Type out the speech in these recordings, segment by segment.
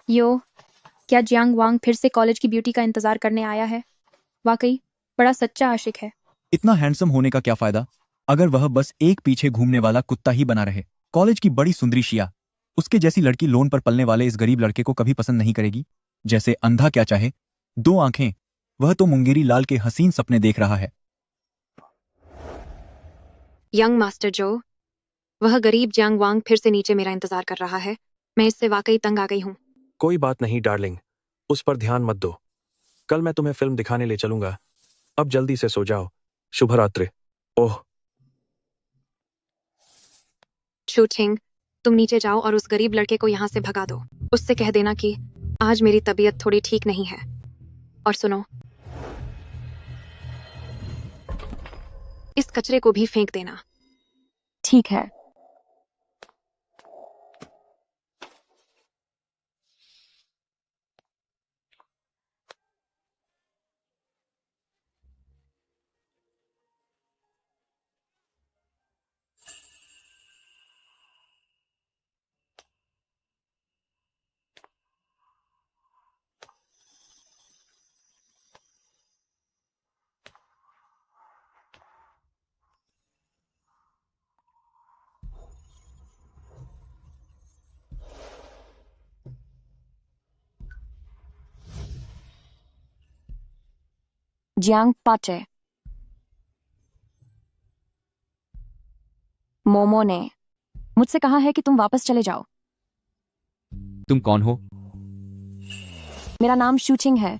यो, क्या जियांग वांग फिर से कॉलेज की ब्यूटी का इंतजार करने आया है? वाकई बड़ा सच्चा आशिक है। इतना हैंडसम होने का क्या फायदा अगर वह बस एक पीछे घूमने वाला कुत्ता ही बना रहे। कॉलेज की बड़ी सुंदरी शिया उसके जैसी लड़की लोन पर पलने वाले इस गरीब लड़के को कभी पसंद नहीं करेगी। जैसे अंधा क्या चाहे, दो आंखें, वह तो मुंगेरी लाल के हसीन सपने देख रहा है। यंग मास्टर जो, वह गरीब जियांग वांग फिर से नीचे मेरा इंतजार कर रहा है। मैं इससे वाकई तंग आ गई हूँ। कोई बात नहीं डार्लिंग, उस पर ध्यान मत दो। कल मैं तुम्हें फिल्म दिखाने ले चलूंगा। अब जल्दी से सो जाओ। शुभ रात्रि। ओह, शूटिंग, तुम नीचे जाओ और उस गरीब लड़के को यहाँ से भगा दो। उससे कह देना कि आज मेरी तबीयत थोड़ी ठीक नहीं है। और सुनो, इस कचरे को भी फेंक देना। ठीक है। जियांग पाचे, मोमो ने मुझसे कहा है कि तुम वापस चले जाओ। तुम कौन हो? मेरा नाम शूचिंग है।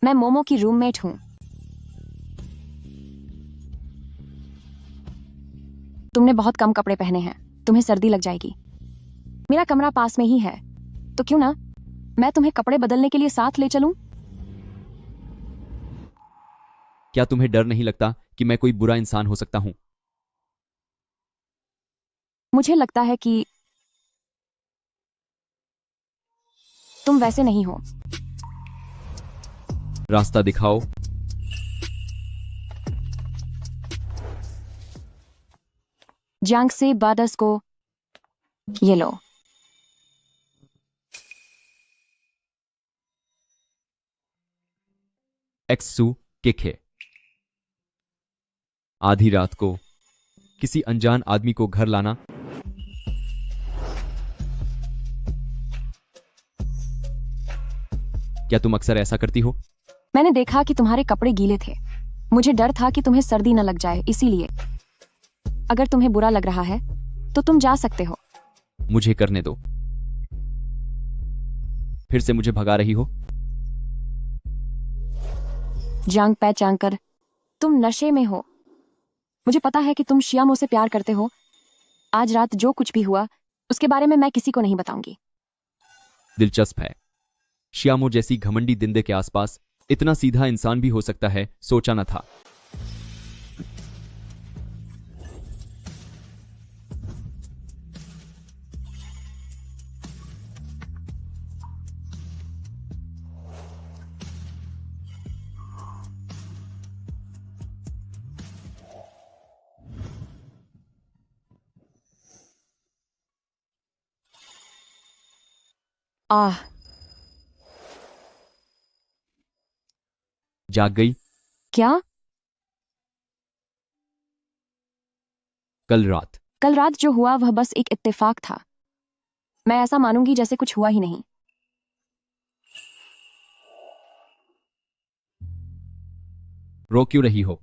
मैं मोमो की रूममेट हूँ। तुमने बहुत कम कपड़े पहने हैं, तुम्हें सर्दी लग जाएगी। मेरा कमरा पास में ही है, तो क्यों ना मैं तुम्हें कपड़े बदलने के लिए साथ ले चलूं? क्या तुम्हें डर नहीं लगता कि मैं कोई बुरा इंसान हो सकता हूं? मुझे लगता है कि तुम वैसे नहीं हो। रास्ता दिखाओ। जियांग से बादस को ये लो। एक्सू किखे। आधी रात को किसी अनजान आदमी को घर लाना। क्या तुम अक्सर ऐसा करती हो? मैंने देखा कि तुम्हारे कपड़े गीले थे। मुझे डर था कि तुम्हें सर्दी न लग जाए, इसीलिए। अगर तुम्हें बुरा लग रहा है तो तुम जा सकते हो। मुझे करने दो। फिर से मुझे भगा रही हो? जियांग पहचानकर, तुम नशे में हो। मुझे पता है कि तुम शियामो से प्यार करते हो। आज रात जो कुछ भी हुआ उसके बारे में मैं किसी को नहीं बताऊंगी। दिलचस्प है। श्यामो जैसी घमंडी दिंदे के आसपास इतना सीधा इंसान भी हो सकता है, सोचा न था। आह, जाग गई? क्या? कल रात जो हुआ वह बस एक इत्तेफाक था। मैं ऐसा मानूंगी जैसे कुछ हुआ ही नहीं। रो क्यों रही हो?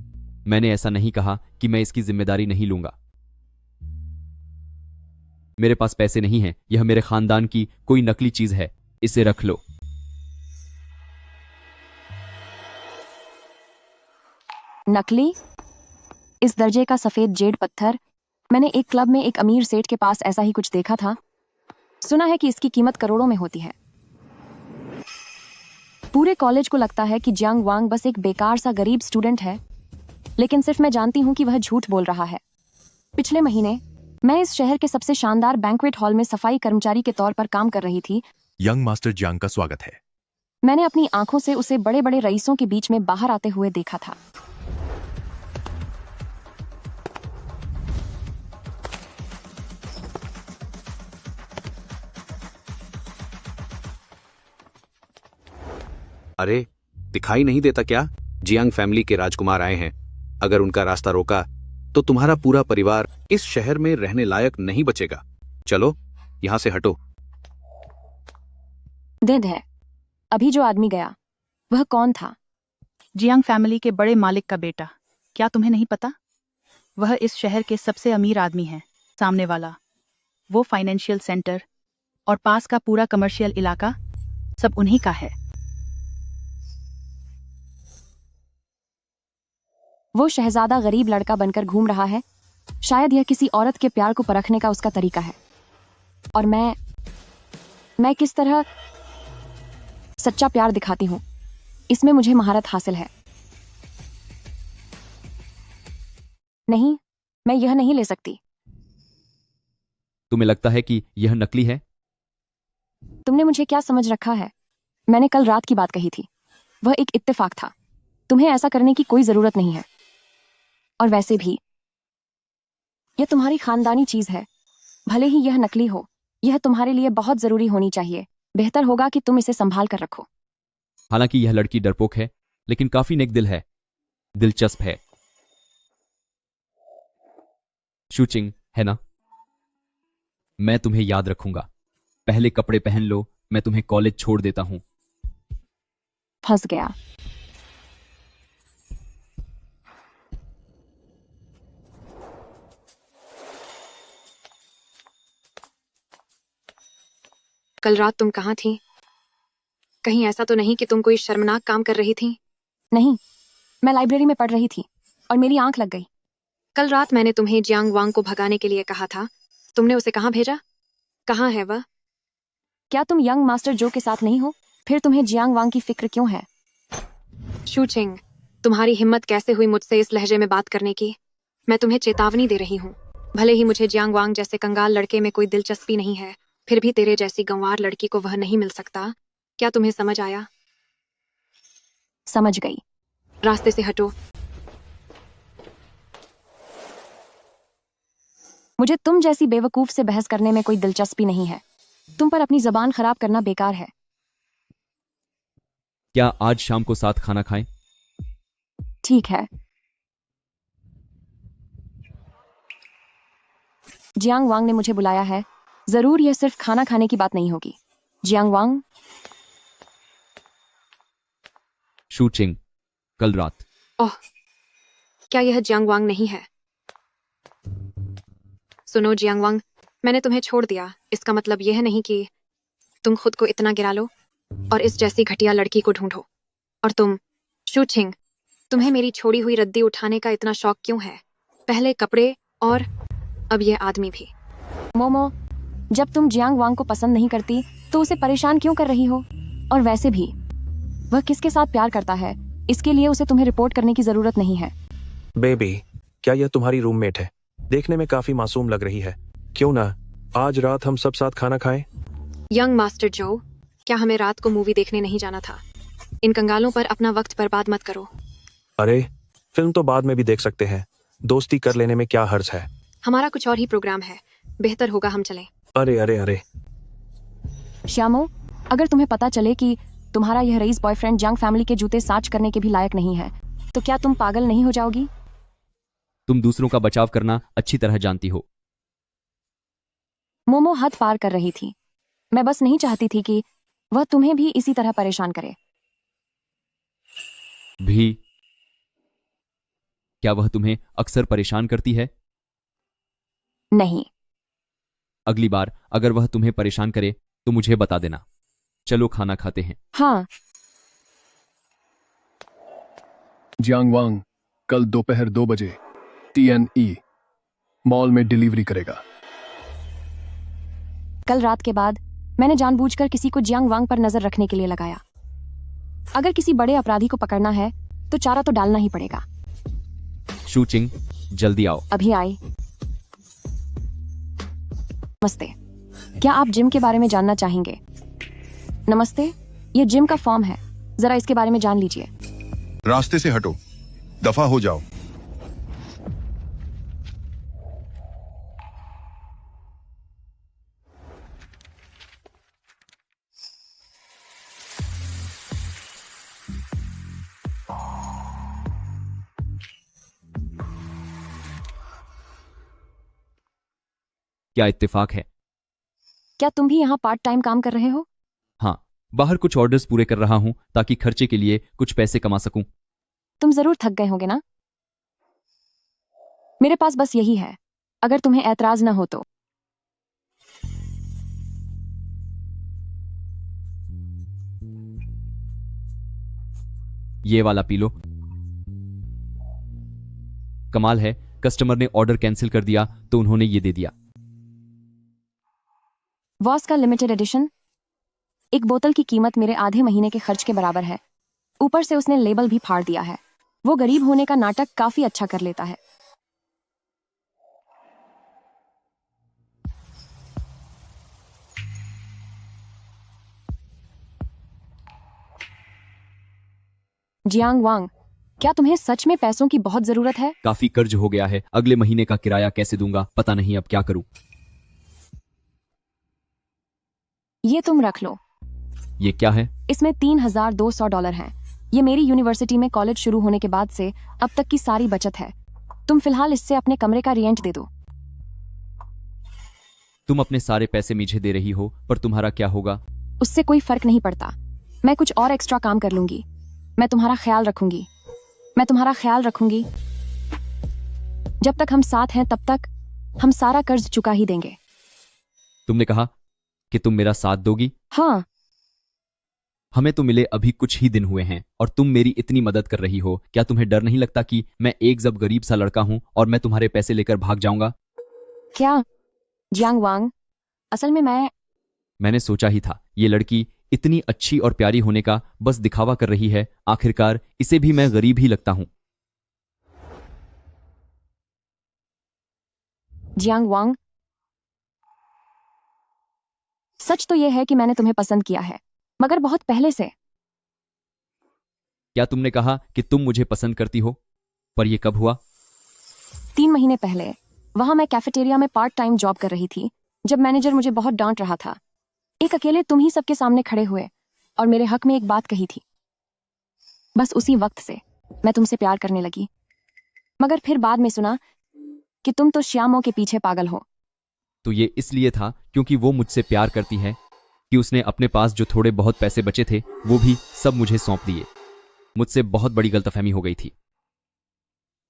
मैंने ऐसा नहीं कहा कि मैं इसकी जिम्मेदारी नहीं लूंगा। मेरे पास पैसे नहीं हैं, यह मेरे खानदान की कोई नकली चीज है, इसे रख लो। नकली? इस दर्जे का सफेद जेड पत्थर? मैंने एक क्लब में एक अमीर सेठ के पास ऐसा ही कुछ देखा था। सुना है कि इसकी कीमत करोड़ों में होती है। पूरे कॉलेज को लगता है कि जियांग वांग बस एक बेकार सा गरीब स्टूडेंट है, लेकिन सिर्फ मैं जानती हूँ कि वह झूठ बोल रहा है। पिछले महीने मैं इस शहर के सबसे शानदार बैंक्वेट हॉल में सफाई कर्मचारी के तौर पर काम कर रही थी। यंग मास्टर जियांग का स्वागत है। मैंने अपनी आंखों से उसे बड़े बड़े रईसों के बीच में बाहर आते हुए देखा था। अरे, दिखाई नहीं देता क्या? जियांग फैमिली के राजकुमार आए हैं। अगर उनका रास्ता रोका तो तुम्हारा पूरा परिवार इस शहर में रहने लायक नहीं बचेगा। चलो, यहाँ से हटो। दर्द है। अभी जो आदमी गया वह कौन था? जियांग फैमिली के बड़े मालिक का बेटा। क्या तुम्हें नहीं पता? वह इस शहर के सबसे अमीर आदमी हैं। सामने वाला वो फाइनेंशियल सेंटर और पास का पूरा कमर्शियल इलाका सब उन्हीं का है। वो शहजादा गरीब लड़का बनकर घूम रहा है। शायद यह किसी औरत के प्यार को परखने का उसका तरीका है। और मैं किस तरह सच्चा प्यार दिखाती हूँ, इसमें मुझे महारत हासिल है। नहीं, मैं यह नहीं ले सकती। तुम्हें लगता है कि यह नकली है? तुमने मुझे क्या समझ रखा है? मैंने कल रात की बात कही थी। वह एक इत्तेफाक था। तुम्हें ऐसा करने की कोई जरूरत नहीं है। और वैसे भी यह तुम्हारी खानदानी चीज है। भले ही यह नकली हो, यह तुम्हारे लिए बहुत जरूरी होनी चाहिए। बेहतर होगा कि तुम इसे संभाल कर रखो। हालांकि यह लड़की डरपोक है, लेकिन काफी नेक दिल है, दिलचस्प है। शूचिंग, है ना? मैं तुम्हें याद रखूंगा। पहले कपड़े पहन लो, मैं तुम्हें कॉलेज छोड़ देता हूं। फंस गया। कल रात तुम कहाँ थी? कहीं ऐसा तो नहीं कि तुम कोई शर्मनाक काम कर रही थी? नहीं, मैं लाइब्रेरी में पढ़ रही थी और मेरी आंख लग गई। कल रात मैंने तुम्हें जियांग वांग को भगाने के लिए कहा था। तुमने उसे कहाँ भेजा? कहाँ है वह? क्या तुम यंग मास्टर जो के साथ नहीं हो? फिर तुम्हें जियांग वांग की फिक्र क्यों है? शूचिंग, तुम्हारी हिम्मत कैसे हुई मुझसे इस लहजे में बात करने की? मैं तुम्हें चेतावनी दे रही हूँ। भले ही मुझे जियांग वांग जैसे कंगाल लड़के में कोई दिलचस्पी नहीं है, फिर भी तेरे जैसी गंवार लड़की को वह नहीं मिल सकता। क्या तुम्हें समझ आया? समझ गई। रास्ते से हटो। मुझे तुम जैसी बेवकूफ से बहस करने में कोई दिलचस्पी नहीं है। तुम पर अपनी जबान खराब करना बेकार है। क्या आज शाम को साथ खाना खाएं? ठीक है। जियांग वांग ने मुझे बुलाया है। जरूर यह सिर्फ खाना खाने की बात नहीं होगी। जियांग वांग, शूचिंग, कल रात। ओह, क्या यह जियांग वांग नहीं है? सुनो जियांग वांग, मैंने तुम्हें छोड़ दिया। इसका मतलब यह नहीं कि तुम खुद को इतना गिरा लो और इस जैसी घटिया लड़की को ढूंढो। और तुम, शूचिंग, तुम्हें मेरी छोड़ी हुई रद्दी उठाने का इतना शौक क्यों है? पहले कपड़े और अब यह आदमी भी। मोमो, जब तुम जियांग वांग को पसंद नहीं करती तो उसे परेशान क्यों कर रही हो? और वैसे भी वह किसके साथ प्यार करता है, इसके लिए उसे तुम्हें रिपोर्ट करने की जरूरत नहीं है। बेबी, क्या यह तुम्हारी रूममेट है? देखने में काफी मासूम लग रही है। क्यों ना आज रात हम सब साथ खाना खाएं? यंग मास्टर जो, क्या हमें रात को मूवी देखने नहीं जाना था? इन कंगालों पर अपना वक्त बर्बाद मत करो। अरे, फिल्म तो बाद में भी देख सकते हैं। दोस्ती कर लेने में क्या हर्ज है? हमारा कुछ और ही प्रोग्राम है। बेहतर होगा हम चलें। अरे अरे अरे, श्यामो, अगर तुम्हें पता चले कि तुम्हारा यह रईस बॉयफ्रेंड जंग फैमिली के जूते साच करने के भी लायक नहीं है, तो क्या तुम पागल नहीं हो जाओगी? तुम दूसरों का बचाव करना अच्छी तरह जानती हो। मोमो हद पार कर रही थी। मैं बस नहीं चाहती थी कि वह तुम्हें भी इसी तरह परेशान करे। भी क्या वह तुम्हें अक्सर परेशान करती है? नहीं। अगली बार अगर वह तुम्हें परेशान करे तो मुझे बता देना। चलो खाना खाते हैं। हाँ, जियांग वांग कल दोपहर 2 बजे TNE मॉल में डिलीवरी करेगा। कल रात के बाद मैंने जानबूझकर किसी को जियांग वांग पर नजर रखने के लिए लगाया। अगर किसी बड़े अपराधी को पकड़ना है तो चारा तो डालना ही पड़ेगा। शूचिंग, जल्दी आओ। अभी आई। नमस्ते, क्या आप जिम के बारे में जानना चाहेंगे? नमस्ते, ये जिम का फॉर्म है, जरा इसके बारे में जान लीजिए। रास्ते से हटो, दफा हो जाओ। क्या इत्तेफाक है। क्या तुम भी यहाँ पार्ट टाइम काम कर रहे हो? हाँ, बाहर कुछ ऑर्डर्स पूरे कर रहा हूं ताकि खर्चे के लिए कुछ पैसे कमा सकूं। तुम जरूर थक गए होगे ना? मेरे पास बस यही है, अगर तुम्हें ऐतराज न हो तो। ये वाला पी लो। कमाल है, कस्टमर ने ऑर्डर कैंसिल कर दिया तो उन्होंने ये दे दिया। वॉस का लिमिटेड एडिशन। एक बोतल की कीमत मेरे आधे महीने के खर्च के बराबर है। ऊपर से उसने लेबल भी फाड़ दिया है। वो गरीब होने का नाटक काफी अच्छा कर लेता है। जियांग वांग, क्या तुम्हें सच में पैसों की बहुत जरूरत है? काफी कर्ज हो गया है, अगले महीने का किराया कैसे दूंगा पता नहीं, अब क्या करूं। ये तुम रख लो। ये क्या है? इसमें $3,200 हैं। ये मेरी यूनिवर्सिटी में कॉलेज शुरू होने के बाद से अब तक की सारी बचत है। तुम फिलहाल इससे अपने कमरे का रेंट दे दो। तुम अपने सारे पैसे मुझे दे रही हो, पर तुम्हारा क्या होगा? उससे कोई फर्क नहीं पड़ता। मैं कुछ और एक्स्ट्रा काम कर लूंगी। मैं तुम्हारा ख्याल रखूंगी। मैं तुम्हारा ख्याल रखूंगी। जब तक हम साथ हैं तब तक हम सारा कर्ज चुका ही देंगे। तुमने कहा कि तुम मेरा साथ दोगी? हाँ। हमें तो मिले अभी कुछ ही दिन हुए हैं और तुम मेरी इतनी मदद कर रही हो। क्या तुम्हें डर नहीं लगता कि मैं एक जब गरीब सा लड़का हूं और मैं तुम्हारे पैसे लेकर भाग जाऊंगा? क्या जियांग वांग, असल में मैंने सोचा ही था, ये लड़की इतनी अच्छी और प्यारी होने का बस दिखावा कर रही है। आखिरकार इसे भी मैं गरीब ही लगता हूं। जियांग वांग, सच तो यह है कि मैंने तुम्हें पसंद किया है, मगर बहुत पहले से। क्या तुमने कहा कि तुम मुझे पसंद करती हो? पर यह कब हुआ? 3 महीने पहले। वहां मैं कैफेटेरिया में पार्ट टाइम जॉब कर रही थी, जब मैनेजर मुझे बहुत डांट रहा था। एक अकेले तुम ही सबके सामने खड़े हुए और मेरे हक में एक बात कही थी। बस उसी वक्त से मैं तुमसे प्यार करने लगी। मगर फिर बाद में सुना कि तुम तो श्यामो के पीछे पागल हो। तो ये इसलिए था क्योंकि वो मुझसे प्यार करती है कि उसने अपने पास जो थोड़े बहुत पैसे बचे थे वो भी सब मुझे सौंप दिए। मुझसे बहुत बड़ी गलतफहमी हो गई थी।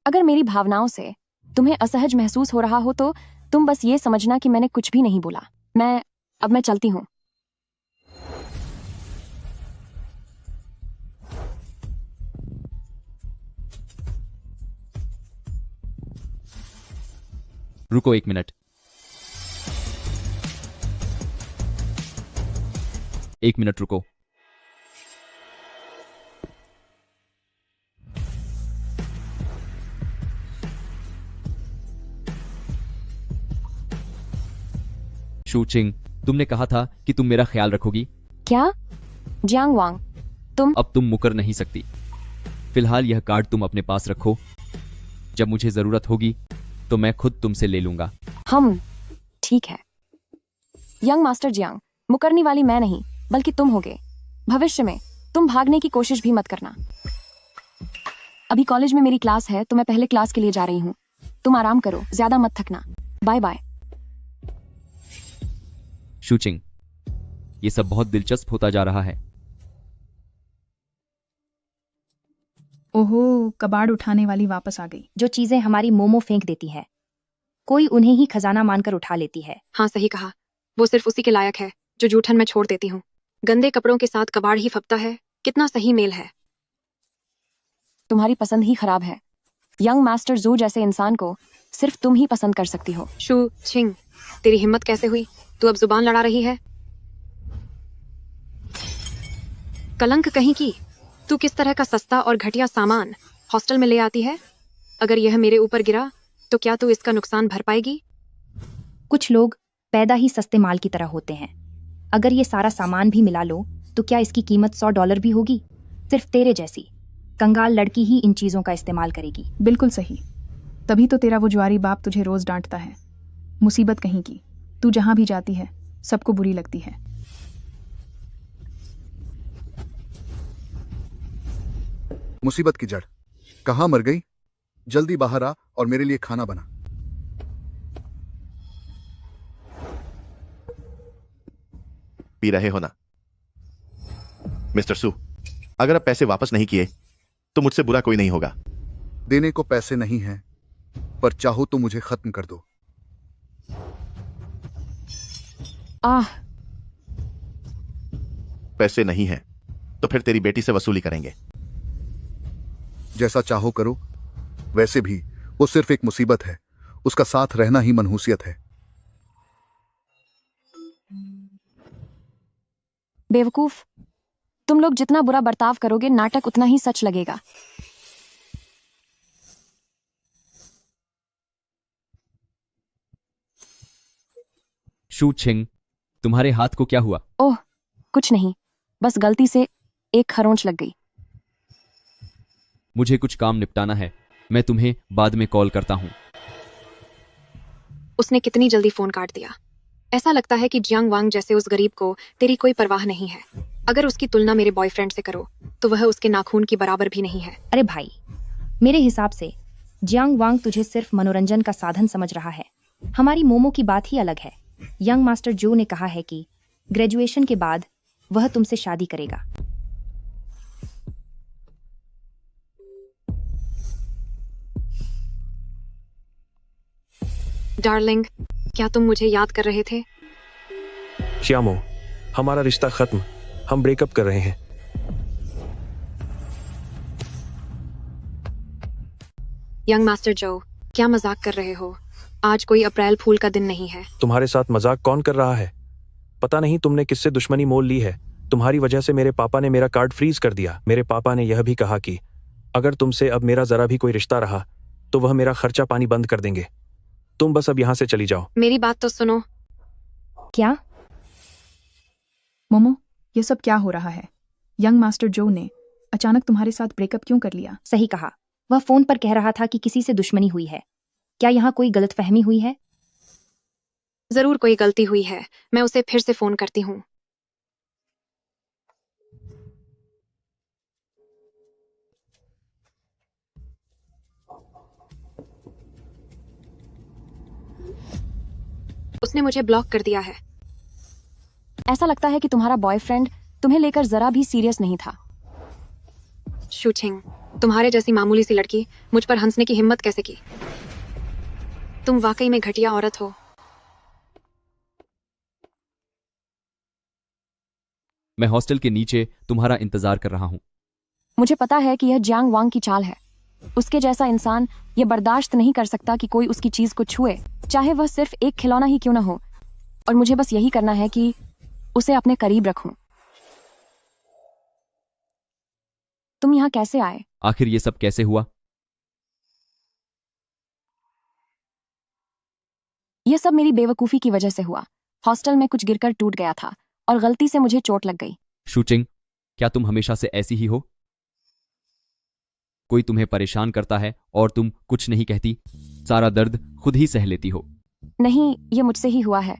अगर मेरी भावनाओं से तुम्हें असहज महसूस हो रहा हो तो तुम बस ये समझना कि मैंने कुछ भी नहीं बोला। अब मैं चलती हूँ। रुको 1 मिनट। 1 मिनट रुको। शूचिंग, तुमने कहा था कि तुम मेरा ख्याल रखोगी। क्या जियांग वांग, अब तुम मुकर नहीं सकती। फिलहाल यह कार्ड तुम अपने पास रखो। जब मुझे जरूरत होगी तो मैं खुद तुमसे ले लूंगा। हम ठीक है। यंग मास्टर जियांग, मुकरने वाली मैं नहीं बल्कि तुम होगे। भविष्य में तुम भागने की कोशिश भी मत करना। अभी कॉलेज में मेरी क्लास है तो मैं पहले क्लास के लिए जा रही हूँ। तुम आराम करो, ज्यादा मत थकना। Bye bye. शूचिंग, ये सब बहुत दिलचस्प होता जा रहा है। ओहो, कबाड़ उठाने वाली वापस आ गई। जो चीजें हमारी मोमो फेंक देती है, कोई उन्हें ही खजाना मानकर उठा लेती है। हाँ सही कहा, वो सिर्फ उसी के लायक है जो जूठन में छोड़ देती हूँ। गंदे कपड़ों के साथ कबाड़ ही फपता है, कितना सही मेल है। तुम्हारी पसंद ही खराब है। यंग मास्टर जू जैसे इंसान को सिर्फ तुम ही पसंद कर सकती हो। शू छिंग, तेरी हिम्मत कैसे हुई? तू अब जुबान लड़ा रही है। कलंक कहीं की, तू किस तरह का सस्ता और घटिया सामान हॉस्टल में ले आती है? अगर यह मेरे ऊपर गिरा तो क्या तू इसका नुकसान भर पाएगी? कुछ लोग पैदा ही सस्ते माल की तरह होते हैं। अगर ये सारा सामान भी मिला लो तो क्या इसकी कीमत $100 भी होगी? सिर्फ तेरे जैसी कंगाल लड़की ही इन चीजों का इस्तेमाल करेगी। बिल्कुल सही। तभी तो तेरा वो जुआरी बाप तुझे रोज डांटता है। मुसीबत कहीं की, तू जहां भी जाती है सबको बुरी लगती है। मुसीबत की जड़ कहाँ मर गई? जल्दी बाहर आ और मेरे लिए खाना बना। पी रहे हो ना? मिस्टर सू, अगर आप पैसे वापस नहीं किए तो मुझसे बुरा कोई नहीं होगा। देने को पैसे नहीं हैं, पर चाहो तो मुझे खत्म कर दो। आह, पैसे नहीं हैं तो फिर तेरी बेटी से वसूली करेंगे। जैसा चाहो करो। वैसे भी वो सिर्फ एक मुसीबत है, उसका साथ रहना ही मनहूसियत है। बेवकूफ, तुम लोग जितना बुरा बर्ताव करोगे नाटक उतना ही सच लगेगा। शू छिंग, तुम्हारे हाथ को क्या हुआ? ओह, कुछ नहीं, बस गलती से एक खरोंच लग गई। मुझे कुछ काम निपटाना है, मैं तुम्हें बाद में कॉल करता हूँ। उसने कितनी जल्दी फोन काट दिया। ऐसा लगता है कि जियांग वांग जैसे उस गरीब को तेरी कोई परवाह नहीं है। अगर उसकी तुलना मेरे बॉयफ्रेंड से करो तो वह उसके नाखून की बराबर भी नहीं है। अरे भाई, मेरे हिसाब से जियांग वांग तुझे सिर्फ मनोरंजन का साधन समझ रहा है। हमारी मोमो की बात ही अलग है। यंग मास्टर जो ने कहा है कि ग्रेजुएशन के बाद वह तुमसे शादी करेगा। डार्लिंग, क्या तुम मुझे याद कर रहे थे? श्यामो, हमारा रिश्ता खत्म, हम ब्रेकअप कर रहे हैं। यंग मास्टर जो, क्या मजाक कर रहे हो? आज कोई अप्रैल फूल का दिन नहीं है। तुम्हारे साथ मजाक कौन कर रहा है? पता नहीं तुमने किससे दुश्मनी मोल ली है। तुम्हारी वजह से मेरे पापा ने मेरा कार्ड फ्रीज कर दिया। मेरे पापा ने यह भी कहा कि अगर तुमसे अब मेरा जरा भी कोई रिश्ता रहा तो वह मेरा खर्चा पानी बंद कर देंगे। तुम बस अब यहाँ से चली जाओ। मेरी बात तो सुनो। क्या? मोमो, ये सब क्या हो रहा है? यंग मास्टर जो ने अचानक तुम्हारे साथ ब्रेकअप क्यों कर लिया? सही कहा, वह फोन पर कह रहा था कि किसी से दुश्मनी हुई है। क्या यहाँ कोई गलतफहमी हुई है? जरूर कोई गलती हुई है। मैं उसे फिर से फोन करती हूँ। उसने मुझे ब्लॉक कर दिया है। ऐसा लगता है कि तुम्हारा बॉयफ्रेंड तुम्हें लेकर जरा भी सीरियस नहीं था। शू छिंग, तुम्हारे जैसी मामूली सी लड़की मुझ पर हंसने की हिम्मत कैसे की? तुम वाकई में घटिया औरत हो। मैं हॉस्टल के नीचे तुम्हारा इंतजार कर रहा हूँ। मुझे पता है कि यह जियांग वांग की चाल है। उसके जैसा इंसान ये बर्दाश्त नहीं कर सकता कि कोई उसकी चीज को छुए, चाहे वह सिर्फ एक खिलौना ही क्यों ना हो। और मुझे बस यही करना है कि उसे अपने करीब रखूं। तुम यहाँ कैसे आए? आखिर ये सब कैसे हुआ? यह सब मेरी बेवकूफी की वजह से हुआ। हॉस्टल में कुछ गिरकर टूट गया था और गलती से मुझे चोट लग गई। शू छिंग, क्या तुम हमेशा से ऐसी ही हो? कोई तुम्हें परेशान करता है और तुम कुछ नहीं कहती, सारा दर्द खुद ही सह लेती हो। नहीं, ये मुझसे ही हुआ है।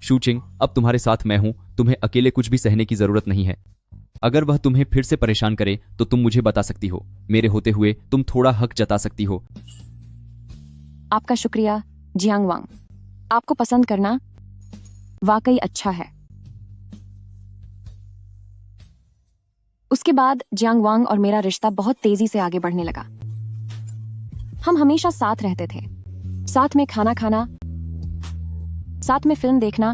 शू छिंग, अब तुम्हारे साथ मैं हूं, तुम्हें अकेले कुछ भी सहने की जरूरत नहीं है। अगर वह तुम्हें फिर से परेशान करे तो तुम मुझे बता सकती हो। मेरे होते हुए तुम थोड़ा हक जता सकती हो। आपका शुक्रिया जियांग वांग। आपको पसंद करना वाकई अच्छा है। उसके बाद जियांग वांग और मेरा रिश्ता बहुत तेजी से आगे बढ़ने लगा। हम हमेशा साथ रहते थे, साथ में खाना खाना, साथ में फिल्म देखना,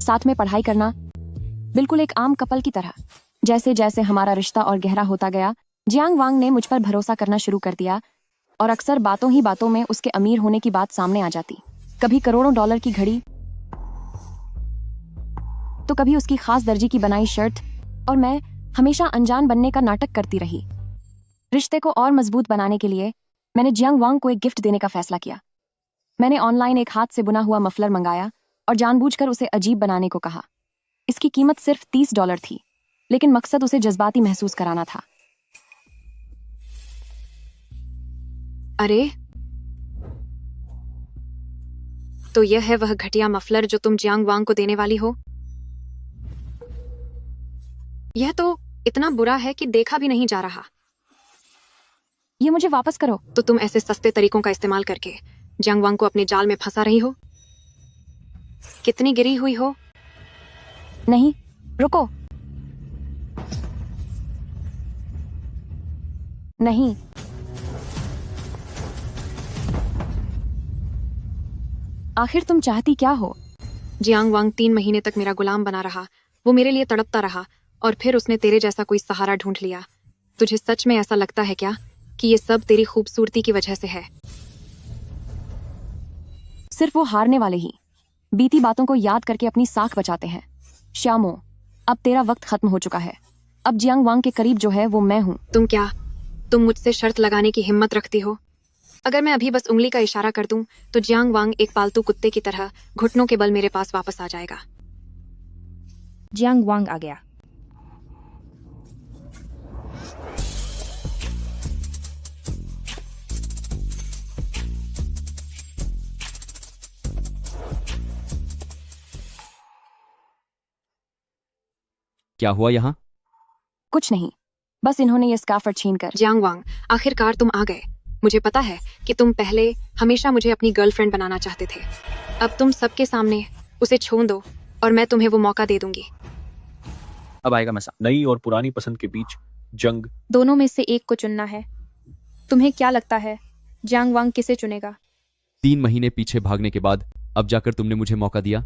साथ में पढ़ाई करना, बिल्कुल एक आम कपल की तरह। जैसे जैसे हमारा रिश्ता और गहरा होता गया, जियांग वांग ने मुझ पर भरोसा करना शुरू कर दिया और अक्सर बातों ही बातों में उसके अमीर होने की बात सामने आ जाती। कभी करोड़ों डॉलर की घड़ी, तो कभी उसकी खास दर्जी की बनाई शर्ट, और मैं हमेशा अनजान बनने का नाटक करती रही। रिश्ते को और मजबूत बनाने के लिए मैंने जियांग वांग को एक गिफ्ट देने का फैसला किया। मैंने ऑनलाइन एक हाथ से बुना हुआ मफलर मंगाया और जानबूझकर उसे अजीब बनाने को कहा। इसकी कीमत सिर्फ $30 थी, लेकिन मकसद उसे जज्बाती महसूस कराना था। अरे, तो यह है वह घटिया मफलर जो तुम जियांग वांग को देने वाली हो? यह तो इतना बुरा है कि देखा भी नहीं जा रहा। ये मुझे वापस करो। तो तुम ऐसे सस्ते तरीकों का इस्तेमाल करके जियांग वांग को अपने जाल में फंसा रही हो? कितनी गिरी हुई हो? नहीं, रुको। नहीं, आखिर तुम चाहती क्या हो? जियांग वांग 3 महीने तक मेरा गुलाम बना रहा, वो मेरे लिए तड़पता रहा, और फिर उसने तेरे जैसा कोई सहारा ढूंढ लिया। तुझे सच में ऐसा लगता है क्या कि ये सब तेरी खूबसूरती की वजह से है? सिर्फ वो हारने वाले ही बीती बातों को याद करके अपनी साख बचाते हैं। श्यामो, अब तेरा वक्त खत्म हो चुका है। अब जियांग वांग के करीब जो है वो मैं हूँ। तुम मुझसे शर्त लगाने की हिम्मत रखती हो? अगर मैं अभी बस उंगली का इशारा कर दूं तो जियांग वांग एक पालतू कुत्ते की तरह घुटनों के बल मेरे पास वापस आ जाएगा। जियांग वांग आ गया। क्या हुआ यहाँ? कुछ नहीं, बस इन्होंने ये स्कार्फ छीनकर। जियांग वांग, आखिरकार तुम आ गए। मुझे पता है कि तुम पहले हमेशा मुझे अपनी गर्लफ्रेंड बनाना चाहते थे। अब तुम सबके सामने उसे छोड़ दो और मैं तुम्हें वो मौका दे दूंगी। अब आएगा मसा। नई और पुरानी पसंद के बीच जंग। दोनों में से एक को चुनना है। तुम्हें क्या लगता है जियांग वांग किसे चुनेगा? 3 महीने पीछे भागने के बाद अब जाकर तुमने मुझे मौका दिया।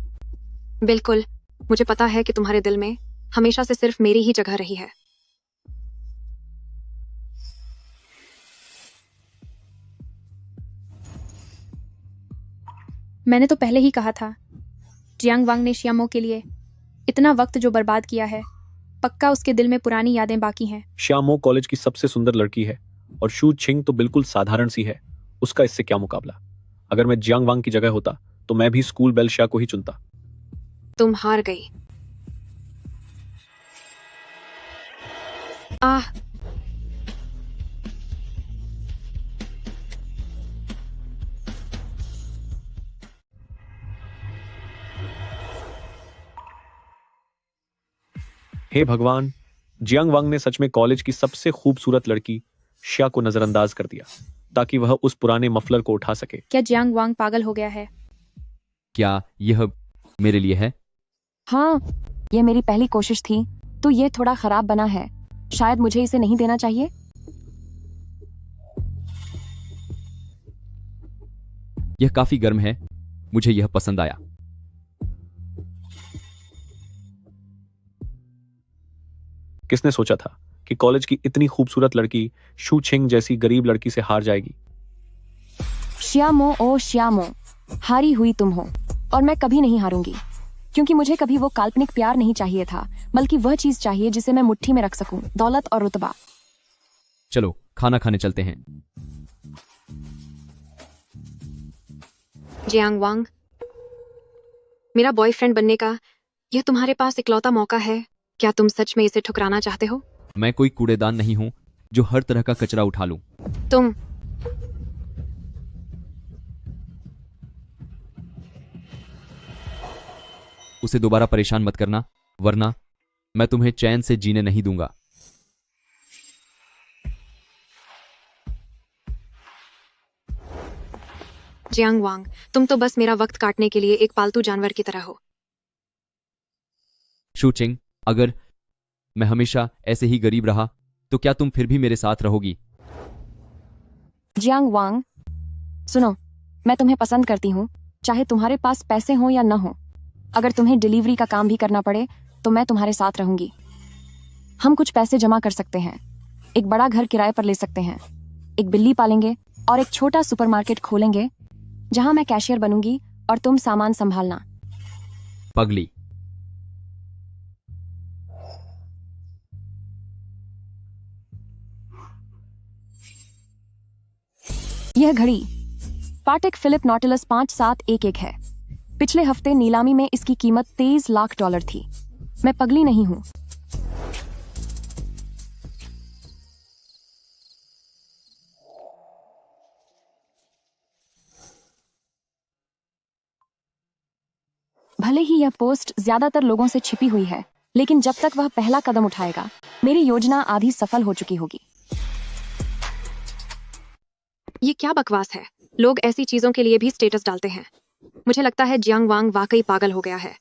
बिल्कुल, मुझे पता है कि तुम्हारे दिल में हमेशा से सिर्फ मेरी ही जगह रही है। मैंने तो पहले ही कहा था, जियांग वांग ने श्यामो के लिए इतना वक्त जो बर्बाद किया है, पक्का उसके दिल में पुरानी यादें बाकी हैं। श्यामो कॉलेज की सबसे सुंदर लड़की है और शू छिंग तो बिल्कुल साधारण सी है। उसका इससे क्या मुकाबला? अगर मैं जियांग वांग की जगह होता तो मैं भी स्कूल बेल शा को ही चुनता। तुम हार गई। आह, हे भगवान, जियांग वांग ने सच में कॉलेज की सबसे खूबसूरत लड़की श्या को नजरअंदाज कर दिया ताकि वह उस पुराने मफलर को उठा सके। क्या जियांग वांग पागल हो गया है? क्या यह मेरे लिए है? हाँ, ये मेरी पहली कोशिश थी, तो ये थोड़ा खराब बना है। शायद मुझे इसे नहीं देना चाहिए। यह काफी गर्म है, मुझे यह पसंद आया। किसने सोचा था कि कॉलेज की इतनी खूबसूरत लड़की शू छिंग जैसी गरीब लड़की से हार जाएगी? श्यामो, ओ श्यामो, हारी हुई तुम हो और मैं कभी नहीं हारूंगी, क्योंकि मुझे कभी वो काल्पनिक प्यार नहीं चाहिए था, बल्कि वह चीज चाहिए जिसे मैं मुट्ठी में रख सकूं, दौलत और रुतबा। चलो खाना खाने चलते हैं। जियांग वांग, मेरा बॉयफ्रेंड बनने का यह तुम्हारे पास इकलौता मौका है। क्या तुम सच में इसे ठुकराना चाहते हो? मैं कोई कूड़ेदान नहीं हूं जो हर तरह का कचरा उठा लूं। तुम उसे दोबारा परेशान मत करना, वरना मैं तुम्हें चैन से जीने नहीं दूंगा। जियांग वांग, तुम तो बस मेरा वक्त काटने के लिए एक पालतू जानवर की तरह हो। शू छिंग, अगर मैं हमेशा ऐसे ही गरीब रहा तो क्या तुम फिर भी मेरे साथ रहोगी? जियांग वांग, सुनो, मैं तुम्हें पसंद करती हूँ, चाहे तुम्हारे पास पैसे हो या न हो। अगर तुम्हें डिलीवरी का काम भी करना पड़े तो मैं तुम्हारे साथ रहूंगी। हम कुछ पैसे जमा कर सकते हैं, एक बड़ा घर किराए पर ले सकते हैं, एक बिल्ली पालेंगे और एक छोटा सुपरमार्केट खोलेंगे जहां मैं कैशियर बनूंगी और तुम सामान संभालना। पगली, यह घड़ी पाटेक फिलिप नॉटिलस 5711 है। पिछले हफ्ते नीलामी में इसकी कीमत $23 लाख थी। मैं पगली नहीं हूं। भले ही यह पोस्ट ज्यादातर लोगों से छिपी हुई है, लेकिन जब तक वह पहला कदम उठाएगा, मेरी योजना आधी सफल हो चुकी होगी। ये क्या बकवास है? लोग ऐसी चीजों के लिए भी स्टेटस डालते हैं। मुझे लगता है जियांग वांग वाकई पागल हो गया है।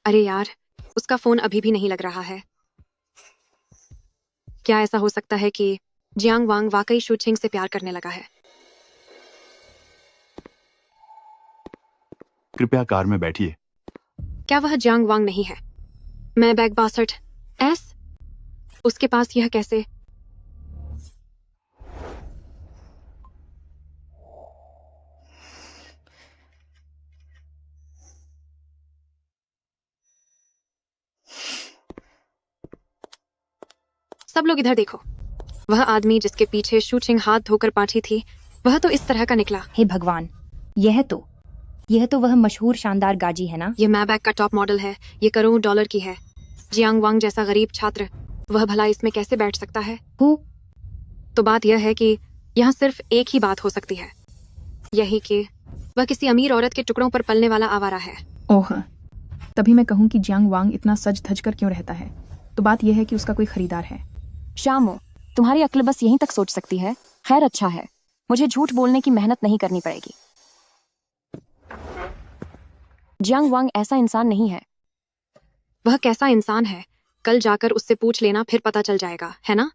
अरे यार, उसका फोन अभी भी नहीं लग रहा है। क्या ऐसा हो सकता है कि जियांग वांग वाकई शूचिंग से प्यार करने लगा है? कृपया कार में बैठिए। क्या वह जियांग वांग नहीं है? मैं बैग बासठ एस उसके पास यह कैसे? सब लोग इधर देखो। वह आदमी जिसके पीछे शूचिंग हाथ धोकर पाठी थी, वह तो इस तरह का निकला। हे भगवान, यह तो वह मशहूर शानदार गाजी है ना? ये मैबैक का टॉप मॉडल है। ये करोड़ डॉलर की है। जियांग वांग जैसा गरीब छात्र, वह भला इसमें कैसे बैठ सकता है? तो बात यह है कि यहाँ सिर्फ एक ही बात हो सकती है, यही कि वह किसी अमीर औरत के टुकड़ों पर पलने वाला आवारा है। ओह, तभी मैं कहूँ कि जियांग वांग इतना सज धज कर क्यों रहता है। तो बात यह है कि उसका कोई खरीदार है। शामो, तुम्हारी अक्ल बस यहीं तक सोच सकती है। खैर अच्छा है, मुझे झूठ बोलने की मेहनत नहीं करनी पड़ेगी। जियांग वांग ऐसा इंसान नहीं है। वह कैसा इंसान है, कल जाकर उससे पूछ लेना, फिर पता चल जाएगा, है ना?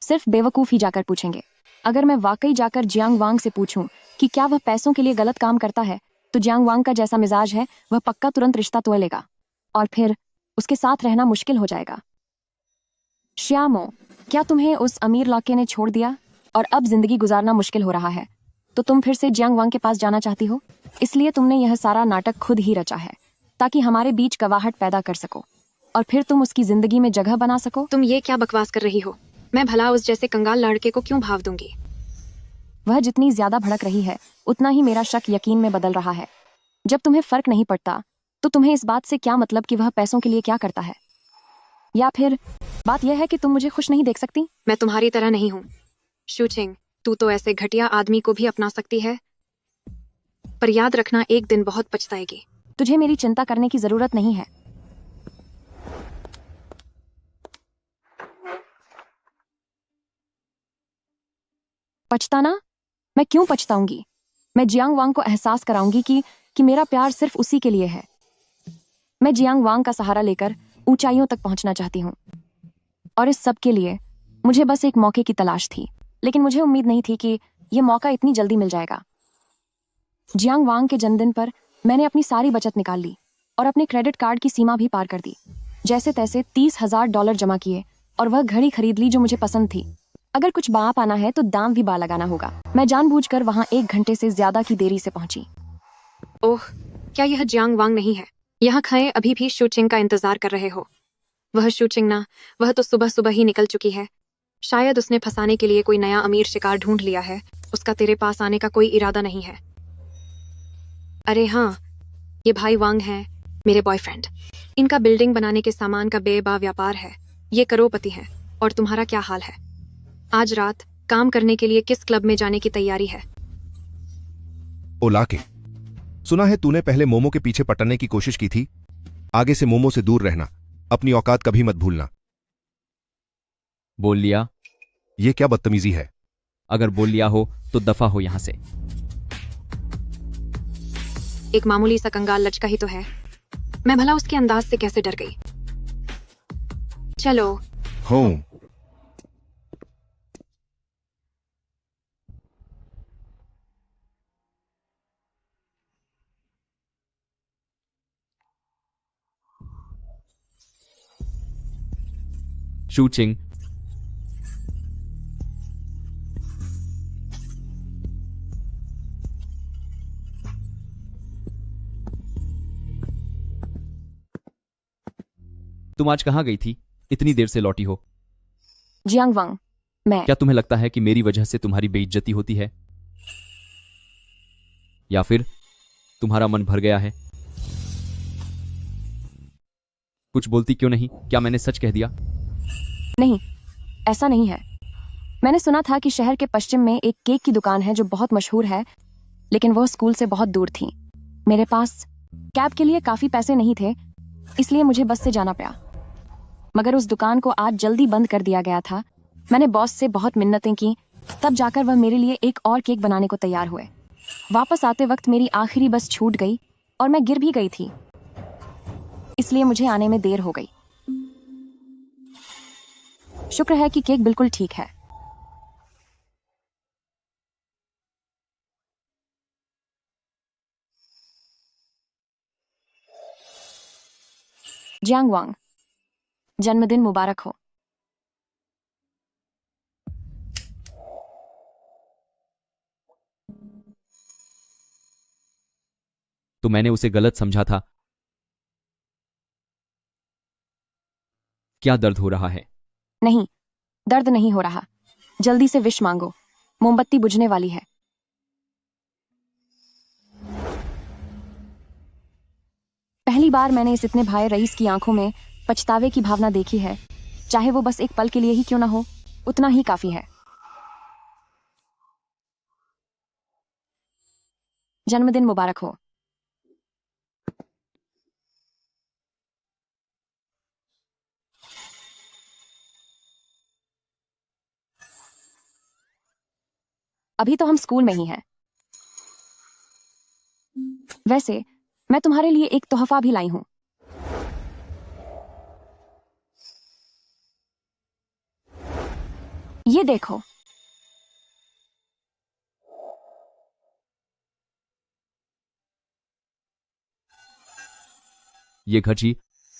सिर्फ बेवकूफ ही जाकर पूछेंगे। अगर मैं वाकई जाकर जियांग वांग से पूछूं कि क्या वह पैसों के लिए गलत काम करता है, तो जियांग वांग का जैसा मिजाज है, वह पक्का तुरंत रिश्ता तोड़ लेगा और फिर उसके साथ रहना मुश्किल हो जाएगा। श्यामो, क्या तुम्हें उस अमीर लड़के ने छोड़ दिया और अब जिंदगी गुजारना मुश्किल हो रहा है, तो तुम फिर से जियांग वांग के पास जाना चाहती हो? इसलिए तुमने यह सारा नाटक खुद ही रचा है, ताकि हमारे बीच कवाहट पैदा कर सको और फिर तुम उसकी जिंदगी में जगह बना सको। तुम ये क्या बकवास कर रही हो? मैं भला उस जैसे कंगाल लड़के को क्यों भाव दूंगी? वह जितनी ज्यादा भड़क रही है, उतना ही मेरा शक यकीन में बदल रहा है। जब तुम्हें फर्क नहीं पड़ता, तो तुम्हें इस बात से क्या मतलब कि वह पैसों के लिए क्या करता है? या फिर बात यह है कि तुम मुझे खुश नहीं देख सकती? मैं तुम्हारी तरह नहीं हूँ शूचिंग। तू तो ऐसे घटिया आदमी को भी अपना सकती है, पर याद रखना एक दिन बहुत पछताएगी। तुझे मेरी चिंता करने की जरूरत नहीं है। पछताना? मैं क्यों पछताऊंगी? मैं जियांग वांग को एहसास कराऊंगी कि मेरा प्यार सिर्फ उसी के लिए है। मैं जियांग वांग का सहारा लेकर ऊंचाइयों तक पहुंचना चाहती हूँ, और इस सब के लिए मुझे बस एक मौके की तलाश थी, लेकिन मुझे उम्मीद नहीं थी कि यह मौका इतनी जल्दी मिल जाएगा। जियांग वांग के जन्मदिन पर मैंने अपनी सारी बचत निकाल ली और अपने क्रेडिट कार्ड की सीमा भी पार कर दी। जैसे तैसे $30,000 जमा किए और वह घड़ी खरीद ली जो मुझे पसंद थी। अगर कुछ बा पाना है तो दाम भी बा लगाना होगा। मैं जानबूझकर वहां 1 घंटे से ज्यादा की देरी से पहुंची। ओह, क्या यह जियांग वांग नहीं है? यहाँ खड़े अभी भी शूचिंग का इंतजार कर रहे हो? वह शूचिंग ना, वह तो सुबह सुबह ही निकल चुकी है। शायद उसने फंसाने के लिए कोई नया अमीर शिकार ढूंढ लिया है। उसका तेरे पास आने का कोई इरादा नहीं है। अरे हाँ, ये भाई वांग है, मेरे बॉयफ्रेंड। इनका बिल्डिंग बनाने के सामान का बेबा व्यापार है। ये करोड़पति हैं। और तुम्हारा क्या हाल है? आज रात काम करने के लिए किस क्लब में जाने की तैयारी है? ओलाके, सुना है तूने पहले मोमो के पीछे पटकने की कोशिश की थी। आगे से मोमो से दूर रहना, अपनी औकात कभी मत भूलना। बोल लिया? यह क्या बदतमीजी है? अगर बोल लिया हो तो दफा हो यहां से। एक मामूली सा कंगाल लचका ही तो है। मैं भला उसके अंदाज से कैसे डर गई। चलो। हो। शूचिंग, तुम आज कहां गई थी? इतनी देर से लौटी हो। जियांग वांग, मैं। क्या तुम्हें लगता है कि मेरी वजह से तुम्हारी बेइज्जती होती है, या फिर तुम्हारा मन भर गया है? कुछ बोलती क्यों नहीं? क्या मैंने सच कह दिया? नहीं, ऐसा नहीं है। मैंने सुना था कि शहर के पश्चिम में एक केक की दुकान है जो बहुत मशहूर है, लेकिन वो स्कूल से बहुत दूर थी। मेरे पास कैब के लिए काफी पैसे नहीं थे, इसलिए मुझे बस से जाना पड़ा। मगर उस दुकान को आज जल्दी बंद कर दिया गया था, मैंने बॉस से बहुत मिन्नतें की, तब जाकर वह मेरे लिए एक और केक बनाने को तैयार हुए। वापस आते वक्त मेरी आखिरी बस छूट गई और मैं गिर भी गई थी, इसलिए मुझे आने में देर हो गई। शुक्र है कि केक बिल्कुल ठीक है। जियांग वांग, जन्मदिन मुबारक हो। तो मैंने उसे गलत समझा था। क्या दर्द हो रहा है? नहीं, दर्द नहीं हो रहा। जल्दी से विश मांगो, मोमबत्ती बुझने वाली है। पहली बार मैंने इस इतने भाई रईस की आंखों में पछतावे की भावना देखी है। चाहे वो बस एक पल के लिए ही क्यों ना हो, उतना ही काफी है। जन्मदिन मुबारक हो। अभी तो हम स्कूल में ही हैं। वैसे मैं तुम्हारे लिए एक तोहफा भी लाई हूं। ये देखो। ये घड़ी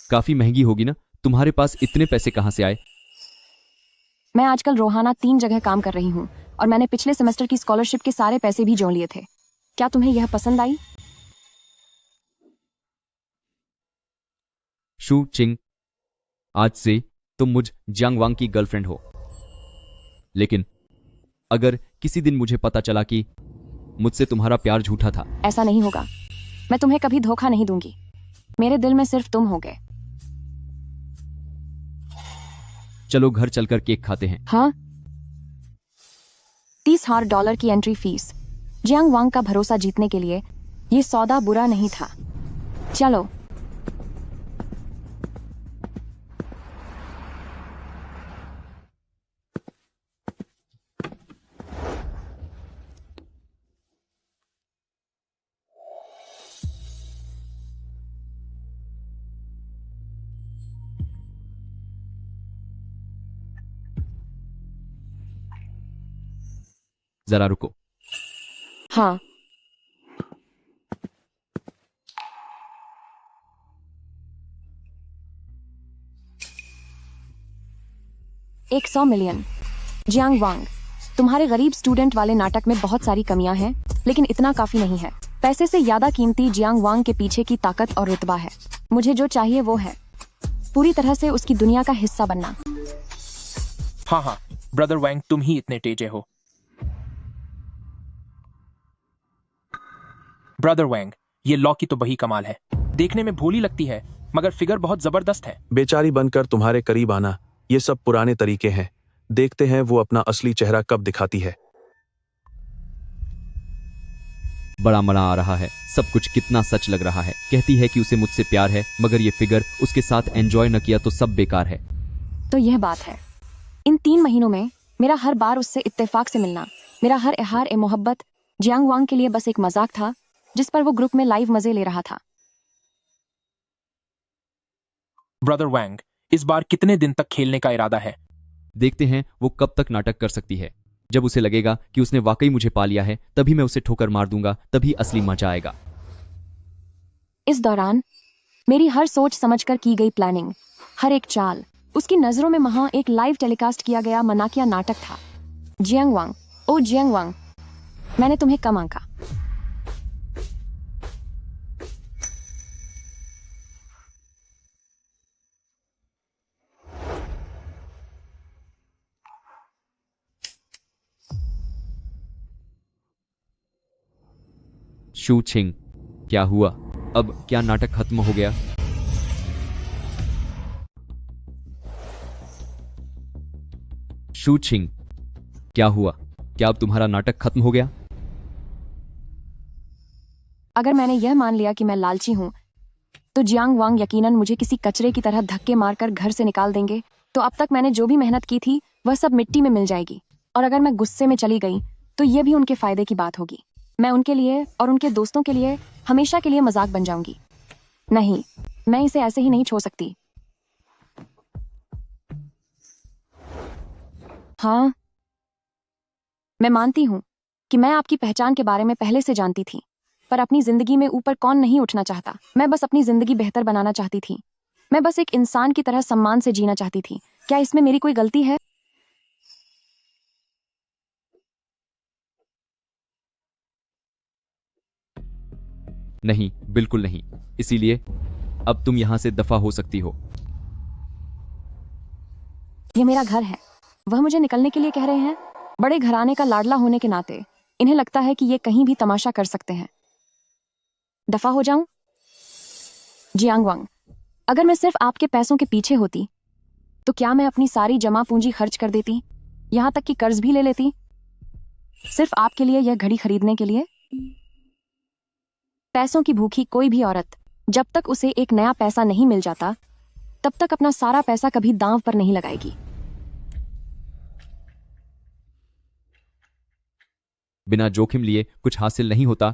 काफी महंगी होगी ना? तुम्हारे पास इतने पैसे कहां से आए? मैं आजकल रोहाना 3 जगह काम कर रही हूँ और मैंने पिछले सेमेस्टर की स्कॉलरशिप के सारे पैसे भी जोड़ लिए थे। क्या तुम्हें यह पसंद आई? शू चिंग, आज से तुम मुझ जियांग वांग की गर्लफ्रेंड हो। लेकिन अगर किसी दिन मुझे पता चला कि मुझसे तुम्हारा प्यार झूठा था। ऐसा नहीं होगा। मैं तुम्हें कभी धोखा नहीं दूंगी। मेरे दिल में सिर्फ तुम होगे। चलो घर चलकर केक खाते हैं। हाँ, $30,000 की एंट्री फीस। जियांग वांग का भरोसा जीतने के लिए ये सौदा बुरा नहीं था। चलो। जरा रुको। हाँ, $100 मिलियन। जियांग वांग, तुम्हारे गरीब स्टूडेंट वाले नाटक में बहुत सारी कमियां हैं, लेकिन इतना काफी नहीं है। पैसे से ज्यादा कीमती जियांग वांग के पीछे की ताकत और रुतबा है। मुझे जो चाहिए वो है पूरी तरह से उसकी दुनिया का हिस्सा बनना। हाँ हाँ, ब्रदर वैंग, तुम ही इतने तेजे हो। ब्रदर वैंग, ये लॉ की तो वही कमाल है। देखने में भोली लगती है, मगर फिगर बहुत जबरदस्त है। बेचारी बनकर तुम्हारे करीब आना, ये सब पुराने तरीके हैं। देखते हैं वो अपना असली चेहरा कब दिखाती है। बड़ा मजा आ रहा है। सब कुछ कितना सच लग रहा है। कहती है कि उसे मुझसे प्यार है, मगर ये फिगर उसके साथ एंजॉय न किया तो सब बेकार है। तो यह बात है। इन 3 महीनों में मेरा हर बार उससे इत्तेफाक से मिलना, मेरा हर इहार ए मोहब्बत जियांग वांग के लिए बस एक मजाक था, जिस पर वो ग्रुप में लाइव मजे ले रहा था। ब्रदर वैंग, इस बार कितने दिन तक खेलने का इरादा है? देखते हैं वो कब तक नाटक कर सकती है। जब उसे लगेगा कि उसने वाकई मुझे पा लिया है, तभी मैं उसे ठोकर मार दूंगा, तभी असली मजा आएगा। इस दौरान मेरी हर सोच समझकर की गई प्लानिंग, हर एक चाल, उसकी नजरों में वहां एक लाइव टेलीकास्ट किया गया मनाकिया नाटक था। जियांग वांग, ओ जियांग वांग, मैंने तुम्हें कम आंका। शू छिंग, क्या हुआ? अब क्या नाटक खत्म हो गया? शू छिंग, क्या हुआ? क्या अब तुम्हारा नाटक खत्म हो गया? अगर मैंने यह मान लिया कि मैं लालची हूं, तो जियांग वांग यकीनन मुझे किसी कचरे की तरह धक्के मारकर घर से निकाल देंगे। तो अब तक मैंने जो भी मेहनत की थी वह सब मिट्टी में मिल जाएगी। और अगर मैं गुस्से में चली गई तो ये भी उनके फायदे की बात होगी। मैं उनके लिए और उनके दोस्तों के लिए हमेशा के लिए मजाक बन जाऊंगी। नहीं, मैं इसे ऐसे ही नहीं छोड़ सकती। हाँ, मैं मानती हूँ कि मैं आपकी पहचान के बारे में पहले से जानती थी, पर अपनी जिंदगी में ऊपर कौन नहीं उठना चाहता। मैं बस अपनी जिंदगी बेहतर बनाना चाहती थी। मैं बस एक इंसान की तरह सम्मान से जीना चाहती थी। क्या इसमें मेरी कोई गलती है? नहीं, बिल्कुल नहीं। इसीलिए अब तुम यहां से दफा हो सकती हो। ये मेरा घर है। वह मुझे निकलने के लिए कह रहे हैं। बड़े घराने का लाडला होने के नाते इन्हें लगता है कि ये कहीं भी तमाशा कर सकते हैं। दफा हो जाऊं? जियांग वांग, अगर मैं सिर्फ आपके पैसों के पीछे होती तो क्या मैं अपनी सारी जमा पूंजी खर्च कर देती, यहां तक कि कर्ज भी ले लेती, सिर्फ आपके लिए यह घड़ी खरीदने के लिए? पैसों की भूखी कोई भी औरत जब तक उसे एक नया पैसा नहीं मिल जाता तब तक अपना सारा पैसा कभी दांव पर नहीं लगाएगी। बिना जोखिम लिए कुछ हासिल नहीं होता।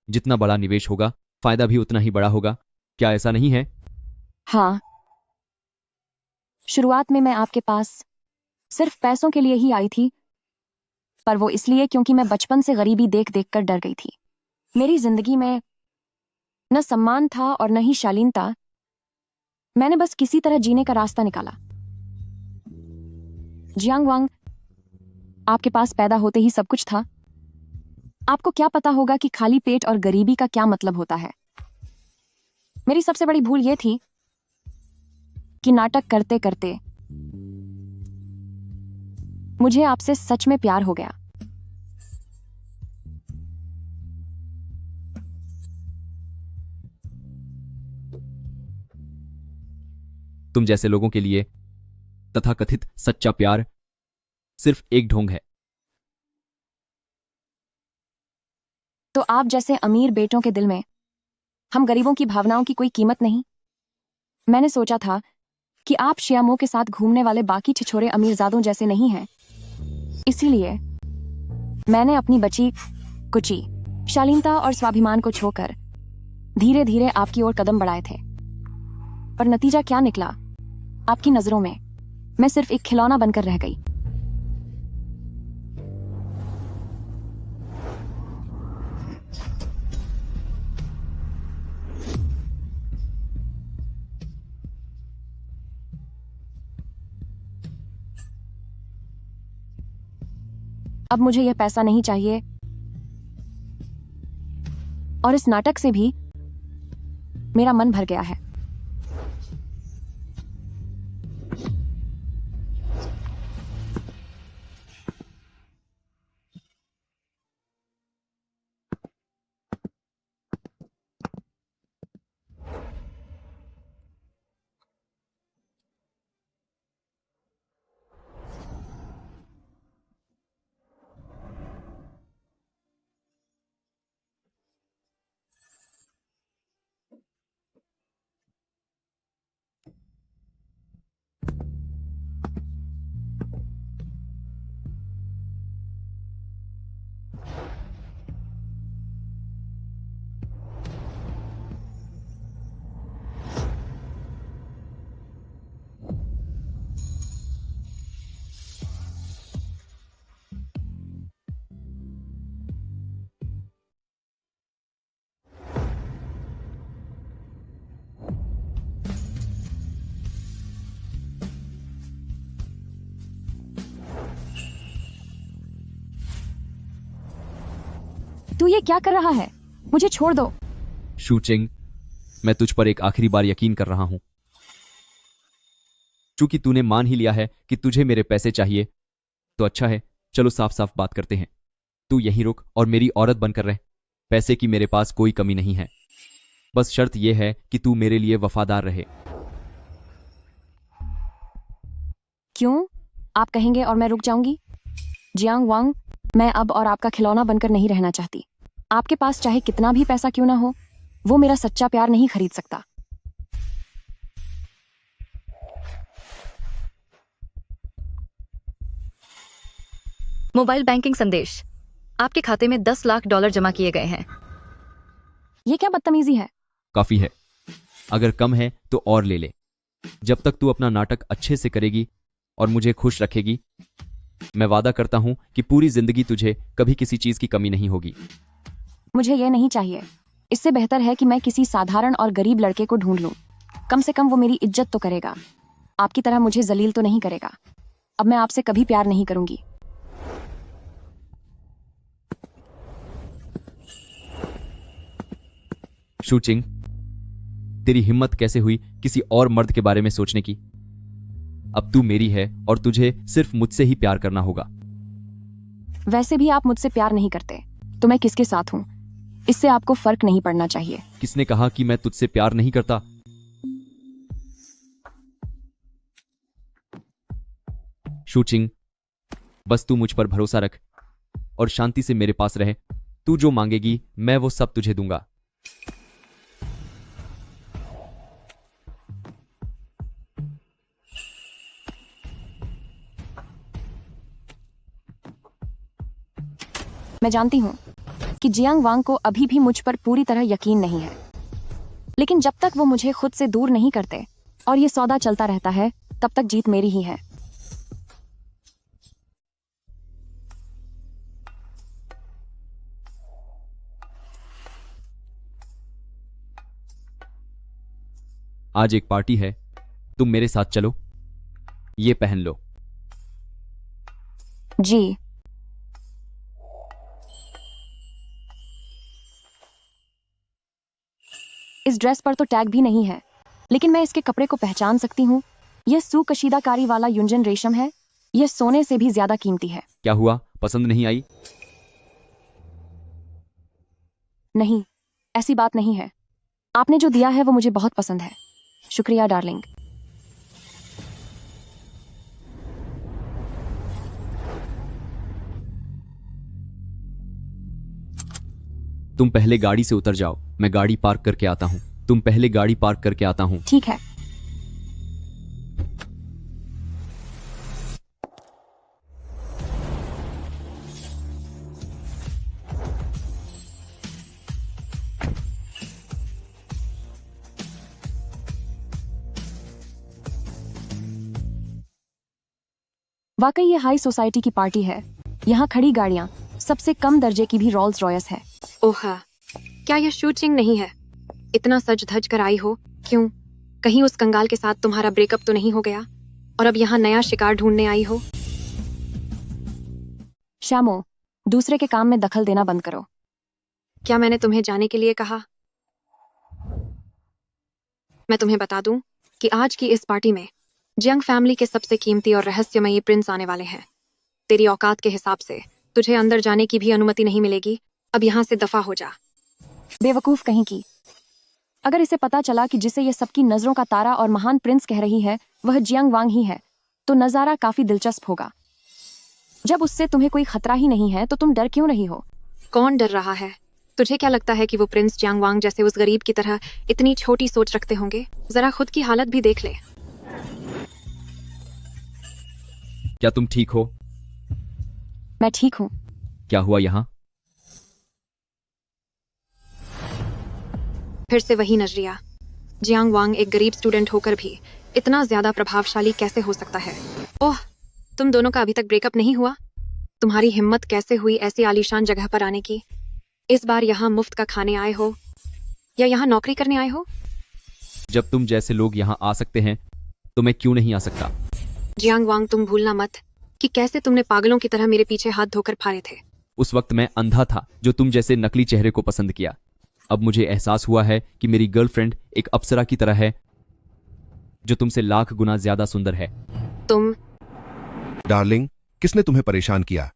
जितना बड़ा निवेश होगा, फायदा भी उतना ही बड़ा होगा। क्या ऐसा नहीं है? हाँ, शुरुआत में मैं आपके पास सिर्फ पैसों के लिए ही आई थी, पर वो इसलिए क्योंकि मैं बचपन से गरीबी देख देख कर डर गई थी। मेरी जिंदगी में न सम्मान था और न ही शालीनता। मैंने बस किसी तरह जीने का रास्ता निकाला। जियांग वांग, आपके पास पैदा होते ही सब कुछ था। आपको क्या पता होगा कि खाली पेट और गरीबी का क्या मतलब होता है। मेरी सबसे बड़ी भूल यह थी कि नाटक करते करते मुझे आपसे सच में प्यार हो गया। तुम जैसे लोगों के लिए तथाकथित सच्चा प्यार सिर्फ एक ढोंग है। तो आप जैसे अमीर बेटों के दिल में हम गरीबों की भावनाओं की कोई कीमत नहीं। मैंने सोचा था कि आप शियामो के साथ घूमने वाले बाकी छिछोरे अमीरजादों जैसे नहीं हैं। इसीलिए मैंने अपनी बची कुची शालीनता और स्वाभिमान को छोड़कर धीरे धीरे आपकी ओर कदम बढ़ाए थे। पर नतीजा क्या निकला? आपकी नजरों में मैं सिर्फ एक खिलौना बनकर रह गई। अब मुझे यह पैसा नहीं चाहिए और इस नाटक से भी मेरा मन भर गया है। तू ये क्या कर रहा है? मुझे छोड़ दो। शूचिंग, मैं तुझ पर एक आखिरी बार यकीन कर रहा हूं। चूंकि तूने मान ही लिया है कि तुझे मेरे पैसे चाहिए, तो अच्छा है, चलो साफ साफ बात करते हैं। तू यहीं रुक और मेरी औरत बनकर रह। पैसे की मेरे पास कोई कमी नहीं है। बस शर्त यह है कि तू मेरे लिए वफादार रहे। क्यों? आप कहेंगे और मैं रुक जाऊंगी? जियांग वांग, मैं अब और आपका खिलौना बनकर नहीं रहना चाहती। आपके पास चाहे कितना भी पैसा क्यों ना हो, वो मेरा सच्चा प्यार नहीं खरीद सकता। मोबाइल बैंकिंग संदेश, आपके खाते में 10 लाख डॉलर जमा किए गए हैं। ये क्या बदतमीजी है? काफी है, अगर कम है तो और ले ले। जब तक तू अपना नाटक अच्छे से करेगी और मुझे खुश रखेगी, मैं वादा करता हूं कि पूरी जिंदगी तुझे कभी किसी चीज की कमी नहीं होगी। मुझे ये नहीं चाहिए। इससे बेहतर है कि मैं किसी साधारण और गरीब लड़के को ढूंढ लूं। कम से कम वो मेरी इज्जत तो करेगा, आपकी तरह मुझे जलील तो नहीं करेगा। अब मैं आपसे कभी प्यार नहीं करूंगी। शूचिंग, तेरी हिम्मत कैसे हुई किसी और मर्द के बारे में सोचने की? अब तू मेरी है और तुझे सिर्फ मुझसे ही प्यार करना होगा। वैसे भी आप मुझसे प्यार नहीं करते, तो मैं किसके साथ हूं इससे आपको फर्क नहीं पड़ना चाहिए। किसने कहा कि मैं तुझसे प्यार नहीं करता? शूचिंग, बस तू मुझ पर भरोसा रख और शांति से मेरे पास रह। तू जो मांगेगी मैं वो सब तुझे दूंगा। मैं जानती हूं कि जियांग वांग को अभी भी मुझ पर पूरी तरह यकीन नहीं है, लेकिन जब तक वो मुझे खुद से दूर नहीं करते और ये सौदा चलता रहता है, तब तक जीत मेरी ही है। आज एक पार्टी है, तुम मेरे साथ चलो। ये पहन लो। जी। इस ड्रेस पर तो टैग भी नहीं है, लेकिन मैं इसके कपड़े को पहचान सकती हूँ। यह सुकशीदाकारी वाला युंजन रेशम है। यह सोने से भी ज्यादा कीमती है। क्या हुआ, पसंद नहीं आई? नहीं, ऐसी बात नहीं है। आपने जो दिया है वो मुझे बहुत पसंद है। शुक्रिया डार्लिंग। तुम पहले गाड़ी से उतर जाओ, मैं गाड़ी पार्क करके आता हूं। तुम पहले गाड़ी पार्क करके आता हूं। ठीक है। वाकई ये हाई सोसाइटी की पार्टी है। यहाँ खड़ी गाड़ियाँ सबसे कम दर्जे की भी रोल्स रॉयस है। ओहा, क्या यह शूचिंग नहीं है? इतना सज धज कर आई हो क्यों? कहीं उस कंगाल के साथ तुम्हारा ब्रेकअप तो नहीं हो गया और अब यहाँ नया शिकार ढूंढने आई हो? श्यामो, दूसरे के काम में दखल देना बंद करो। क्या मैंने तुम्हें जाने के लिए कहा? मैं तुम्हें बता दूं कि आज की इस पार्टी में जियांग फैमिली के सबसे कीमती और रहस्यमयी प्रिंस आने वाले हैं। तेरी औकात के हिसाब से तुझे अंदर जाने की भी अनुमति नहीं मिलेगी। अब यहाँ से दफा हो जा। बेवकूफ कहीं की। अगर इसे पता चला कि जिसे ये सबकी नजरों का तारा और महान प्रिंस कह रही है वह जियांग वांग ही है, तो नजारा काफी दिलचस्प होगा। जब उससे तुम्हें कोई खतरा ही नहीं है तो तुम डर क्यों रही हो? कौन डर रहा है? तुझे क्या लगता है कि वो प्रिंस जियांग वांग जैसे उस गरीब की तरह इतनी छोटी सोच रखते होंगे? जरा खुद की हालत भी देख ले। क्या तुम ठीक हो? मैं ठीक हूँ। क्या हुआ यहाँ? फिर से वही नजरिया। जियांग वांग एक गरीब स्टूडेंट होकर भी इतना ज्यादा प्रभावशाली कैसे हो सकता है? ओह, तुम दोनों का अभी तक ब्रेकअप नहीं हुआ? तुम्हारी हिम्मत कैसे हुई ऐसी आलीशान जगह पर आने की? इस बार यहाँ मुफ्त का खाने आए हो या यहाँ नौकरी करने आए हो? जब तुम जैसे लोग यहाँ आ सकते हैं तो मैं क्यों नहीं आ सकता? जियांग वांग, तुम भूलना मत कि कैसे तुमने पागलों की तरह मेरे पीछे हाथ धोकर फाड़े थे। उस वक्त मैं अंधा था जो तुम जैसे नकली चेहरे को पसंद किया। अब मुझे एहसास हुआ है कि मेरी गर्लफ्रेंड एक अप्सरा की तरह है जो तुमसे लाख गुना ज्यादा सुंदर है। तुम डार्लिंग, किसने तुम्हें परेशान किया?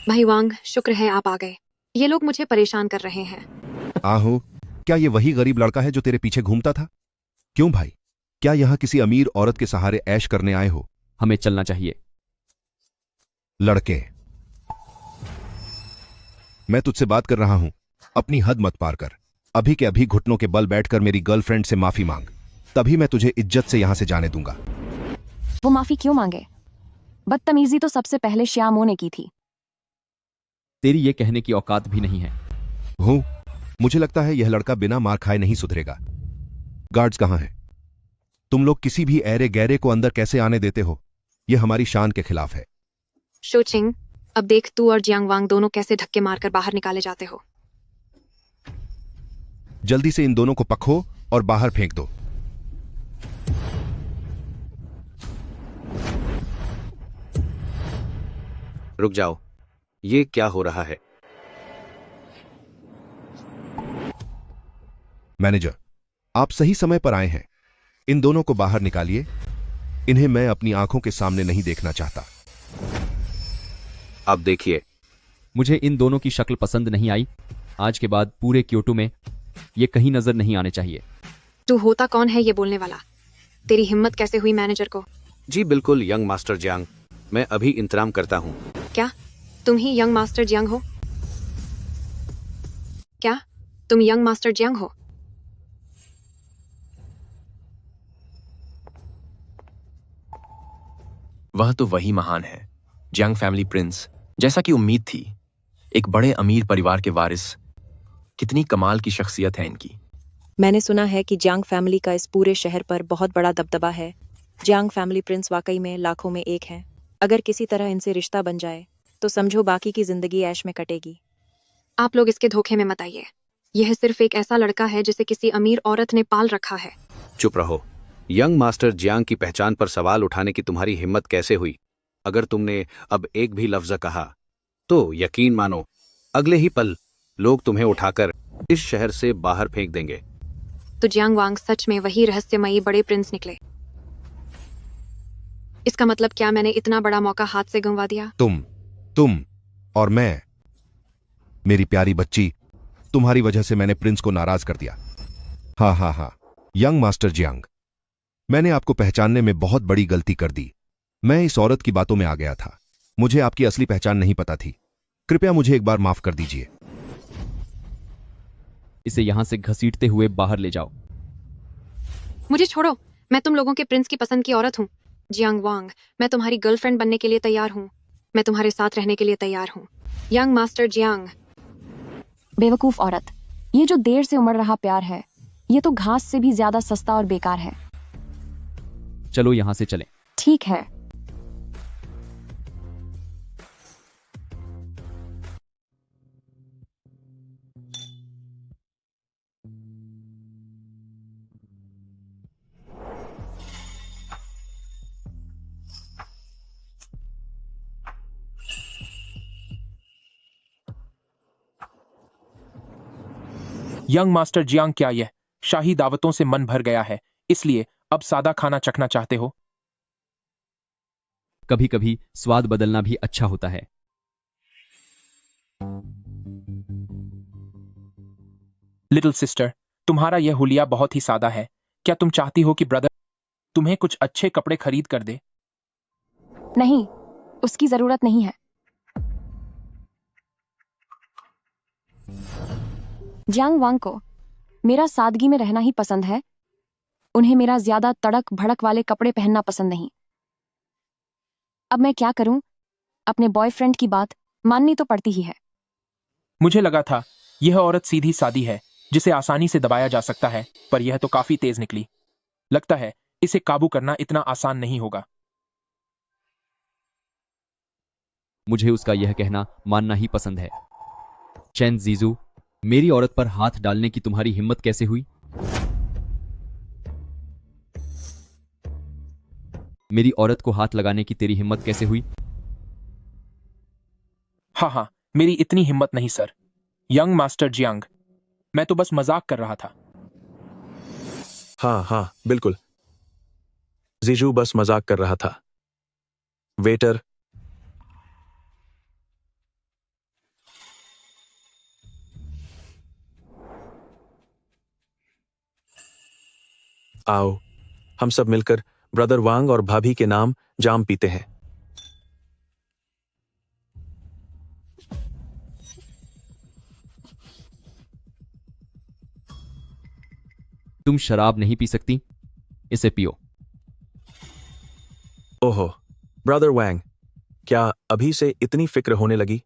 भाई वांग, शुक्र है आप आ गए। ये लोग मुझे परेशान कर रहे हैं। आहू, क्या ये वही गरीब लड़का है जो तेरे पीछे घूमता था? क्यों भाई, क्या यहाँ किसी अमीर औरत के सहारे ऐश करने आए हो? हमें चलना चाहिए। लड़के, मैं तुझसे बात कर रहा हूं, अपनी हद मत पार कर। अभी के अभी घुटनों के बल बैठकर मेरी गर्लफ्रेंड से माफी मांग, तभी मैं तुझे इज्जत से यहां से जाने दूंगा। वो माफी क्यों मांगे? बदतमीजी तो सबसे पहले श्यामो ने की थी। तेरी ये कहने की औकात भी नहीं है। हूं, मुझे लगता है यह लड़का बिना मार खाए नहीं सुधरेगा। गार्ड्स कहां हैं? तुम लोग किसी भी ऐरे गैरे को अंदर कैसे आने देते हो? यह हमारी शान के खिलाफ है। शूचिंग, अब देख तू और जियांग वांग दोनों कैसे धक्के मारकर बाहर निकाले जाते हो। जल्दी से इन दोनों को पकड़ो और बाहर फेंक दो। रुक जाओ, ये क्या हो रहा है? मैनेजर, आप सही समय पर आए हैं। इन दोनों को बाहर निकालिए। इन्हें मैं अपनी आंखों के सामने नहीं देखना चाहता। अब देखिए, मुझे इन दोनों की शक्ल पसंद नहीं आई। आज के बाद पूरे क्योटो में ये कहीं नजर नहीं आने चाहिए। तू होता कौन है ये बोलने वाला? तेरी हिम्मत कैसे हुई मैनेजर को? जी बिल्कुल यंग मास्टर जियांग, मैं अभी इंतजाम करता हूँ। क्या तुम ही यंग मास्टर जियांग हो? क्या तुम यंग मास्टर जियांग हो? वह तो वही महान है, जियांग फैमिली प्रिंस, जैसा कि उम्मीद थी। एक बड़े अमीर परिवार के वारिस। कितनी कमाल की शख्सियत है इनकी। मैंने सुना है कि जियांग फैमिली का इस पूरे शहर पर बहुत बड़ा दबदबा है। जियांग फैमिली प्रिंस वाकई में लाखों में एक हैं। अगर किसी तरह इनसे रिश्ता बन जाए तो समझो बाकी की जिंदगी ऐश में कटेगी। आप लोग इसके धोखे में मत आइए। यह सिर्फ एक ऐसा लड़का है जिसे किसी अमीर औरत ने पाल रखा है। चुप रहो। यंग मास्टर जियांग की पहचान पर सवाल उठाने की तुम्हारी हिम्मत कैसे हुई? अगर तुमने अब एक भी लफ्ज कहा तो यकीन मानो अगले ही पल लोग तुम्हें उठाकर इस शहर से बाहर फेंक देंगे। तो जियांग वांग सच में वही रहस्यमयी बड़े प्रिंस निकले। इसका मतलब क्या मैंने इतना बड़ा मौका हाथ से गंवा दिया? तुम और मैं, मेरी प्यारी बच्ची, तुम्हारी वजह से मैंने प्रिंस को नाराज कर दिया। हाँ, यंग मास्टर जियांग, मैंने आपको पहचानने में बहुत बड़ी गलती कर दी। मैं इस औरत की बातों में आ गया था। मुझे आपकी असली पहचान नहीं पता थी। कृपया मुझे एक बार माफ कर दीजिए। इसे यहां से घसीटते हुए बाहर ले जाओ। मुझे छोड़ो, मैं तुम लोगों के प्रिंस की पसंद की औरत हूँ। जियांग वांग, मैं तुम्हारी गर्लफ्रेंड बनने के लिए तैयार हूँ। मैं तुम्हारे साथ रहने के लिए तैयार हूँ। Young master Jiang. बेवकूफ औरत, ये जो देर से उमड़ रहा प्यार है, ये तो घास से भी ज्यादा सस्ता और बेकार है। चलो यहां से चलें। ठीक है। यंग मास्टर जियांग, क्या यह शाही दावतों से मन भर गया है, इसलिए अब सादा खाना चखना चाहते हो? कभी कभी स्वाद बदलना भी अच्छा होता है। लिटिल सिस्टर, तुम्हारा यह हुलिया बहुत ही सादा है। क्या तुम चाहती हो कि ब्रदर तुम्हें कुछ अच्छे कपड़े खरीद कर दे? नहीं, उसकी जरूरत नहीं है। जियांग वांग को मेरा सादगी में रहना ही पसंद है। उन्हें मेरा ज्यादा तड़क भड़क वाले कपड़े पहनना पसंद नहीं। अब मैं क्या करूं? अपने बॉयफ्रेंड की बात माननी तो पड़ती ही है। मुझे लगा था यह औरत सीधी सादी है जिसे आसानी से दबाया जा सकता है, पर यह तो काफी तेज निकली। लगता है इसे काबू करना इतना आसान नहीं होगा। मुझे उसका यह कहना मानना ही पसंद है। चैन जीजू, मेरी औरत पर हाथ डालने की तुम्हारी हिम्मत कैसे हुई? मेरी औरत को हाथ लगाने की तेरी हिम्मत कैसे हुई? हाँ, मेरी इतनी हिम्मत नहीं सर। यंग मास्टर जियांग, मैं तो बस मजाक कर रहा था। हाँ, बिल्कुल। जीजू बस मजाक कर रहा था। वेटर, आओ हम सब मिलकर ब्रदर वांग और भाभी के नाम जाम पीते हैं। तुम शराब नहीं पी सकती, इसे पियो। ओहो, ब्रदर वांग, क्या अभी से इतनी फिक्र होने लगी?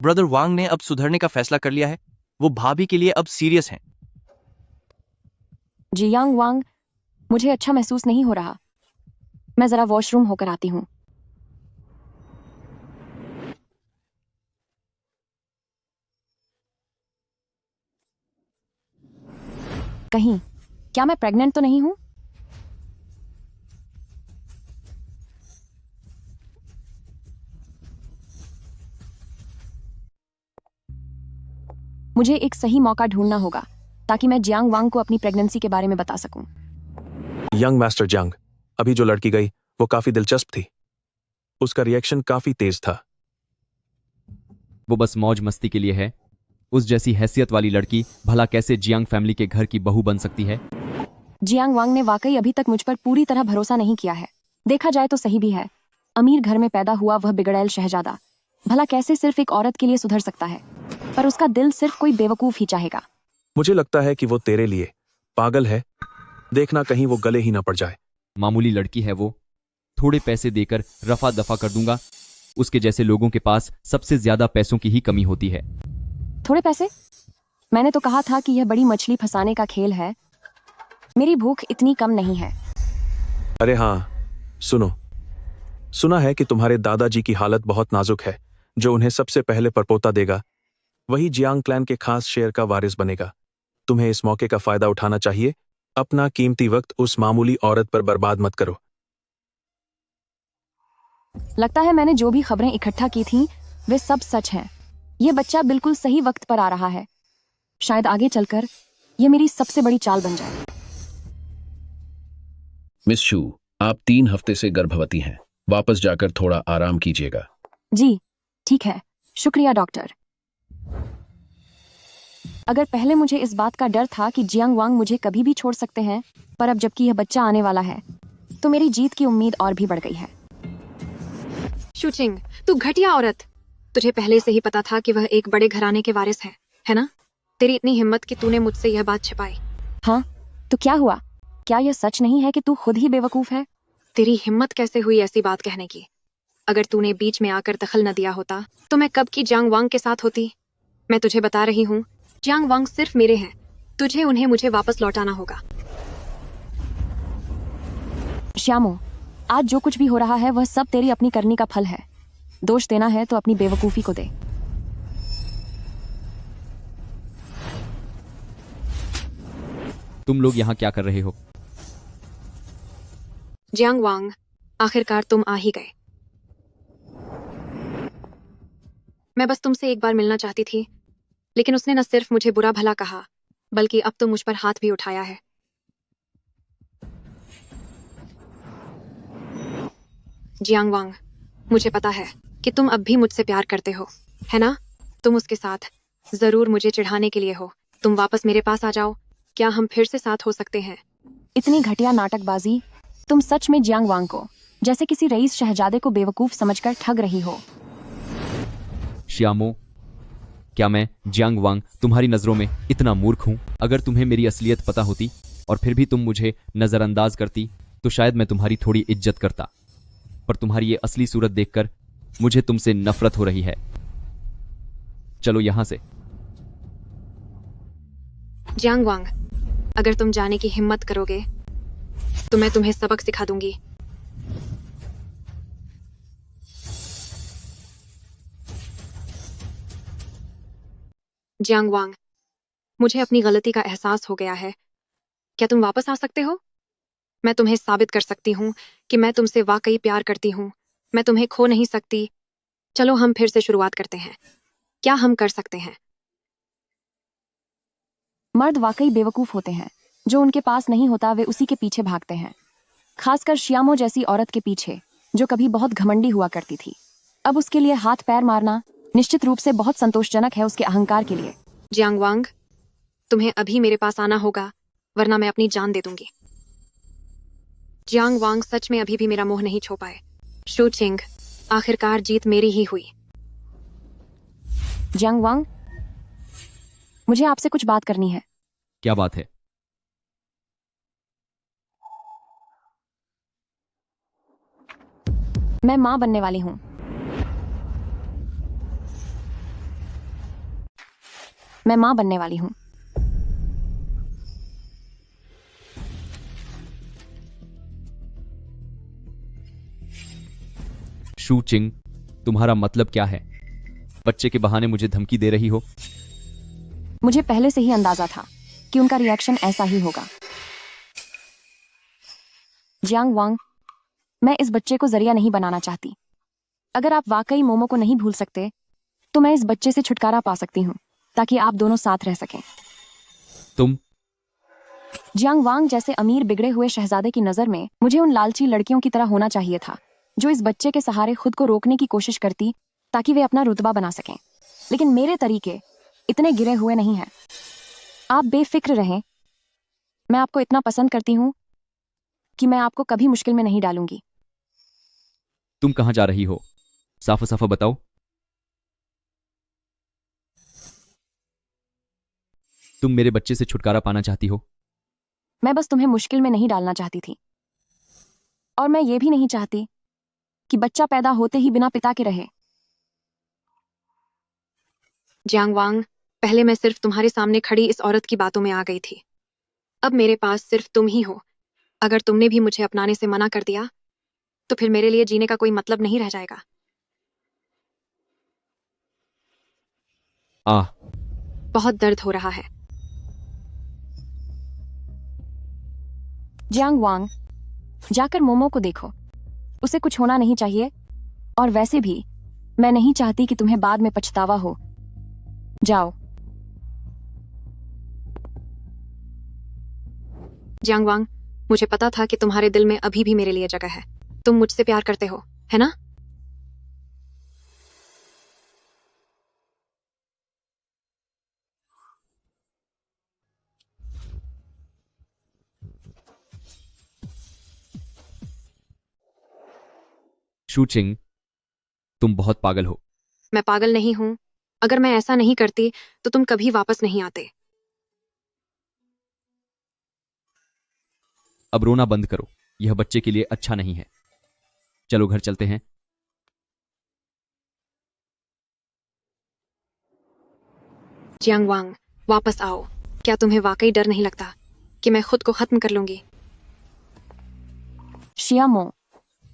ब्रदर वांग ने अब सुधरने का फैसला कर लिया है। वो भाभी के लिए अब सीरियस हैं। जियांग वांग, मुझे अच्छा महसूस नहीं हो रहा। मैं जरा वॉशरूम होकर आती हूँ। कहीं क्या मैं प्रेग्नेंट तो नहीं हूं? मुझे एक सही मौका ढूंढना होगा ताकि मैं जियांग वांग को अपनी प्रेगनेंसी के बारे में बता सकूं। यंग मास्टर जियांग, अभी जो लड़की गई वो काफी दिलचस्प थी। उसका रिएक्शन काफी तेज था। वो बस मौज मस्ती के लिए है। उस जैसी हैसियत वाली लड़की भला कैसे जियांग फैमिली के घर की बहू बन सकती है? जियांग वांग ने वाकई अभी तक मुझ पर पूरी तरह भरोसा नहीं किया है। देखा जाए तो सही भी है। अमीर घर में पैदा हुआ वह बिगड़ैल शहजादा भला कैसे सिर्फ एक औरत के लिए सुधर सकता है? पर उसका दिल सिर्फ कोई बेवकूफ ही चाहेगा। मुझे लगता है कि वो तेरे लिए पागल है। देखना कहीं वो गले ही ना पड़ जाए। मामूली लड़की है वो। थोड़े पैसे देकर रफा दफा कर दूंगा। उसके जैसे लोगों के पास सबसे ज्यादा पैसों की ही कमी होती है। थोड़े पैसे? मैंने तो कहा था कि यह बड़ी मछली फंसाने का खेल है। मेरी भूख इतनी कम नहीं है। अरे हाँ, सुनो, सुना है कि तुम्हारे दादाजी की हालत बहुत नाजुक है। जो उन्हें सबसे पहले परपोता देगा वही जियांग क्लैन के खास शेर का वारिस बनेगा। तुम्हें इस मौके का फायदा उठाना चाहिए। अपना कीमती वक्त उस मामूली औरत पर बर्बाद मत करो। लगता है मैंने जो भी खबरें इकट्ठा की थीं, वे सब सच हैं। यह बच्चा बिल्कुल सही वक्त पर आ रहा है। शायद आगे चलकर यह मेरी सबसे बड़ी चाल बन जाए। मिस शू, आप 3 हफ्ते से गर्भवती हैं। वापस जाकर थोड़ा आराम कीजिएगा। जी ठीक है, शुक्रिया डॉक्टर। अगर पहले मुझे इस बात का डर था कि जियांग वांग मुझे कभी भी छोड़ सकते हैं, पर अब जबकि यह बच्चा आने वाला है तो मेरी जीत की उम्मीद और भी बढ़ गई है। शूचिंग, तू घटिया औरत। तुझे पहले से ही पता था कि वह एक बड़े घराने के वारिस है ना? तेरी इतनी हिम्मत कि तूने मुझसे यह बात छिपाई। हाँ, तो क्या हुआ? क्या यह सच नहीं है कि तू खुद ही बेवकूफ है? तेरी हिम्मत कैसे हुई ऐसी बात कहने की? अगर तूने बीच में आकर दखल न दिया होता तो मैं कब की जियांग वांग के साथ होती। मैं तुझे बता रही हूँ, जियांग वांग सिर्फ मेरे हैं। तुझे उन्हें मुझे वापस लौटाना होगा। श्यामो, आज जो कुछ भी हो रहा है वह सब तेरी अपनी करनी का फल है। दोष देना है तो अपनी बेवकूफी को दे। तुम लोग यहाँ क्या कर रहे हो? जियांग वांग, आखिरकार तुम आ ही गए। मैं बस तुमसे एक बार मिलना चाहती थी, लेकिन उसने न सिर्फ मुझे बुरा भला कहा बल्कि अब तो मुझ पर हाथ भी उठाया है। जियांग वांग, मुझे पता है कि तुम अब भी मुझसे प्यार करते हो, है ना? तुम उसके साथ जरूर मुझे चिढ़ाने के लिए हो। तुम वापस मेरे पास आ जाओ। क्या हम फिर से साथ हो सकते हैं? इतनी घटिया नाटकबाजी। तुम सच में जियांग वांग को जैसे किसी रईस शहजादे को बेवकूफ समझकर ठग रही हो। श्यामो, क्या मैं जियांग वांग तुम्हारी नजरों में इतना मूर्ख हूं? अगर तुम्हें मेरी असलियत पता होती और फिर भी तुम मुझे नजरअंदाज करती तो शायद मैं तुम्हारी थोड़ी इज्जत करता। पर तुम्हारी ये असली सूरत देखकर मुझे तुमसे नफरत हो रही है। चलो यहां से। जियांग वांग, अगर तुम जाने की हिम्मत करोगे तो मैं तुम्हें सबक सिखा दूंगी। जियांग वांग, मुझे अपनी गलती का एहसास हो गया है। क्या तुम वापस आ सकते हो? मैं तुम्हें साबित कर सकती हूँ कि मैं तुमसे वाकई प्यार करती हूँ। मैं तुम्हें खो नहीं सकती। चलो हम फिर से शुरुआत करते हैं। क्या हम कर सकते हैं? मर्द वाकई बेवकूफ होते हैं। जो उनके पास नहीं होता वे उसी के पीछे भागते हैं। खासकर श्यामो जैसी औरत के पीछे जो कभी बहुत घमंडी हुआ करती थी। अब उसके लिए हाथ पैर मारना निश्चित रूप से बहुत संतोषजनक है उसके अहंकार के लिए। जियांग वांग, तुम्हें अभी मेरे पास आना होगा वरना मैं अपनी जान दे दूंगी। जियांग वांग सच में अभी भी मेरा मोह नहीं छो पाए। शूचिंग, आखिरकार जीत मेरी ही हुई। जियांग वांग, मुझे आपसे कुछ बात करनी है। क्या बात है? मैं मां बनने वाली हूँ। मैं माँ बनने वाली हूँ। शू चिंग, तुम्हारा मतलब क्या है? बच्चे के बहाने मुझे धमकी दे रही हो? मुझे पहले से ही अंदाजा था कि उनका रिएक्शन ऐसा ही होगा। जियांग वांग, मैं इस बच्चे को जरिया नहीं बनाना चाहती। अगर आप वाकई मोमो को नहीं भूल सकते तो मैं इस बच्चे से छुटकारा पा सकती हूँ ताकि आप दोनों साथ रह सकें। तुम जियांग वांग जैसे अमीर बिगड़े हुए शहजादे की नजर में मुझे उन लालची लड़कियों की तरह होना चाहिए था जो इस बच्चे के सहारे खुद को रोकने की कोशिश करती ताकि वे अपना रुतबा बना सकें। लेकिन मेरे तरीके इतने गिरे हुए नहीं हैं। आप बेफिक्र रहें, मैं आपको इतना पसंद करती हूँ कि मैं आपको कभी मुश्किल में नहीं डालूंगी। तुम कहां जा रही हो? साफ साफ बताओ। तुम मेरे बच्चे से छुटकारा पाना चाहती हो? मैं बस तुम्हें मुश्किल में नहीं डालना चाहती थी, और मैं ये भी नहीं चाहती कि बच्चा पैदा होते ही बिना पिता के रहे। जियांग वांग, पहले मैं सिर्फ तुम्हारे सामने खड़ी इस औरत की बातों में आ गई थी। अब मेरे पास सिर्फ तुम ही हो। अगर तुमने भी मुझे अपनाने से मना कर दिया तो फिर मेरे लिए जीने का कोई मतलब नहीं रह जाएगा। बहुत दर्द हो रहा है। जियांग वांग, जाकर मोमो को देखो, उसे कुछ होना नहीं चाहिए, और वैसे भी मैं नहीं चाहती कि तुम्हें बाद में पछतावा हो। जाओ। जियांग वांग, मुझे पता था कि तुम्हारे दिल में अभी भी मेरे लिए जगह है। तुम मुझसे प्यार करते हो, है ना? शू चिंग, तुम बहुत पागल हो। मैं पागल नहीं हूं। अगर मैं ऐसा नहीं करती तो तुम कभी वापस नहीं आते। अब रोना बंद करो, यह बच्चे के लिए अच्छा नहीं है। चलो घर चलते हैं। जियांग वांग, वापस आओ। क्या तुम्हें वाकई डर नहीं लगता कि मैं खुद को खत्म कर लूंगी? शियामो,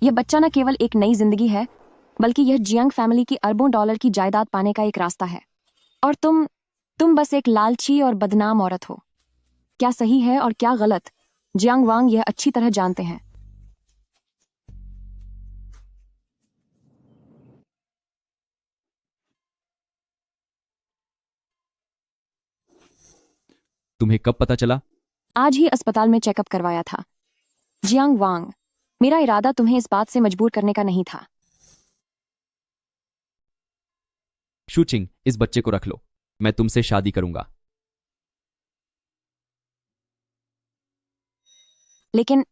यह बच्चा न केवल एक नई जिंदगी है, बल्कि यह जियांग फैमिली की अरबों डॉलर की जायदाद पाने का एक रास्ता है। और तुम बस एक लालची और बदनाम औरत हो। क्या सही है और क्या गलत, जियांग वांग यह अच्छी तरह जानते हैं। तुम्हें कब पता चला? आज ही अस्पताल में चेकअप करवाया था। जियांग वांग, मेरा इरादा तुम्हें इस बात से मजबूर करने का नहीं था। शू चिंग, इस बच्चे को रख लो, मैं तुमसे शादी करूंगा। लेकिन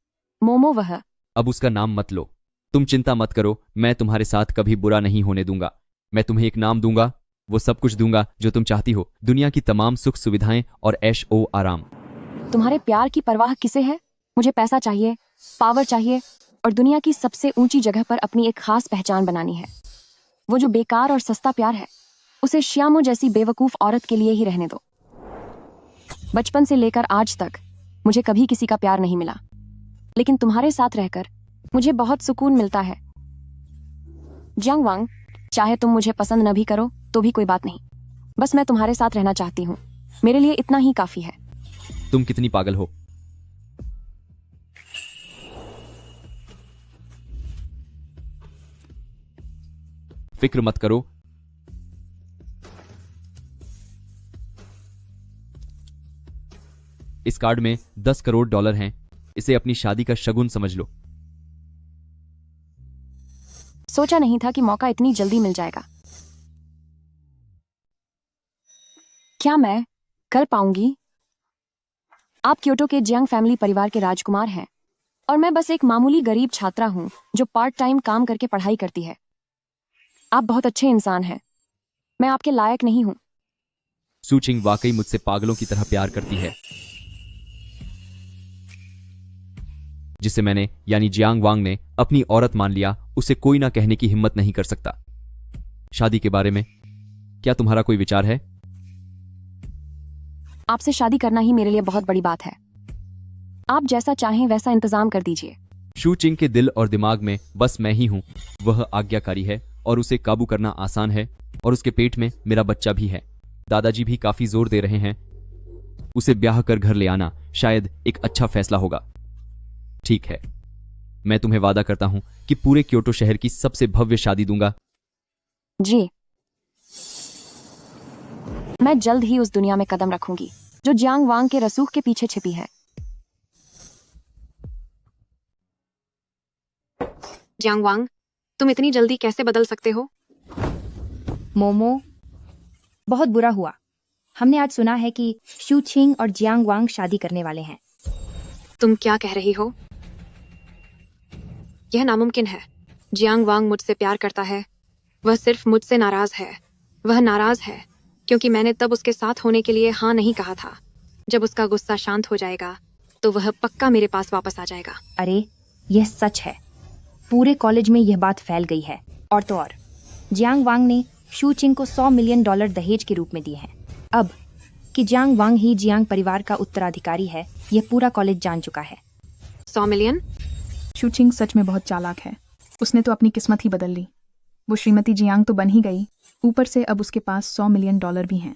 मोमो वह। अब उसका नाम मत लो। तुम चिंता मत करो, मैं तुम्हारे साथ कभी बुरा नहीं होने दूंगा। मैं तुम्हें एक नाम दूंगा, वो सब कुछ दूंगा जो तुम चाहती हो, दुनिया की तमाम सुख सुविधाएं और ऐश ओ आराम। तुम्हारे प्यार की परवाह किसे है? मुझे पैसा चाहिए, पावर चाहिए, और दुनिया की सबसे ऊंची जगह पर अपनी एक खास पहचान बनानी है। वो जो बेकार और सस्ता प्यार है, उसे श्यामो जैसी बेवकूफ औरत के लिए ही रहने दो। बचपन से लेकर आज तक मुझे कभी किसी का प्यार नहीं मिला, लेकिन तुम्हारे साथ रहकर मुझे बहुत सुकून मिलता है। जियांग वांग, चाहे तुम मुझे पसंद न भी करो तो भी कोई बात नहीं, बस मैं तुम्हारे साथ रहना चाहती हूँ। मेरे लिए इतना ही काफी है। तुम कितनी पागल हो। फिक्र मत करो, इस कार्ड में 10 करोड़ डॉलर हैं, इसे अपनी शादी का शगुन समझ लो। सोचा नहीं था कि मौका इतनी जल्दी मिल जाएगा। क्या मैं कर पाऊंगी? आप क्योटो के जियांग फैमिली परिवार के राजकुमार हैं, और मैं बस एक मामूली गरीब छात्रा हूं जो पार्ट टाइम काम करके पढ़ाई करती है। आप बहुत अच्छे इंसान हैं, मैं आपके लायक नहीं हूं। शू चिंग वाकई मुझसे पागलों की तरह प्यार करती है। जिसे मैंने यानी जियांग वांग ने अपनी औरत मान लिया, उसे कोई ना कहने की हिम्मत नहीं कर सकता। शादी के बारे में क्या तुम्हारा कोई विचार है? आपसे शादी करना ही मेरे लिए बहुत बड़ी बात है। आप जैसा चाहें वैसा इंतजाम कर दीजिए। शू चिंग के दिल और दिमाग में बस मैं ही हूँ। वह आज्ञाकारी है और उसे काबू करना आसान है, और उसके पेट में मेरा बच्चा भी है। दादाजी भी काफी जोर दे रहे हैं। उसे ब्याह कर घर ले आना शायद एक अच्छा फैसला होगा। ठीक है, मैं तुम्हें वादा करता हूं कि पूरे क्योटो शहर की सबसे भव्य शादी दूंगा। जी, मैं जल्द ही उस दुनिया में कदम रखूंगी जो जियांग वांग के रसूख के पीछे छिपी है। जियांग वांग, तुम इतनी जल्दी कैसे बदल सकते हो? मोमो, बहुत बुरा हुआ। हमने आज सुना है कि शू चिंग और जियांग वांग शादी करने वाले हैं। तुम क्या कह रही हो? यह नामुमकिन है। जियांग वांग मुझसे प्यार करता है। वह सिर्फ मुझसे नाराज है। वह नाराज है क्योंकि मैंने तब उसके साथ होने के लिए हाँ नहीं कहा था। जब उसका गुस्सा शांत हो जाएगा तो वह पक्का मेरे पास वापस आ जाएगा। अरे, यह सच है। पूरे कॉलेज में यह बात फैल गई है। और तो और, जियांग वांग ने शू चिंग को $100 मिलियन दहेज के रूप में दिए हैं। अब कि जियांग वांग ही जियांग परिवार का उत्तराधिकारी है, यह पूरा कॉलेज जान चुका है। 100 मिलियन? शू चिंग सच में बहुत चालाक है। उसने तो अपनी किस्मत ही बदल ली। वो श्रीमती जियांग तो बन ही गई, ऊपर से अब उसके पास $100 मिलियन भी हैं।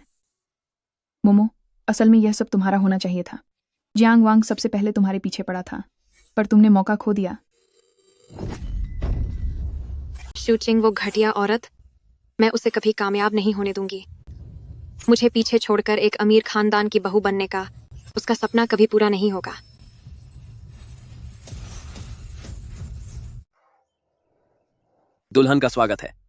मोमो, असल में यह सब तुम्हारा होना चाहिए था। जियांग वांग सबसे पहले तुम्हारे पीछे पड़ा था, पर तुमने मौका खो दिया। शू चिंग वो घटिया औरत, मैं उसे कभी कामयाब नहीं होने दूंगी। मुझे पीछे छोड़कर एक अमीर खानदान की बहू बनने का उसका सपना कभी पूरा नहीं होगा। दुल्हन का स्वागत है।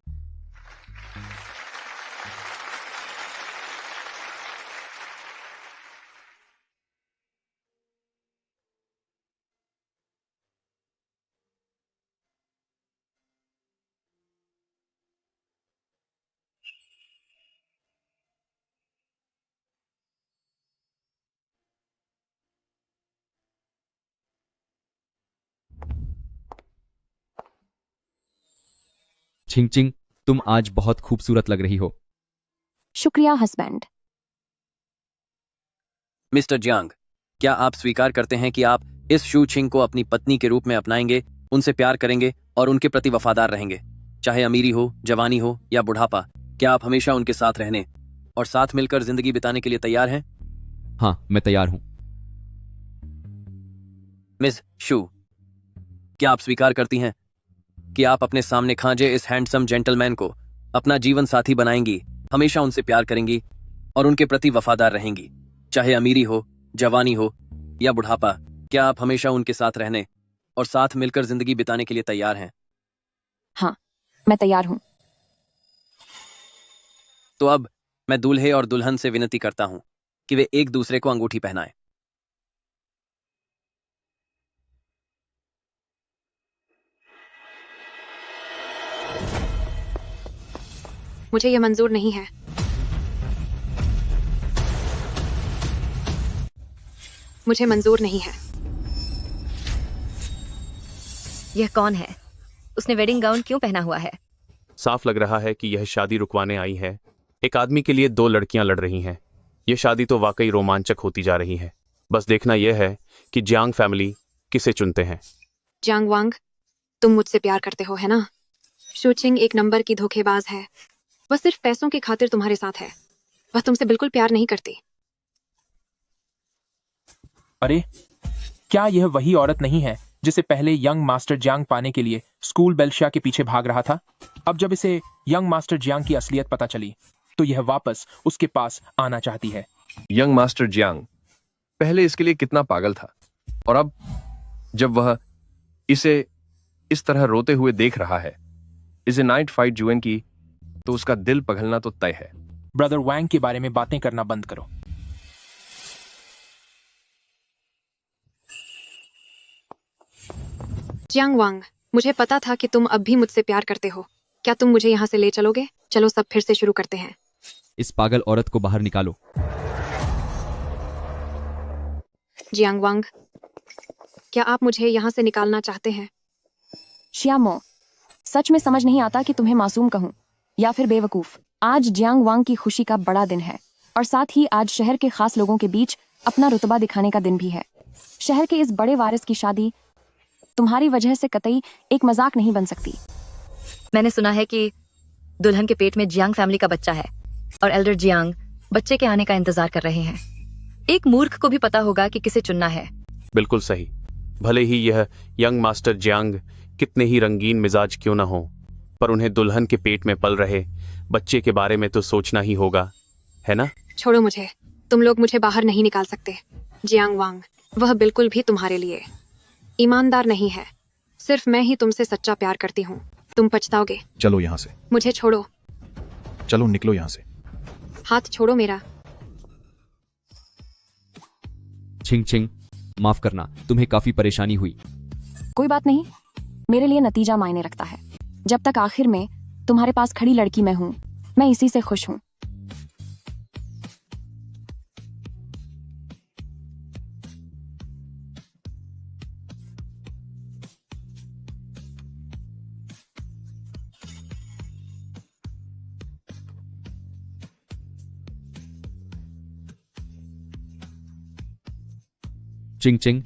छिंग चिंग, तुम आज बहुत खूबसूरत लग रही हो। शुक्रिया हस्बैंड। मिस्टर जियांग, क्या आप स्वीकार करते हैं कि आप इस शू चिंग को अपनी पत्नी के रूप में अपनाएंगे, उनसे प्यार करेंगे और उनके प्रति वफादार रहेंगे, चाहे अमीरी हो, जवानी हो या बुढ़ापा? क्या आप हमेशा उनके साथ रहने और साथ मिलकर जिंदगी बिताने के लिए तैयार हैं? हाँ, मैं तैयार हूं। मिस शू, क्या आप स्वीकार करती हैं कि आप अपने सामने खांजे इस हैंडसम जेंटलमैन को अपना जीवन साथी बनाएंगी, हमेशा उनसे प्यार करेंगी और उनके प्रति वफादार रहेंगी, चाहे अमीरी हो, जवानी हो या बुढ़ापा? क्या आप हमेशा उनके साथ रहने और साथ मिलकर जिंदगी बिताने के लिए तैयार हैं? हाँ, मैं तैयार हूं। तो अब मैं दूल्हे और दुल्हन से विनती करता हूं कि वे एक दूसरे को अंगूठी पहनाएं। मुझे यह मंजूर नहीं है। मुझे मंजूर नहीं है। यह कौन है? उसने वेडिंग गाउन क्यों पहना हुआ है? साफ लग रहा है कि यह शादी रुकवाने आई है। एक आदमी के लिए 2 लड़कियां लड़ रही हैं। यह शादी तो वाकई रोमांचक होती जा रही है। बस देखना यह है कि जियांग फैमिली किसे चुनते हैं। जियांग वांग, तुम मुझसे प्यार करते हो, है ना? शू चिंग एक नंबर की धोखेबाज है। वह सिर्फ पैसों की खातिर तुम्हारे साथ है। वह तुमसे बिल्कुल प्यार नहीं करती। अरे, क्या यह वही औरत नहीं है जिसे पहले यंग मास्टर जियांग पाने के लिए स्कूल बेल्शिया के पीछे भाग रहा था? अब जब इसे यंग मास्टर जियांग की असलियत पता चली तो यह वापस उसके पास आना चाहती है। यंग मास्टर जियांग पहले इसके लिए कितना पागल था, और अब जब वह इसे इस तरह रोते हुए देख रहा है, इसे नाइट फाइट जुएन की, तो उसका दिल पिघलना तो तय है। ब्रदर वांग के बारे में बातें करना बंद करो। जियांग वांग, मुझे पता था कि तुम अब भी मुझसे प्यार करते हो। क्या तुम मुझे यहाँ से ले चलोगे? चलो सब फिर से शुरू करते हैं। इस पागल औरत को बाहर निकालो। जियांग वांग, क्या आप मुझे यहाँ से निकालना चाहते हैं? श्यामो, सच में समझ नहीं आता कि तुम्हें मासूम कहूं या फिर बेवकूफ। आज जियांग वांग की खुशी का बड़ा दिन है। और साथ ही आज शहर के खास लोगों के बीच अपना रुतबा दिखाने का दिन भी है। शहर के इस बड़े वारिस की शादी तुम्हारी वजह से कतई एक मजाक नहीं बन सकती। मैंने सुना है कि दुल्हन के पेट में जियांग फैमिली का बच्चा है और एल्डर जियांग बच्चे के आने का इंतजार कर रहे हैं। एक मूर्ख को भी पता होगा कि किसे चुनना है। बिल्कुल सही। भले ही यह यंग मास्टर जियांग कितने ही रंगीन मिजाज क्यों न हो, पर उन्हें दुल्हन के पेट में पल रहे बच्चे के बारे में तो सोचना ही होगा, है ना? छोड़ो मुझे, तुम लोग मुझे बाहर नहीं निकाल सकते। जियांग वांग, वह बिल्कुल भी तुम्हारे लिए ईमानदार नहीं है। सिर्फ मैं ही तुमसे सच्चा प्यार करती हूँ। तुम पछताओगे। चलो यहाँ से, मुझे छोड़ो। चलो निकलो यहाँ से। हाथ छोड़ो मेरा। छिंग छिंग, माफ करना, तुम्हें काफी परेशानी हुई। कोई बात नहीं, मेरे लिए नतीजा मायने रखता है। जब तक आखिर में तुम्हारे पास खड़ी लड़की मैं हूं, मैं इसी से खुश हूं। चिंग चिंग,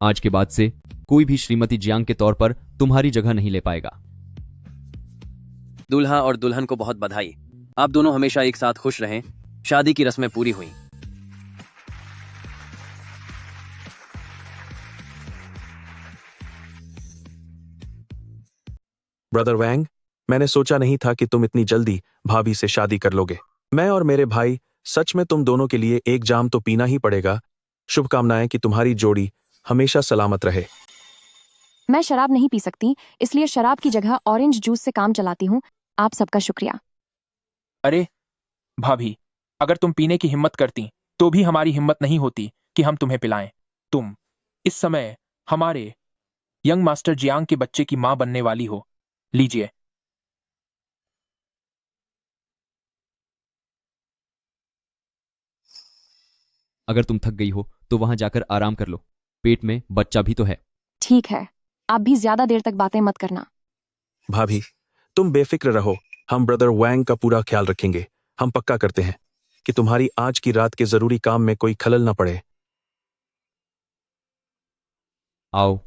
आज के बाद से कोई भी श्रीमती जियांग के तौर पर तुम्हारी जगह नहीं ले पाएगा। दूल्हा और दुल्हन को बहुत बधाई। आप दोनों हमेशा एक साथ खुश रहें। शादी की रस्में पूरी हुई। ब्रदर वैंग, मैंने सोचा नहीं था कि तुम इतनी जल्दी भाभी से शादी कर लोगे। मैं और मेरे भाई, सच में तुम दोनों के लिए एक जाम तो पीना ही पड़ेगा। शुभकामनाएं कि तुम्हारी जोड़ी हमेशा सलामत रहे। मैं शराब नहीं पी सकती, इसलिए शराब की जगह ऑरेंज जूस से काम चलाती हूँ। आप सबका शुक्रिया। अरे भाभी, अगर तुम पीने की हिम्मत करती तो भी हमारी हिम्मत नहीं होती कि हम तुम्हें पिलाएं। तुम इस समय हमारे यंग मास्टर जियांग के बच्चे की मां बनने वाली हो। लीजिए। अगर तुम थक गई हो तो वहां जाकर आराम कर लो, पेट में बच्चा भी तो है। ठीक है, आप भी ज्यादा देर तक बातें मत करना। भाभी, तुम बेफिक्र रहो, हम ब्रदर वैंग का पूरा ख्याल रखेंगे। हम पक्का करते हैं कि तुम्हारी आज की रात के जरूरी काम में कोई खलल न पड़े। आओ।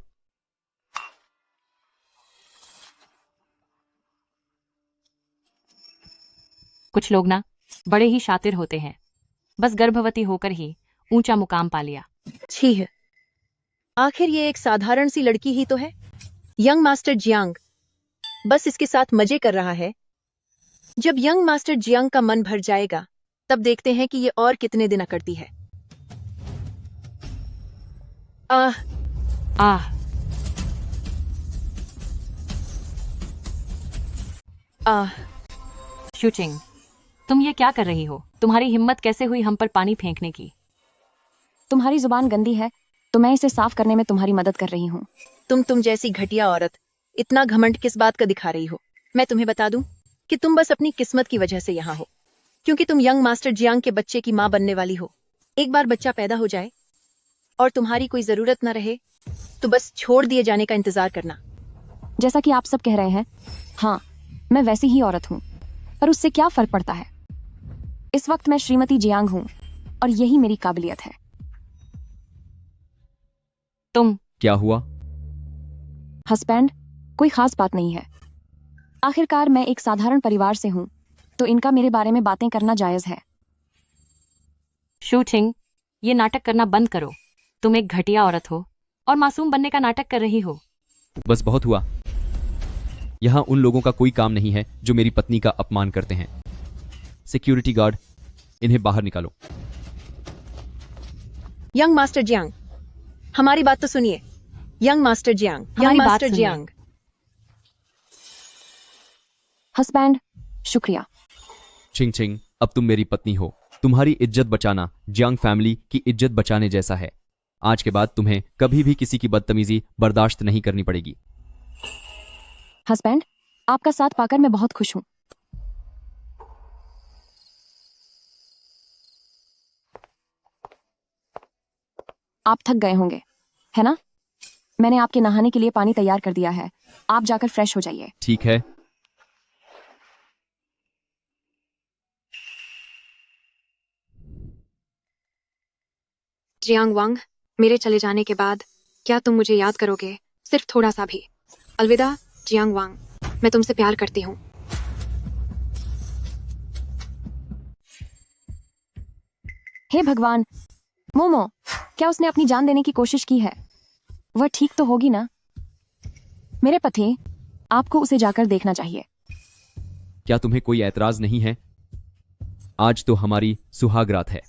कुछ लोग ना बड़े ही शातिर होते हैं, बस गर्भवती होकर ही ऊंचा मुकाम पा लिया। छी है, आखिर ये एक साधारण सी लड़की ही तो है। यंग मास्टर जियांग बस इसके साथ मजे कर रहा है। जब यंग मास्टर जियांग का मन भर जाएगा, तब देखते हैं कि ये और कितने दिन अकड़ती है। आह आह आह शूचिंग, तुम ये क्या कर रही हो? तुम्हारी हिम्मत कैसे हुई हम पर पानी फेंकने की? तुम्हारी जुबान गंदी है तो मैं इसे साफ करने में तुम्हारी मदद कर रही हूँ। तुम जैसी घटिया औरत इतना घमंड किस बात का दिखा रही हो? मैं तुम्हें बता दूं कि तुम बस अपनी किस्मत की वजह से यहाँ हो, क्योंकि तुम यंग मास्टर जियांग के बच्चे की मां बनने वाली हो। एक बार बच्चा पैदा हो जाए और तुम्हारी कोई जरूरत न रहे तो बस छोड़ दिए जाने का इंतजार करना। जैसा कि आप सब कह रहे हैं, हाँ, मैं वैसी ही औरत हूँ, पर उससे क्या फर्क पड़ता है? इस वक्त मैं श्रीमती जियांग हूँ और यही मेरी काबिलियत है। तुम क्या हुआ? हस्बैंड, कोई खास बात नहीं है। आखिरकार मैं एक साधारण परिवार से हूँ, तो इनका मेरे बारे में बातें करना जायज है। शूटिंग, ये नाटक करना बंद करो। तुम एक घटिया औरत हो और मासूम बनने का नाटक कर रही हो। बस बहुत हुआ। यहाँ उन लोगों का कोई काम नहीं है जो मेरी पत्नी का अपमान करते हैं। सिक्योरिटी गार्ड, इन्हें बाहर निकालो। यंग मास्टर जियांग, हमारी बात तो सुनिए। Young master Jiang, young master Jiang. Husband, शुक्रिया। छिंग छिंग, अब तुम मेरी पत्नी हो। तुम्हारी इज्जत बचाना जियांग फैमिली की इज्जत बचाने जैसा है। आज के बाद तुम्हें कभी भी किसी की बदतमीजी बर्दाश्त नहीं करनी पड़ेगी। हस्बैंड, आपका साथ पाकर मैं बहुत खुश हूँ। आप थक गए होंगे, है ना? मैंने आपके नहाने के लिए पानी तैयार कर दिया है। आप जाकर फ्रेश हो जाइए। ठीक है। जियांग वांग, मेरे चले जाने के बाद क्या तुम मुझे याद करोगे? सिर्फ थोड़ा सा भी। अलविदा जियांग वांग, मैं तुमसे प्यार करती हूँ। हे भगवान, मोमो, क्या उसने अपनी जान देने की कोशिश की है? वह ठीक तो होगी ना? मेरे पति, आपको उसे जाकर देखना चाहिए। क्या तुम्हें कोई ऐतराज नहीं है? आज तो हमारी सुहागरात है।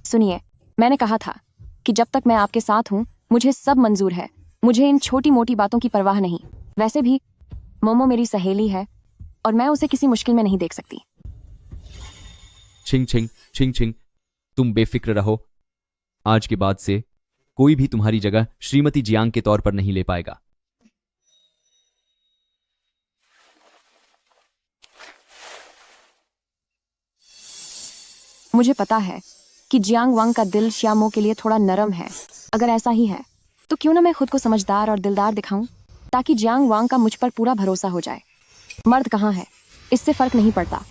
सुनिए, मैंने कहा था कि जब तक मैं आपके साथ हूँ मुझे सब मंजूर है। मुझे इन छोटी मोटी बातों की परवाह नहीं। वैसे भी मोमो मेरी सहेली है और मैं उसे किसी मुश्किल में नहीं देख सकती। छिंग छिंग छिंग छिंग, तुम बेफिक्र रहो। आज के बाद से कोई भी तुम्हारी जगह श्रीमती जियांग के तौर पर नहीं ले पाएगा। मुझे पता है कि जियांग वांग का दिल श्यामो के लिए थोड़ा नरम है। अगर ऐसा ही है तो क्यों ना मैं खुद को समझदार और दिलदार दिखाऊं, ताकि जियांग वांग का मुझ पर पूरा भरोसा हो जाए। मर्द कहाँ है इससे फर्क नहीं पड़ता,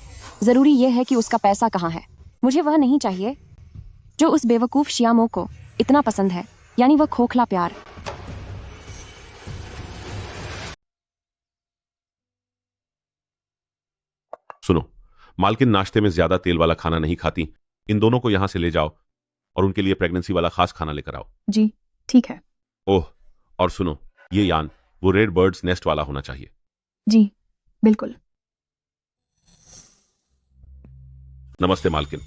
जरूरी यह है कि उसका पैसा कहाँ है। मुझे वह नहीं चाहिए जो उस बेवकूफ श्यामो को इतना पसंद है, यानी वह खोखला प्यार। सुनो, मालकिन नाश्ते में ज्यादा तेल वाला खाना नहीं खाती। इन दोनों को यहां से ले जाओ और उनके लिए प्रेगनेंसी वाला खास खाना लेकर आओ। जी ठीक है। ओह, और सुनो, ये यान वो रेड बर्ड्स नेस्ट वाला होना चाहिए। जी बिल्कुल। नमस्ते मालकिन।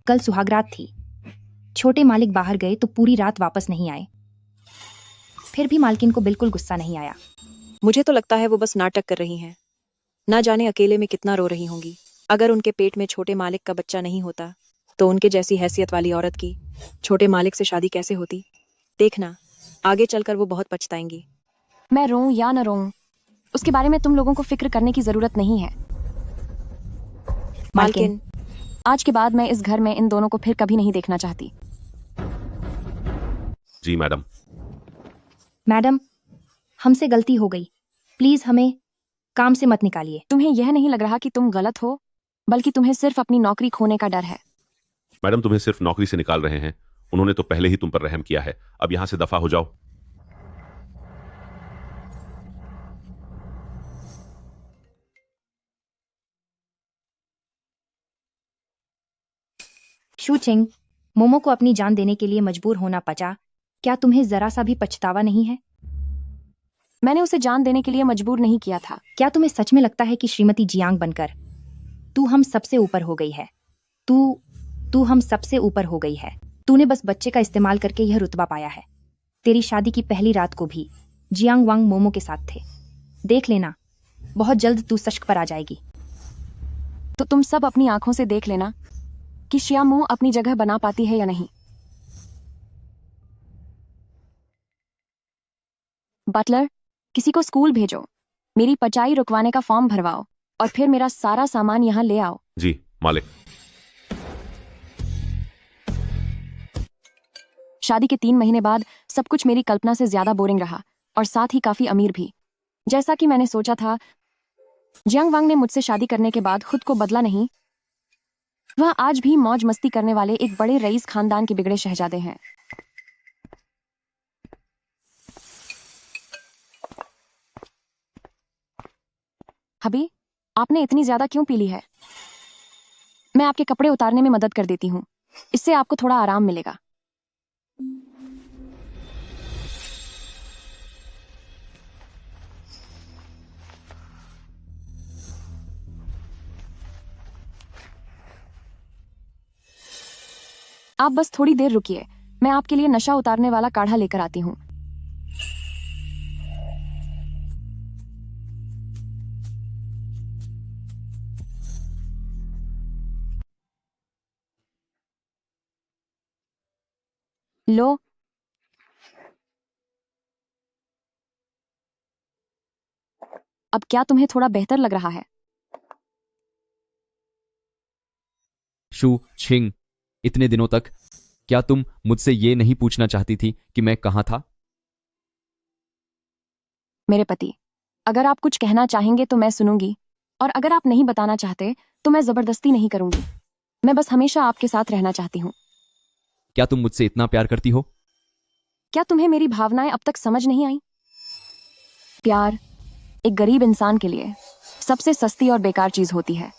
कल सुहागरात थी। छोटे मालिक बाहर गए तो पूरी रात वापस नहीं आए। फिर भी मालकिन को बिल्कुल गुस्सा नहीं आया। मुझे तो लगता है वो बस नाटक कर रही हैं। ना जाने अकेले में कितना रो रही होंगी। अगर उनके पेट में छोटे मालिक का बच्चा नहीं होता तो उनके जैसी हैसियत वाली औरत की छोटे मालिक से शादी कैसे होती? देखना, आगे चलकर वो बहुत पछताएंगी। मैं रोऊं या न रोऊं, उसके बारे में तुम लोगों को फिक्र करने की जरूरत नहीं है। मालकिन, आज के बाद मैं इस घर में इन दोनों को फिर कभी नहीं देखना चाहती। जी मैडम। मैडम, हमसे गलती हो गई। प्लीज हमें काम से मत निकालिए। तुम्हें यह नहीं लग रहा कि तुम गलत हो, बल्कि तुम्हें सिर्फ अपनी नौकरी खोने का डर है। मैडम, तुम्हें सिर्फ नौकरी से निकाल रहे हैं। उन्होंने तो पहले ही तुम पर रहम किया है। अब यहां से दफा हो जाओ। शूचिंग, मोमो को अपनी जान देने के लिए मजबूर होना पचा। क्या तुम्हें जरा सा भी पछतावा नहीं है? मैंने उसे जान देने के लिए मजबूर नहीं किया था। क्या तुम्हें सच में लगता है कि श्रीमती जियांग बनकर तू हम सबसे ऊपर हो गई है? तू हम सबसे ऊपर हो गई है। तूने बस बच्चे का इस्तेमाल करके यह रुतबा पाया है। तेरी शादी की पहली रात को भी जियांग वांग मोमो के साथ थे। देख लेना, बहुत जल्द तू सश्क पर आ जाएगी। तो तुम सब अपनी आंखों से देख लेना कि श्यामो अपनी जगह बना पाती है या नहीं। बटलर, किसी को स्कूल भेजो, मेरी पचाई रुकवाने का फॉर्म भरवाओ और फिर मेरा सारा सामान यहाँ ले आओ। जी मालिक। शादी के 3 महीने बाद सब कुछ मेरी कल्पना से ज्यादा बोरिंग रहा और साथ ही काफी अमीर भी। जैसा कि मैंने सोचा था, जियांग वांग ने मुझसे शादी करने के बाद खुद को बदला नहीं। वह आज भी मौज मस्ती करने वाले एक बड़े रईस खानदान के बिगड़े शहजादे हैं। हबी, आपने इतनी ज्यादा क्यों पी ली है? मैं आपके कपड़े उतारने में मदद कर देती हूँ, इससे आपको थोड़ा आराम मिलेगा। आप बस थोड़ी देर रुकिए, मैं आपके लिए नशा उतारने वाला काढ़ा लेकर आती हूँ। लो। अब क्या तुम्हें थोड़ा बेहतर लग रहा है? शू छिंग, इतने दिनों तक क्या तुम मुझसे ये नहीं पूछना चाहती थी कि मैं कहाँ था? मेरे पति, अगर आप कुछ कहना चाहेंगे तो मैं सुनूंगी, और अगर आप नहीं बताना चाहते तो मैं जबरदस्ती नहीं करूंगी। मैं बस हमेशा आपके साथ रहना चाहती हूँ। क्या तुम मुझसे इतना प्यार करती हो? क्या तुम्हें मेरी भावनाएं अब तक समझ नहीं आई? प्यार एक गरीब इंसान के लिए सबसे सस्ती और बेकार चीज होती है,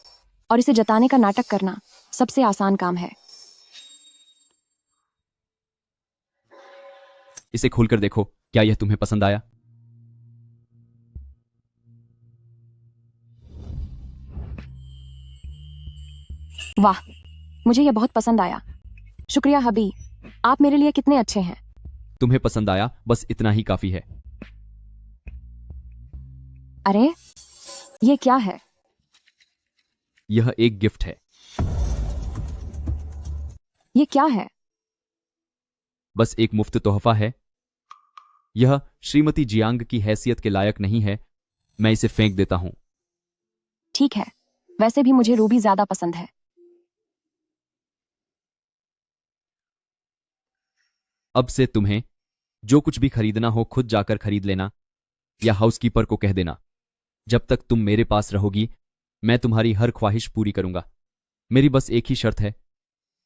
और इसे जताने का नाटक करना सबसे आसान काम है। इसे खोलकर देखो, क्या यह तुम्हें पसंद आया? वाह, मुझे यह बहुत पसंद आया। शुक्रिया हबी, आप मेरे लिए कितने अच्छे हैं। तुम्हें पसंद आया, बस इतना ही काफी है। अरे, ये क्या है? यह एक गिफ्ट है। ये क्या है? बस एक मुफ्त तोहफा है। यह श्रीमती जियांग की हैसियत के लायक नहीं है। मैं इसे फेंक देता हूं। ठीक है, वैसे भी मुझे रूबी ज्यादा पसंद है। अब से तुम्हें जो कुछ भी खरीदना हो खुद जाकर खरीद लेना, या हाउसकीपर को कह देना। जब तक तुम मेरे पास रहोगी, मैं तुम्हारी हर ख्वाहिश पूरी करूंगा। मेरी बस एक ही शर्त है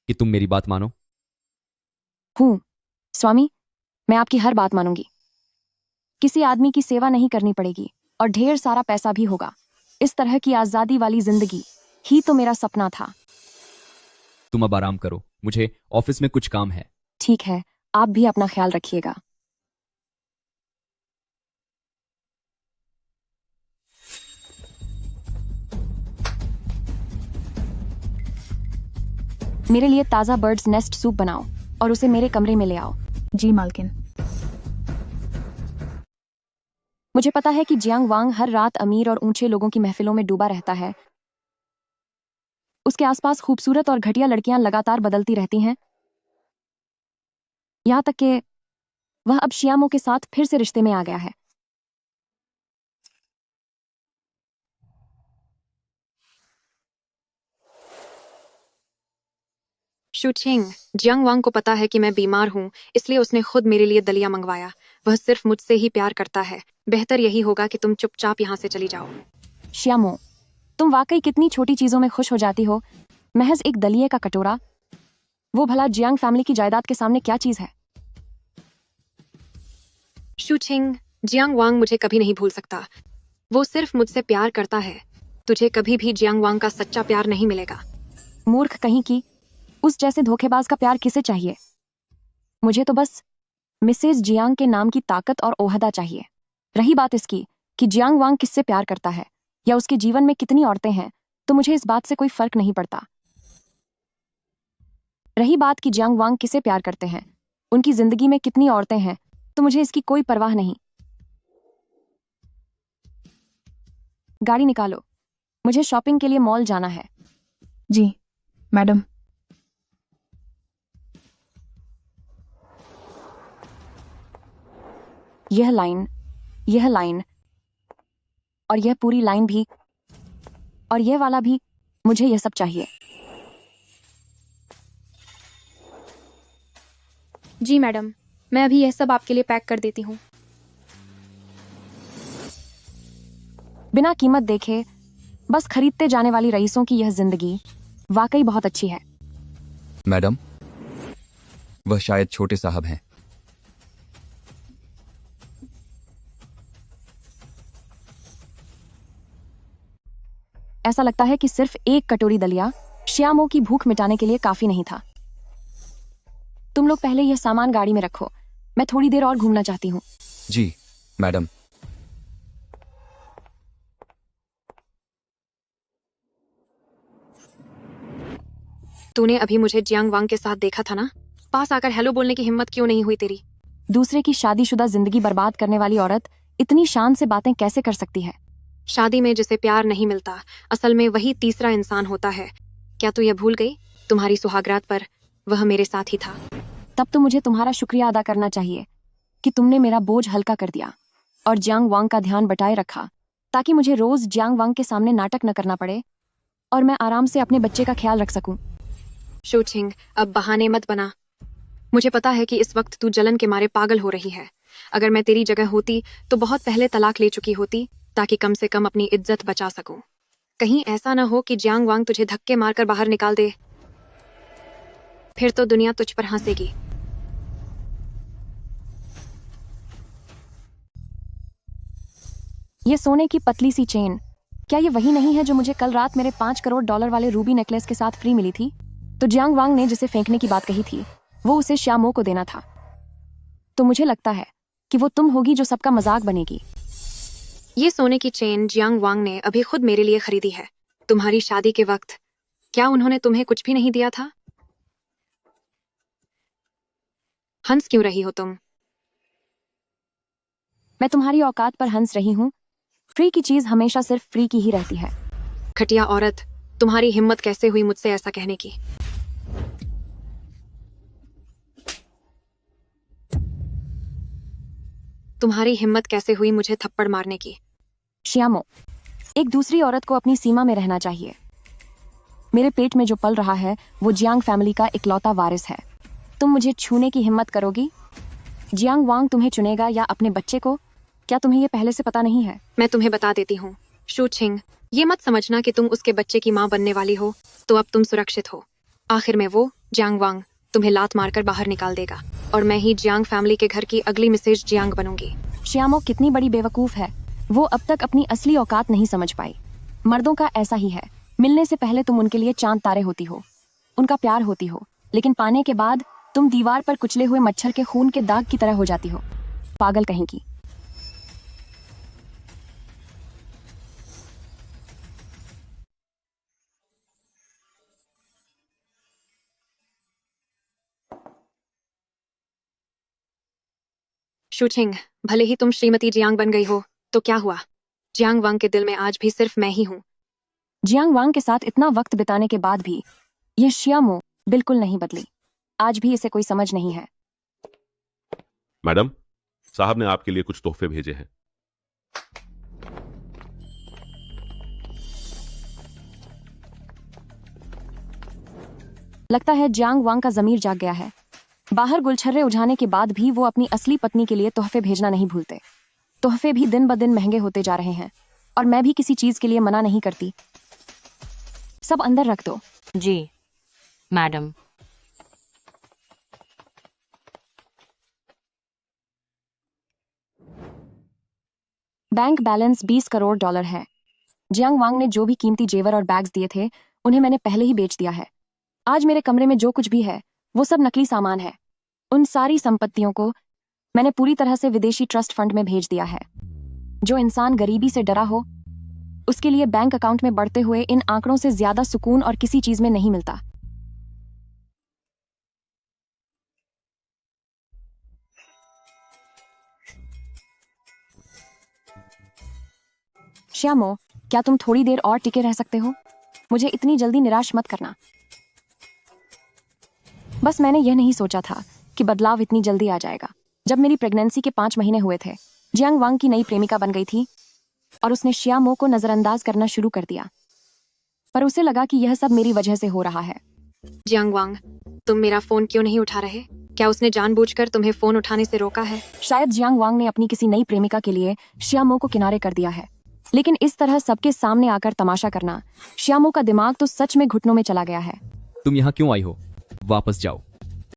कि तुम मेरी बात मानो। हूं, स्वामी, मैं आपकी हर बात मानूंगी। किसी आदमी की सेवा नहीं करनी पड़ेगी और ढेर सारा पैसा भी होगा। इस तरह की आजादी वाली जिंदगी ही तो मेरा सपना था। तुम अब आराम करो, मुझे ऑफिस में कुछ काम है। ठीक है, आप भी अपना ख्याल रखिएगा। मेरे लिए ताजा बर्ड्स नेस्ट सूप बनाओ और उसे मेरे कमरे में ले आओ। जी मालकिन। मुझे पता है कि जियांग वांग हर रात अमीर और ऊंचे लोगों की महफिलों में डूबा रहता है। उसके आसपास खूबसूरत और घटिया लड़कियां लगातार बदलती रहती हैं, यहां तक कि वह अब शियामो के साथ फिर से रिश्ते में आ गया है। शुचिंग, जियांग वांग को पता है कि मैं बीमार हूँ, इसलिए उसने खुद मेरे लिए दलिया मंगवाया। वह सिर्फ मुझसे ही प्यार करता है। बेहतर यही होगा कि तुम चुपचाप यहाँ से चली जाओ। शियामो, तुम वाकई कितनी छोटी चीजों में खुश हो जाती हो। महज एक दलिये का कटोरा, वो भला जियांग फैमिली की जायदाद के सामने क्या चीज है। शुचिंग, जियांग वांग मुझे कभी नहीं भूल सकता। वो सिर्फ मुझसे प्यार करता है। तुझे कभी भी जियांग वांग का सच्चा प्यार नहीं मिलेगा। मूर्ख कहीं की, उस जैसे धोखेबाज का प्यार किसे चाहिए। मुझे तो बस मिसेस जियांग के नाम की ताकत और ओहदा चाहिए। रही बात इसकी कि जियांग वांग किससे प्यार करता है या उसके जीवन में कितनी औरतें हैं, तो मुझे इस बात से कोई फर्क नहीं पड़ता। रही बात कि जियांग वांग किसे प्यार करते हैं, उनकी जिंदगी में कितनी औरतें हैं, तो मुझे इसकी कोई परवाह नहीं। गाड़ी निकालो, मुझे शॉपिंग के लिए मॉल जाना है। जी मैडम। यह लाइन और यह पूरी लाइन भी, और यह वाला भी, मुझे यह सब चाहिए। जी मैडम, मैं अभी यह सब आपके लिए पैक कर देती हूँ। बिना कीमत देखे बस खरीदते जाने वाली रईसों की यह जिंदगी वाकई बहुत अच्छी है। मैडम, वह शायद छोटे साहब हैं। ऐसा लगता है कि सिर्फ एक कटोरी दलिया श्यामो की भूख मिटाने के लिए काफी नहीं था। तुम लोग पहले यह सामान गाड़ी में रखो, मैं थोड़ी देर और घूमना चाहती हूँ। जी मैडम। तूने अभी मुझे जियांग वांग के साथ देखा था ना? पास आकर हेलो बोलने की हिम्मत क्यों नहीं हुई तेरी? दूसरे की शादीशुदा जिंदगी बर्बाद करने वाली औरत इतनी शान से बातें कैसे कर सकती है? शादी में जिसे प्यार नहीं मिलता, असल में वही तीसरा इंसान होता है। क्या तू यह भूल गई? तुम्हारी सुहागरात पर वह मेरे साथ ही था। तब तो मुझे तुम्हारा शुक्रिया अदा करना चाहिए कि तुमने मेरा बोझ हल्का कर दिया और जियांग वांग का ध्यान बटाए रखा, ताकि मुझे रोज जियांग वांग के सामने नाटक न करना पड़े और मैं आराम से अपने बच्चे का ख्याल रख सकूं। शुचिंग, अब बहाने मत बना। मुझे पता है कि इस वक्त तू जलन के मारे पागल हो रही है। अगर मैं तेरी जगह होती तो बहुत पहले तलाक ले चुकी होती, ताकि कम से कम अपनी इज्जत बचा सकूं। कहीं ऐसा ना हो कि जियांग वांग तुझे धक्के मारकर बाहर निकाल दे, फिर तो दुनिया तुझ पर हंसेगी। ये सोने की पतली सी चेन, क्या ये वही नहीं है जो मुझे कल रात मेरे 5 करोड़ डॉलर वाले रूबी नेकलेस के साथ फ्री मिली थी? तो जियांग वांग ने जिसे फेंकने की बात कही थी वो उसे श्यामो को देना था। तो मुझे लगता है कि वो तुम होगी जो सबका मजाक बनेगी। ये सोने की चेन जियांग वांग ने अभी खुद मेरे लिए खरीदी है। तुम्हारी शादी के वक्त क्या उन्होंने तुम्हें कुछ भी नहीं दिया था? हंस क्यों रही हो तुम? मैं तुम्हारी औकात पर हंस रही हूँ। फ्री की चीज हमेशा सिर्फ फ्री की ही रहती है। घटिया औरत, तुम्हारी हिम्मत कैसे हुई मुझसे ऐसा कहने की? तुम्हारी हिम्मत कैसे हुई मुझे थप्पड़ मारने की? श्यामो, एक दूसरी औरत को अपनी सीमा में रहना चाहिए। मेरे पेट में जो पल रहा है वो जियांग फैमिली का इकलौता वारिस है। तुम मुझे छूने की हिम्मत करोगी? जियांग वांग तुम्हें चुनेगा या अपने बच्चे को? क्या तुम्हें ये पहले से पता नहीं है? मैं तुम्हें बता देती हूँ शू छिंग, ये मत समझना कि तुम उसके बच्चे की माँ बनने वाली हो तो अब तुम सुरक्षित हो। आखिर में वो जियांग वांग तुम्हें लात मारकर बाहर निकाल देगा और मैं ही जियांग फैमिली के घर की अगली मिसेज जियांग बनूंगी। श्यामो कितनी बड़ी बेवकूफ है। वो अब तक अपनी असली औकात नहीं समझ पाई। मर्दों का ऐसा ही है, मिलने से पहले तुम उनके लिए चांद तारे होती हो, उनका प्यार होती हो, लेकिन पाने के बाद तुम दीवार पर कुचले हुए मच्छर के खून के दाग की तरह हो जाती हो। पागल कहीं की। शू छिंग, भले ही तुम श्रीमती जियांग बन गई हो तो क्या हुआ? जियांग वांग के दिल में आज भी सिर्फ मैं ही हूँ। जियांग वांग के साथ इतना वक्त बिताने के बाद भी ये श्यामो बिल्कुल नहीं बदली। आज भी इसे कोई समझ नहीं है। मैडम, साहब ने आपके लिए कुछ तोहफे भेजे हैं। लगता है जियांग वांग का जमीर जाग गया है। बाहर गुलछर्रे उठाने के बाद भी वो अपनी असली पत्नी के लिए तोहफे भेजना नहीं भूलते। तोहफे भी दिन ब दिन महंगे होते जा रहे हैं और मैं भी किसी चीज के लिए मना नहीं करती। सब अंदर रख दो। जी madam. Bank balance 20 crore dollar है। जियांग वांग ने जो भी कीमती जेवर और बैग्स दिए थे उन्हें मैंने पहले ही बेच दिया है। आज मेरे कमरे में जो कुछ भी है वो सब नकली सामान है। उन सारी संपत्तियों को मैंने पूरी तरह से विदेशी ट्रस्ट फंड में भेज दिया है। जो इंसान गरीबी से डरा हो उसके लिए बैंक अकाउंट में बढ़ते हुए इन आंकड़ों से ज्यादा सुकून और किसी चीज में नहीं मिलता। श्यामो, क्या तुम थोड़ी देर और टिके रह सकते हो? मुझे इतनी जल्दी निराश मत करना। बस मैंने यह नहीं सोचा था कि बदलाव इतनी जल्दी आ जाएगा। जब मेरी प्रेगनेंसी के 5 महीने हुए थे, जियांग वांग की नई प्रेमिका बन गई थी और उसने श्यामो को नजरअंदाज करना शुरू कर दिया। पर उसे लगा कि यह सब मेरी वजह से हो रहा है। जियांग वांग, तुम मेरा फोन क्यों नहीं उठा रहे? क्या उसने जानबूझकर तुम्हें फोन उठाने से रोका है? शायद जियांग वांग ने अपनी किसी नई प्रेमिका के लिए श्यामो को किनारे कर दिया है, लेकिन इस तरह सबके सामने आकर तमाशा करना, श्यामो का दिमाग तो सच में घुटनों में चला गया है। तुम यहाँ क्यों आई हो? वापस जाओ।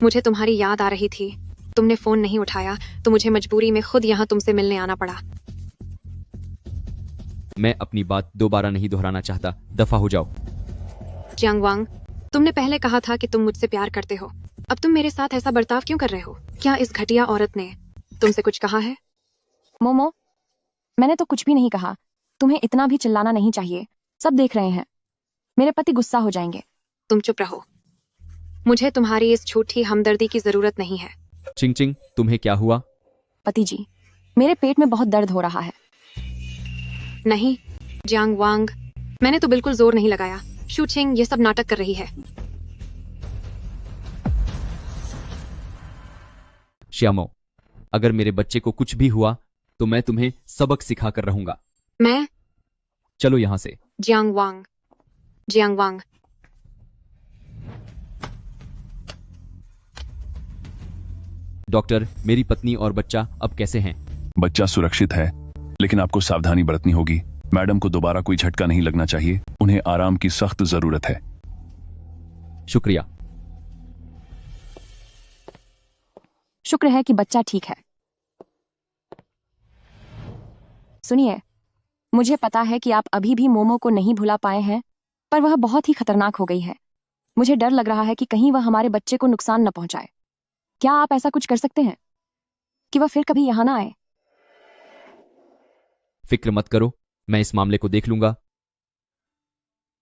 मुझे तुम्हारी याद आ रही थी। तुमने फोन नहीं उठाया तो मुझे मजबूरी में खुद यहाँ तुमसे मिलने आना पड़ा। मैं अपनी बात दोबारा नहीं दोहराना चाहता, दफा हो जाओ। जियांग वांग, तुमने पहले कहा था कि तुम मुझसे प्यार करते हो, अब तुम मेरे साथ ऐसा बर्ताव क्यों कर रहे हो? क्या इस घटिया औरत ने तुमसे कुछ कहा है? मोमो, मैंने तो कुछ भी नहीं कहा। तुम्हें इतना भी चिल्लाना नहीं चाहिए, सब देख रहे हैं। मेरे पति गुस्सा हो जाएंगे। तुम चुप रहो। मुझे तुम्हारी इस झूठी हमदर्दी की जरूरत नहीं है। चिंग चिंग, तुम्हें क्या हुआ? पति जी, मेरे पेट में बहुत दर्द हो रहा है। नहीं जियांग वांग, मैंने तो बिल्कुल जोर नहीं लगाया। शू छिंग ये सब नाटक कर रही है। श्यामो, अगर मेरे बच्चे को कुछ भी हुआ तो मैं तुम्हें सबक सिखा कर रहूंगा। मैं? चलो यहाँ से। जियांग वांग, जियांग वांग, डॉक्टर, मेरी पत्नी और बच्चा अब कैसे हैं? बच्चा सुरक्षित है, लेकिन आपको सावधानी बरतनी होगी। मैडम को दोबारा कोई झटका नहीं लगना चाहिए। उन्हें आराम की सख्त जरूरत है। शुक्रिया। शुक्र है कि बच्चा ठीक है। सुनिए, मुझे पता है कि आप अभी भी मोमो को नहीं भुला पाए हैं, पर वह बहुत ही खतरनाक हो गई है। मुझे डर लग रहा है कि कहीं वह हमारे बच्चे को नुकसान न पहुंचाए। क्या आप ऐसा कुछ कर सकते हैं कि वह फिर कभी यहां ना आए? फिक्र मत करो, मैं इस मामले को देख लूंगा।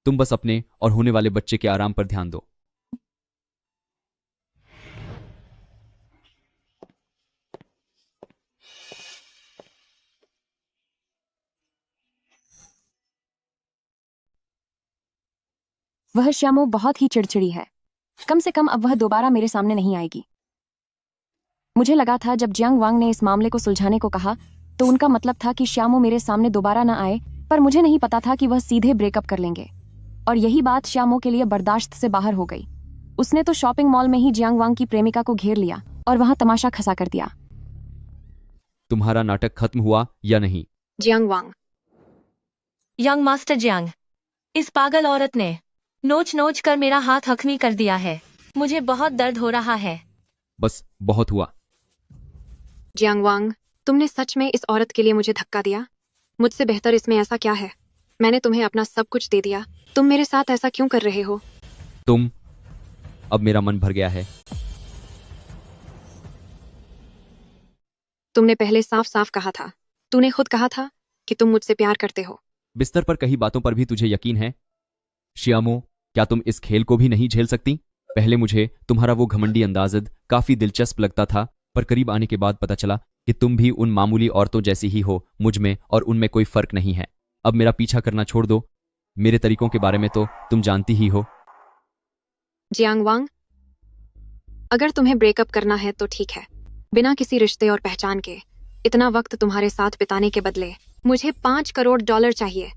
तुम बस अपने और होने वाले बच्चे के आराम पर ध्यान दो। वह श्यामो बहुत ही चिड़चिड़ी है। कम से कम अब वह दोबारा मेरे सामने नहीं आएगी। मुझे लगा था जब जियांग वांग ने इस मामले को सुलझाने को कहा तो उनका मतलब था कि श्यामो मेरे सामने दोबारा ना आए, पर मुझे नहीं पता था कि वह सीधे ब्रेकअप कर लेंगे। और यही बात श्यामो के लिए बर्दाश्त से बाहर हो गई। उसने तो शॉपिंग मॉल में ही जियांग वांग की प्रेमिका को घेर लिया और वहां तमाशा खसा कर दिया। तुम्हारा नाटक खत्म हुआ या नहीं? जियांग वांग। यंग मास्टर जियांग, इस पागल औरत ने नोच नोच कर मेरा हाथ जख्मी कर दिया है। मुझे बहुत दर्द हो रहा है। बस बहुत हुआ। जियांग वांग, तुमने सच में इस औरत के लिए मुझे धक्का दिया? मुझसे बेहतर इसमें ऐसा क्या है? मैंने तुम्हें अपना सब कुछ दे दिया, तुम मेरे साथ ऐसा क्यों कर रहे हो? तुम, अब मेरा मन भर गया है। तुमने पहले साफ साफ कहा था, तूने खुद कहा था कि तुम मुझसे प्यार करते हो। बिस्तर पर कही बातों पर भी तुझे यकीन है? श्यामो, क्या तुम इस खेल को भी नहीं झेल सकती? पहले मुझे तुम्हारा वो घमंडी अंदाज़ काफी दिलचस्प लगता था, पर करीब आने के बाद पता चला कि तुम भी उन मामूली औरतों जैसी ही हो। मुझ में और उनमें कोई फर्क नहीं है। अब मेरा पीछा करना छोड़ दो। मेरे तरीकों के बारे में तो तुम जानती ही हो। जियांग वांग, अगर तुम्हें ब्रेकअप करना है तो ठीक है, बिना किसी रिश्ते और पहचान के। इतना वक्त तुम्हारे साथ बिताने के बदले मुझे $5 करोड़ चाहिए।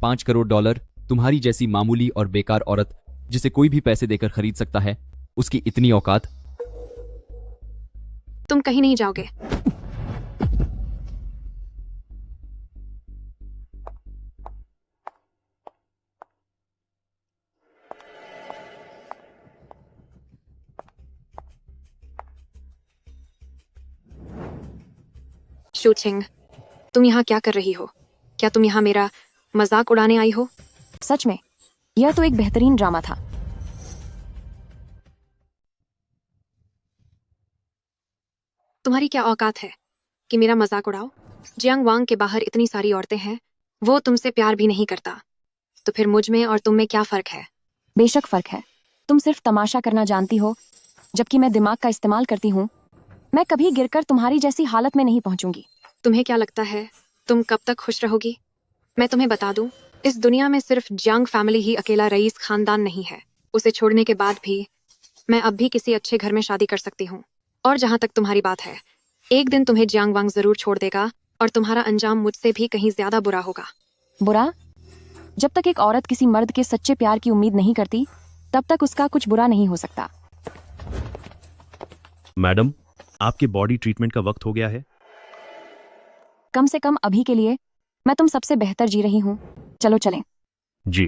$5 करोड़? तुम्हारी जैसी मामूली और बेकार औरत जिसे कोई भी पैसे देकर खरीद सकता है, उसकी इतनी औकात? तुम कहीं नहीं जाओगे। शूचिंग, तुम यहाँ क्या कर रही हो? क्या तुम यहाँ मेरा मजाक उड़ाने आई हो? सच में, यह तो एक बेहतरीन ड्रामा था। तुम्हारी क्या औकात है कि मेरा मजाक उड़ाओ? जियांग वांग के बाहर इतनी सारी औरतें हैं, वो तुमसे प्यार भी नहीं करता, तो फिर मुझ में और तुम में क्या फर्क है? बेशक फर्क है। तुम सिर्फ तमाशा करना जानती हो, जबकि मैं दिमाग का इस्तेमाल करती हूँ। मैं कभी गिरकर तुम्हारी जैसी हालत में नहीं पहुंचूंगी। तुम्हें क्या लगता है तुम कब तक खुश रहोगी? मैं तुम्हें बता दूं, इस दुनिया में सिर्फ जियांग फैमिली ही अकेला रईस खानदान नहीं है। उसे छोड़ने के बाद भी मैं अब भी किसी अच्छे घर में शादी कर सकती हूँ। और जहां तक तुम्हारी बात है, एक दिन तुम्हें जियांग वांग जरूर छोड़ देगा और तुम्हारा अंजाम मुझसे भी कहीं ज्यादा बुरा होगा। बुरा? जब तक एक औरत किसी मर्द के सच्चे प्यार की उम्मीद नहीं करती, तब तक उसका कुछ बुरा नहीं हो सकता। मैडम, आपके बॉडी ट्रीटमेंट का वक्त हो गया है। कम से कम अभी के लिए मैं तुम सबसे बेहतर जी रही हूँ। चलो चलें। जी।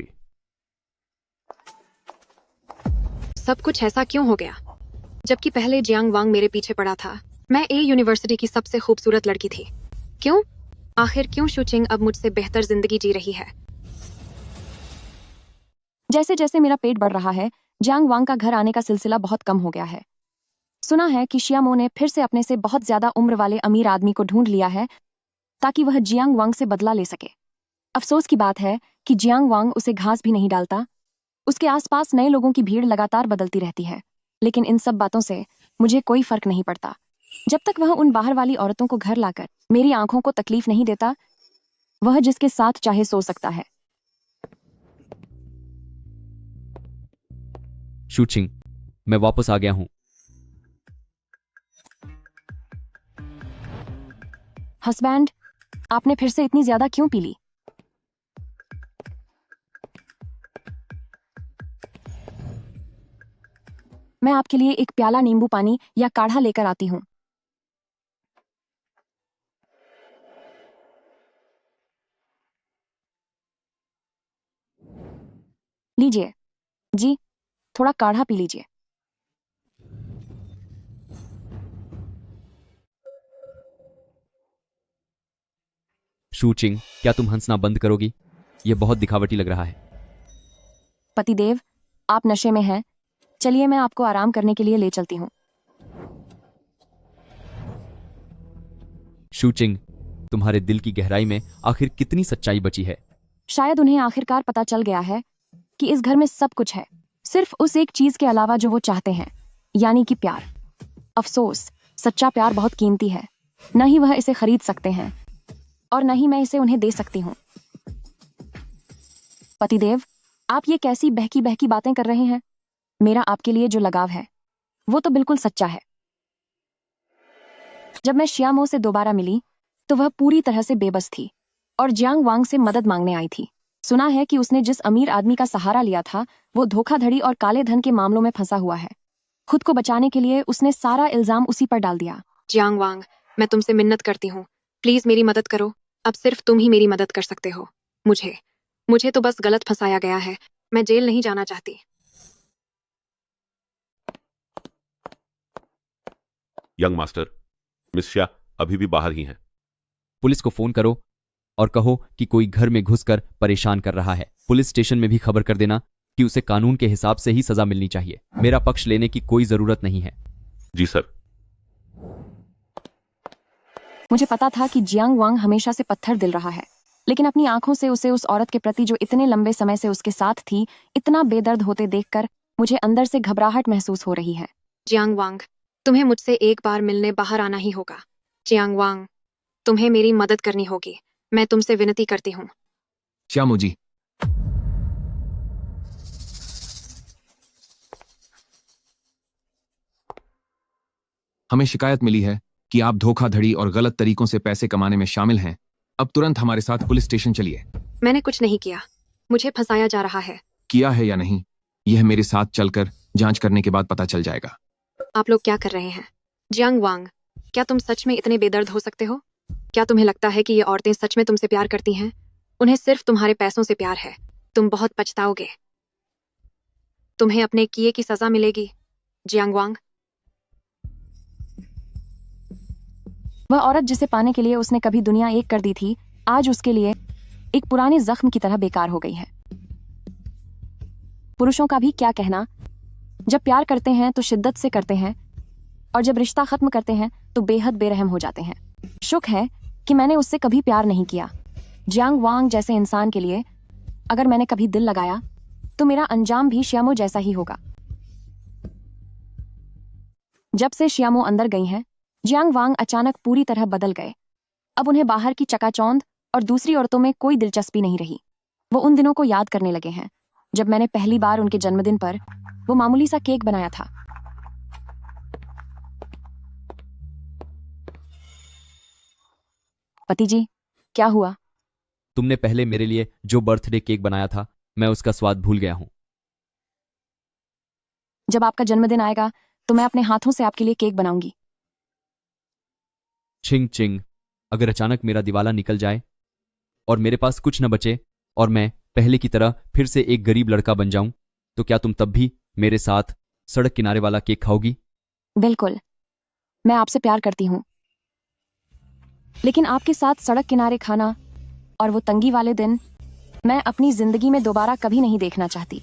सब कुछ ऐसा क्यों हो गया? जबकि पहले जियांग वांग मेरे पीछे पड़ा था। मैं ए यूनिवर्सिटी की सबसे खूबसूरत लड़की थी। क्यों? आखिर क्यों शूचिंग अब मुझसे बेहतर जिंदगी जी रही है? जैसे जैसे मेरा पेट बढ़ रहा है, जियांग वांग का घर आने का सिलसिला बहुत कम हो गया है। सुना है कि शियामो ने फिर से अपने से बहुत ज्यादा उम्र वाले अमीर आदमी को ढूंढ लिया है ताकि वह जियांग वांग से बदला ले सके। अफसोस की बात है कि जियांग वांग उसे घास भी नहीं डालता। उसके आसपास नए लोगों की भीड़ लगातार बदलती रहती है, लेकिन इन सब बातों से मुझे कोई फर्क नहीं पड़ता। जब तक वह उन बाहर वाली औरतों को घर लाकर मेरी आंखों को तकलीफ नहीं देता, वह जिसके साथ चाहे सो सकता है। शूचिंग, मैं वापस आ गया हूं। हस्बैंड, आपने फिर से इतनी ज्यादा क्यों पी ली? मैं आपके लिए एक प्याला नींबू पानी या काढ़ा लेकर आती हूँ। लीजिए जी, थोड़ा काढ़ा पी लीजिए। शूचिंग, क्या तुम हंसना बंद करोगी? यह बहुत दिखावटी लग रहा है। पतिदेव, आप नशे में हैं। चलिए मैं आपको आराम करने के लिए ले चलती हूँ। शूचिंग, तुम्हारे दिल की गहराई में आखिर कितनी सच्चाई बची है? शायद उन्हें आखिरकार पता चल गया है कि इस घर में सब कुछ है, सिर्फ उस एक चीज के अलावा जो वो चाहते हैं, यानी कि प्यार। अफसोस, सच्चा प्यार बहुत कीमती है। न ही वह इसे खरीद सकते हैं और न ही मैं इसे उन्हें दे सकती हूँ। पतिदेव, आप ये कैसी बहकी बहकी बातें कर रहे हैं? मेरा आपके लिए जो लगाव है वो तो बिल्कुल सच्चा है। जब मैं श्यामो से दोबारा मिली तो वह पूरी तरह से बेबस थी और जियांग वांग से मदद मांगने आई थी। सुना है कि उसने जिस अमीर आदमी का सहारा लिया था वो धोखाधड़ी और काले धन के मामलों में फंसा हुआ है। खुद को बचाने के लिए उसने सारा इल्जाम उसी पर डाल दिया। जियांग वांग, मैं तुमसे मिन्नत करती हूँ, प्लीज मेरी मदद करो। अब सिर्फ तुम ही मेरी मदद कर सकते हो। मुझे तो बस गलत फंसाया गया है। मैं जेल नहीं जाना चाहती। यंग मास्टर, मिस श्या अभी भी बाहर ही हैं। पुलिस को फोन करो और कहो कि कोई घर में घुसकर परेशान कर रहा है। पुलिस स्टेशन में भी खबर कर देना कि उसे कानून के हिसाब से ही सजा मिलनी चाहिए। मेरा पक्ष लेने की कोई जरूरत नहीं है। जी सर। मुझे पता था कि जियांग वांग हमेशा से पत्थर दिल रहा है, लेकिन अपनी आंखों से उसे उस औरत के प्रति जो इतने लंबे समय से उसके साथ थी, इतना बेदर्द होते देखकर मुझे अंदर से घबराहट महसूस हो रही है। जियांग वांग, तुम्हें मुझसे एक बार मिलने बाहर आना ही होगा। जियांग वांग, तुम्हें मेरी मदद करनी होगी। मैं तुमसे विनती करती हूँ। श्यामो जी, हमें शिकायत मिली है कि आप धोखाधड़ी और गलत तरीकों से पैसे कमाने में शामिल हैं। अब तुरंत हमारे साथ पुलिस स्टेशन चलिए। मैंने कुछ नहीं किया। मुझे फंसाया जा रहा है। किया है या नहीं, यह मेरे साथ चलकर जांच करने के बाद पता चल जाएगा। आप लोग क्या कर रहे हैं? जियांग वांग, क्या तुम सच में इतने बेदर्द हो सकते हो? क्या तुम्हें लगता है कि ये औरतें सच में तुमसे प्यार करती हैं? उन्हें सिर्फ तुम्हारे पैसों से प्यार है। तुम बहुत पछताओगे। तुम्हें अपने किए की सजा मिलेगी। जियांग वांग। वह औरत जिसे पाने के लिए उसने कभी दुनिया एक कर दी थी, आज उसके लिए एक पुराने जख्म की तरह बेकार हो गई है। पुरुषों का भी क्या कहना, जब प्यार करते हैं तो शिद्दत से करते हैं और जब रिश्ता खत्म करते हैं तो बेहद बेरहम हो जाते हैं। शुक है कि मैंने उससे कभी प्यार नहीं किया। जियांग वांग जैसे इंसान के लिए अगर मैंने कभी दिल लगाया तो मेरा अंजाम भी श्यामो जैसा ही होगा। जब से श्यामो अंदर गई हैं, जियांग वांग अचानक पूरी तरह बदल गए। अब उन्हें बाहर की चकाचौंध और दूसरी औरतों में कोई दिलचस्पी नहीं रही। वो उन दिनों को याद करने लगे हैं जब मैंने पहली बार उनके जन्मदिन पर वो मामूली सा केक बनाया था। पति जी, क्या हुआ? तुमने पहले मेरे लिए जो बर्थडे केक बनाया था, मैं उसका स्वाद भूल गया हूं। जब आपका जन्मदिन आएगा तो मैं अपने हाथों से आपके लिए केक बनाऊंगी। चिंग चिंग, अगर अचानक मेरा दिवाला निकल जाए और मेरे पास कुछ न बचे और मैं पहले की तरह फिर से एक गरीब लड़का बन जाऊं, तो क्या तुम तब भी मेरे साथ सड़क किनारे वाला केक खाओगी? बिल्कुल, मैं आपसे प्यार करती हूँ, लेकिन आपके साथ सड़क किनारे खाना और वो तंगी वाले दिन मैं अपनी जिंदगी में दोबारा कभी नहीं देखना चाहती।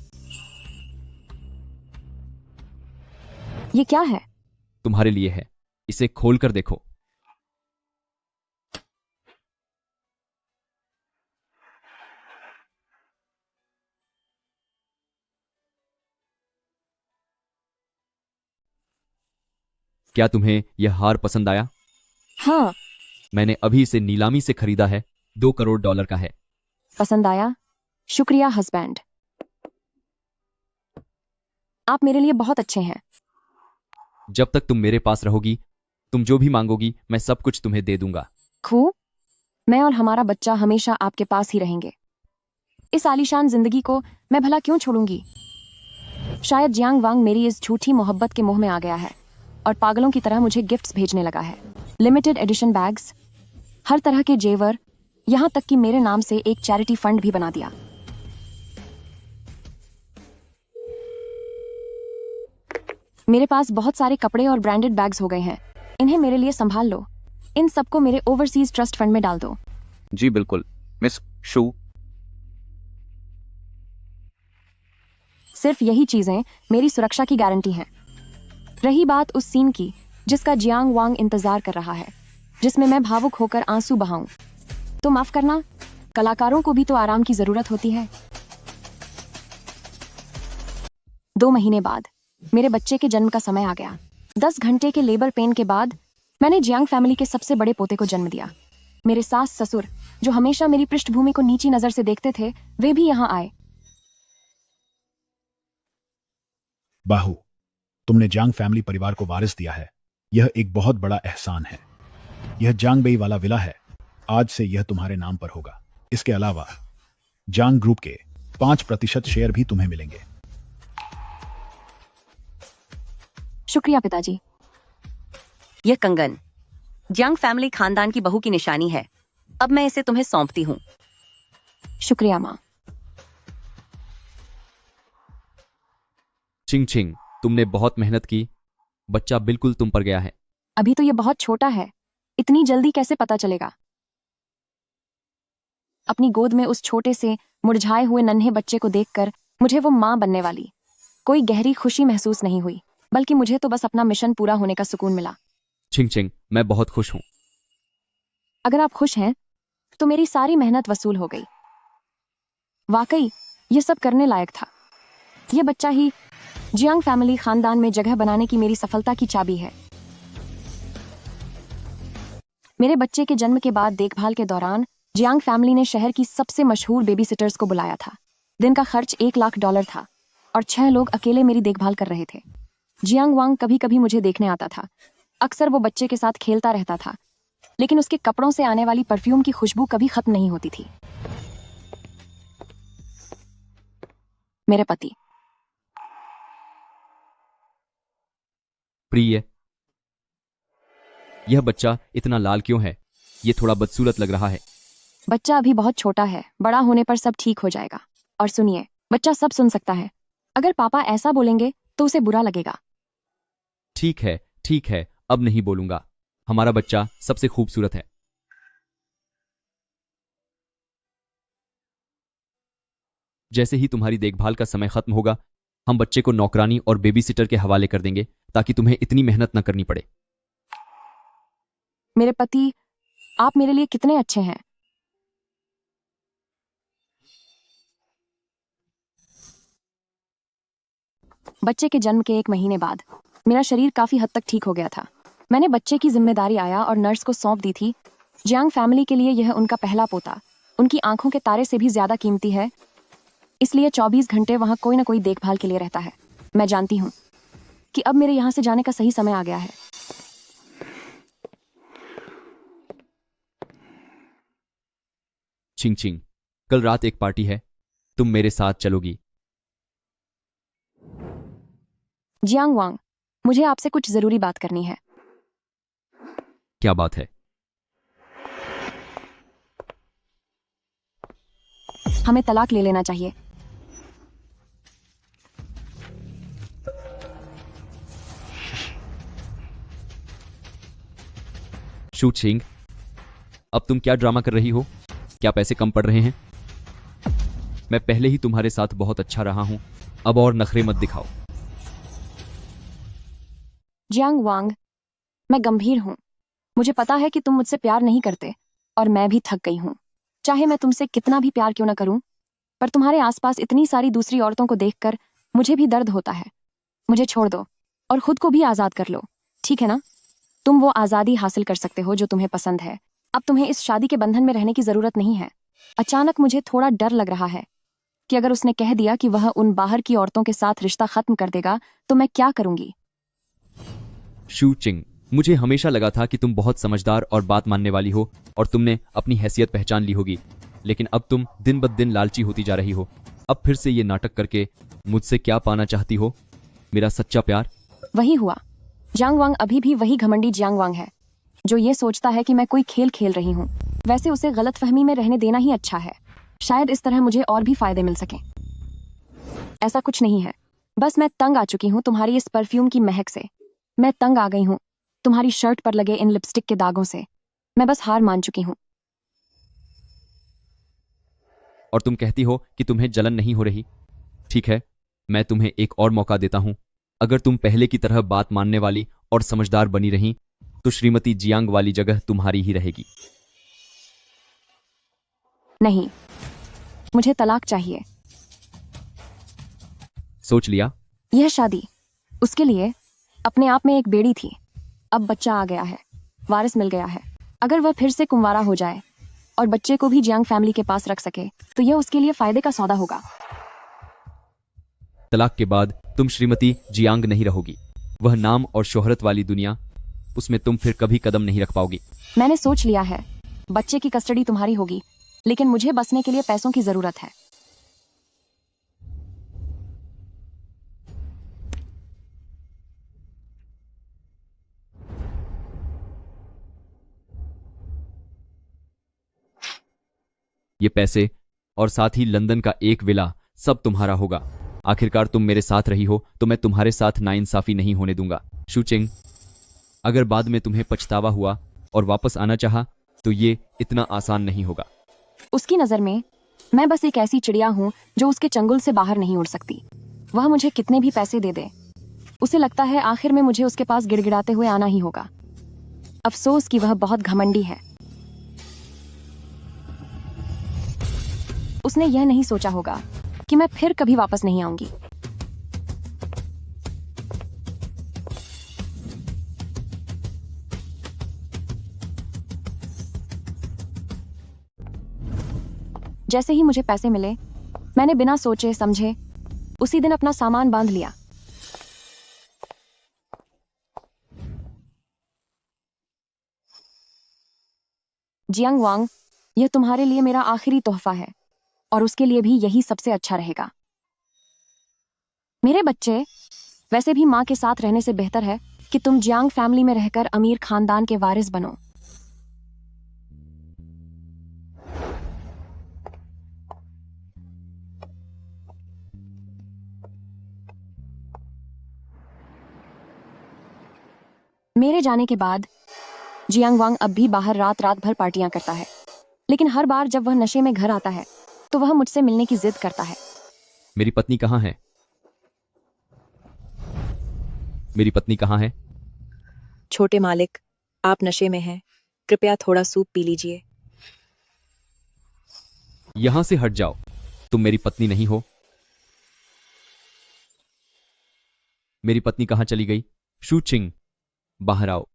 ये क्या है? तुम्हारे लिए है, इसे खोल कर देखो। क्या तुम्हें यह हार पसंद आया? हाँ। मैंने अभी इसे नीलामी से खरीदा है, $2 करोड़ का है। पसंद आया? शुक्रिया हस्बैंड, आप मेरे लिए बहुत अच्छे हैं। जब तक तुम मेरे पास रहोगी, तुम जो भी मांगोगी मैं सब कुछ तुम्हें दे दूंगा। खूब, मैं और हमारा बच्चा हमेशा आपके पास ही रहेंगे। इस आलीशान जिंदगी को मैं भला क्यों छोड़ूंगी? शायद जियांग वांग मेरी इस झूठी मोहब्बत के मोह में आ गया है और पागलों की तरह मुझे गिफ्ट्स भेजने लगा है। लिमिटेड एडिशन बैग्स, हर तरह के जेवर, यहाँ तक कि मेरे नाम से एक चैरिटी फंड भी बना दिया। मेरे पास बहुत सारे कपड़े और ब्रांडेड बैग्स हो गए हैं, इन्हें मेरे लिए संभाल लो। इन सबको मेरे ओवरसीज ट्रस्ट फंड में डाल दो। जी बिल्कुल मिस शू। सिर्फ यही चीजें मेरी सुरक्षा की गारंटी हैं। रही बात उस सीन की जिसका जियांग वांग इंतजार कर रहा है, जिसमें मैं भावुक होकर आंसू बहाऊं, तो माफ करना, कलाकारों को भी तो आराम की जरूरत होती है। 2 महीने बाद मेरे बच्चे के जन्म का समय आ गया। 10 घंटे के लेबर पेन के बाद मैंने जियांग फैमिली के सबसे बड़े पोते को जन्म दिया। मेरे सास ससुर, जो हमेशा मेरी पृष्ठभूमि को नीची नजर से देखते थे, वे भी यहाँ आए। बाहू, तुमने जांग फैमिली परिवार को वारिस दिया है। यह एक बहुत बड़ा एहसान है। यह जांग बेई वाला विला है, आज से यह तुम्हारे नाम पर होगा। इसके अलावा जांग ग्रुप के 5% शेयर भी तुम्हें मिलेंगे। शुक्रिया पिताजी। यह कंगन जियांग फैमिली खानदान की बहू की निशानी है। अब मैं इसे तुम्हें सौंपती हूँ। शुक्रिया माँ। चिंग चिंग, तुमने बहुत मेहनत की। बच्चा बिल्कुल तुम पर गया है। अभी तो ये बहुत छोटा है, इतनी जल्दी कैसे पता चलेगा? अपनी गोद में उस छोटे से मुरझाए हुए नन्हे बच्चे को देखकर मुझे वो माँ बनने वाली कोई गहरी खुशी महसूस नहीं हुई, बल्कि मुझे तो बस अपना मिशन पूरा होने का सुकून मिला। चिंग चिंग, मैं बहुत खुश हूँ। अगर आप खुश हैं तो मेरी सारी मेहनत वसूल हो गई। वाकई ये सब करने लायक था। ये बच्चा ही जियांग फैमिली खानदान में जगह बनाने की मेरी सफलता की चाबी है। मेरे बच्चे के जन्म के बाद देखभाल के दौरान जियांग फैमिली ने शहर की सबसे मशहूर बेबीसिटर्स को बुलाया था। दिन का खर्च $1,00,000 था और 6 लोग अकेले मेरी देखभाल कर रहे थे। जियांग वांग कभी कभी मुझे देखने आता था। अक्सर वो बच्चे के साथ खेलता रहता था, लेकिन उसके कपड़ों से आने वाली परफ्यूम की खुशबू कभी खत्म नहीं होती थी। मेरे पति। प्रिय, यह बच्चा इतना लाल क्यों है? ये थोड़ा बदसूरत लग रहा है। बच्चा अभी बहुत छोटा है, बड़ा होने पर सब ठीक हो जाएगा। और सुनिए, बच्चा सब सुन सकता है। अगर पापा ऐसा बोलेंगे तो उसे बुरा लगेगा। ठीक है, अब नहीं बोलूंगा। हमारा बच्चा सबसे खूबसूरत है। जैसे ही तुम्हारी देखभाल का समय खत्म होगा, हम बच्चे को नौकरानी और बेबीसिटर के हवाले कर देंगे, ताकि तुम्हें इतनी मेहनत न करनी पड़े। मेरे पति, आप मेरे लिए कितने अच्छे हैं। बच्चे के जन्म के 1 महीने बाद मेरा शरीर काफी हद तक ठीक हो गया था। मैंने बच्चे की जिम्मेदारी आया और नर्स को सौंप दी थी। जियांग फैमिली के लिए यह उनका पहला पोता उनकी आंखों के तारे से भी ज्यादा कीमती है, इसलिए 24 घंटे वहां कोई ना कोई देखभाल के लिए रहता है। मैं जानती हूँ कि अब मेरे यहाँ से जाने का सही समय आ गया है। चिंग चिंग, कल रात एक पार्टी है, तुम मेरे साथ चलोगी? जियांग वांग, मुझे आपसे कुछ जरूरी बात करनी है। क्या बात है? हमें तलाक ले लेना चाहिए। शू चिंग, अब तुम क्या ड्रामा कर रही हो? क्या पैसे कम पड़ रहे हैं? मैं पहले ही तुम्हारे साथ बहुत अच्छा रहा हूं, अब और नखरे मत दिखाओ। जियांग वांग, मैं गंभीर हूं। मुझे पता है कि तुम मुझसे प्यार नहीं करते और मैं भी थक गई हूं। चाहे मैं तुमसे कितना भी प्यार क्यों ना करूं, पर तुम्हारे आसपास इतनी सारी दूसरी औरतों को देखकर मुझे भी दर्द होता है। मुझे छोड़ दो और खुद को भी आजाद कर लो, ठीक है ना? तुम वो आजादी हासिल कर सकते हो जो तुम्हें पसंद है। अब तुम्हें इस शादी के बंधन में रहने की जरूरत नहीं है। अचानक मुझे थोड़ा डर लग रहा है कि अगर उसने कह दिया कि वह उन बाहर की औरतों के साथ रिश्ता खत्म कर देगा तो मैं क्या करूंगी? शू चिंग, मुझे हमेशा लगा था कि तुम बहुत समझदार और बात मानने वाली हो और तुमने अपनी हैसियत पहचान ली होगी, लेकिन अब तुम दिन ब दिन लालची होती जा रही हो। अब फिर से ये नाटक करके मुझसे क्या पाना चाहती हो? मेरा सच्चा प्यार? वही हुआ। जियांग वांग अभी भी वही घमंडी जियांग वांग है जो ये सोचता है कि मैं कोई खेल खेल रही हूँ। वैसे उसे गलतफहमी में रहने देना ही अच्छा है। शायद इस तरह मुझे और भी फायदे मिल सकें। ऐसा कुछ नहीं है। बस मैं तंग आ चुकी हूँ तुम्हारी इस परफ्यूम की महक से। मैं तंग आ गई हूँ तुम्हारी शर्ट पर लगे इन लिपस्टिक के दागों से। मैं बस हार मान चुकी हूँ। और तुम कहती हो कि तुम्हें जलन नहीं हो रही। ठीक है, मैं तुम्हें एक और मौका देता हूं। अगर तुम पहले की तरह बात मानने वाली और समझदार बनी रही तो श्रीमती जियांग वाली जगह तुम्हारी ही रहेगी। नहीं, मुझे तलाक चाहिए। सोच लिया? यह शादी उसके लिए अपने आप में एक बेड़ी थी। अब बच्चा आ गया है, वारिस मिल गया है। अगर वह फिर से कुंवारा हो जाए और बच्चे को भी जियांग फैमिली के पास रख सके तो यह उसके लिए फायदे का सौदा होगा। तलाक के बाद तुम श्रीमती जियांग नहीं रहोगी। वह नाम और शोहरत वाली दुनिया, उसमें तुम फिर कभी कदम नहीं रख पाओगी। मैंने सोच लिया है, बच्चे की कस्टडी तुम्हारी होगी, लेकिन मुझे बसने के लिए पैसों की जरूरत है। ये पैसे और साथ ही लंदन का एक विला सब तुम्हारा होगा। आखिरकार तुम मेरे साथ रही हो तो मैं तुम्हारे साथ नाइंसाफी नहीं होने दूंगा। शूचिंग, अगर बाद में तुम्हें पछतावा हुआ और वापस आना चाहा तो ये इतना आसान नहीं होगा। उसकी नजर में मैं बस एक ऐसी चिड़िया हूँ जो उसके चंगुल से बाहर नहीं उड़ सकती। वह मुझे कितने भी पैसे दे दे, उसे लगता है आखिर में मुझे उसके पास गिड़गिड़ाते हुए आना ही होगा। अफसोस कि वह बहुत घमंडी है। उसने यह नहीं सोचा होगा कि मैं फिर कभी वापस नहीं आऊंगी। जैसे ही मुझे पैसे मिले, मैंने बिना सोचे समझे उसी दिन अपना सामान बांध लिया। जियांग वांग, यह तुम्हारे लिए मेरा आखिरी तोहफा है और उसके लिए भी यही सबसे अच्छा रहेगा। मेरे बच्चे, वैसे भी माँ के साथ रहने से बेहतर है कि तुम जियांग फैमिली में रहकर अमीर खानदान के वारिस बनो। मेरे जाने के बाद जियांग वांग अब भी बाहर रात रात भर पार्टियां करता है, लेकिन हर बार जब वह नशे में घर आता है तो वह मुझसे मिलने की जिद करता है। मेरी पत्नी कहाँ है? मेरी पत्नी कहाँ है? छोटे मालिक, आप नशे में हैं। कृपया थोड़ा सूप पी लीजिए। यहां से हट जाओ, तुम मेरी पत्नी नहीं हो। मेरी पत्नी कहाँ चली गई? शूचिंग, बाहर आओ।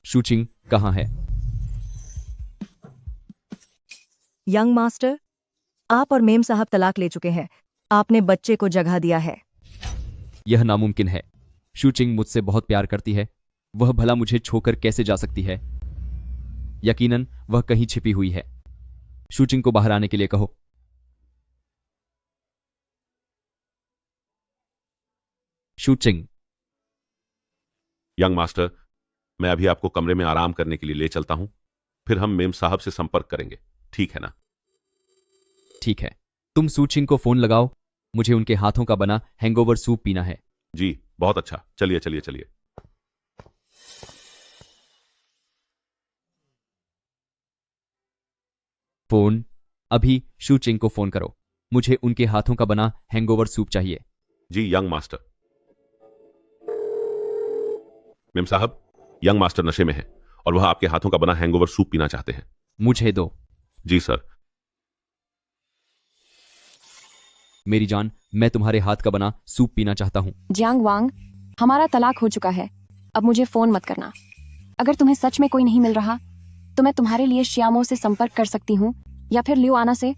शूचिंग कहाँ है? यंग मास्टर, आप और मेम साहब तलाक ले चुके हैं। आपने बच्चे को जगह दिया है। यह नामुमकिन है। शूचिंग मुझसे बहुत प्यार करती है। वह भला मुझे छोड़कर कैसे जा सकती है? यकीनन वह कहीं छिपी हुई है। शूचिंग को बाहर आने के लिए कहो। शूचिंग। यंग मास्टर, मैं अभी आपको कमरे में आराम करने के लिए ले चलता हूं, फिर हम मेम साहब से संपर्क करेंगे, ठीक है ना? ठीक है, तुम शूचिंग को फोन लगाओ। मुझे उनके हाथों का बना हैंगओवर सूप पीना है। जी, बहुत अच्छा। चलिए चलिए चलिए। फोन, अभी शूचिंग को फोन करो। मुझे उनके हाथों का बना हैंगओवर सूप चाहिए। जी यंग मास्टर। मेम साहब, यंग मास्टर नशे में है और वह आपके हाथों का बना हैंगओवर सूप पीना चाहते हैं। मुझे दो। जी सर। मेरी जान, मैं तुम्हारे हाथ का बना सूप पीना चाहता हूं। जियांग वांग, हमारा तलाक हो चुका है। अब मुझे फोन मत करना। अगर तुम्हें सच में कोई नहीं मिल रहा तो मैं तुम्हारे लिए श्यामो से संपर्क कर सकती हूँ या फिर लियो आना से।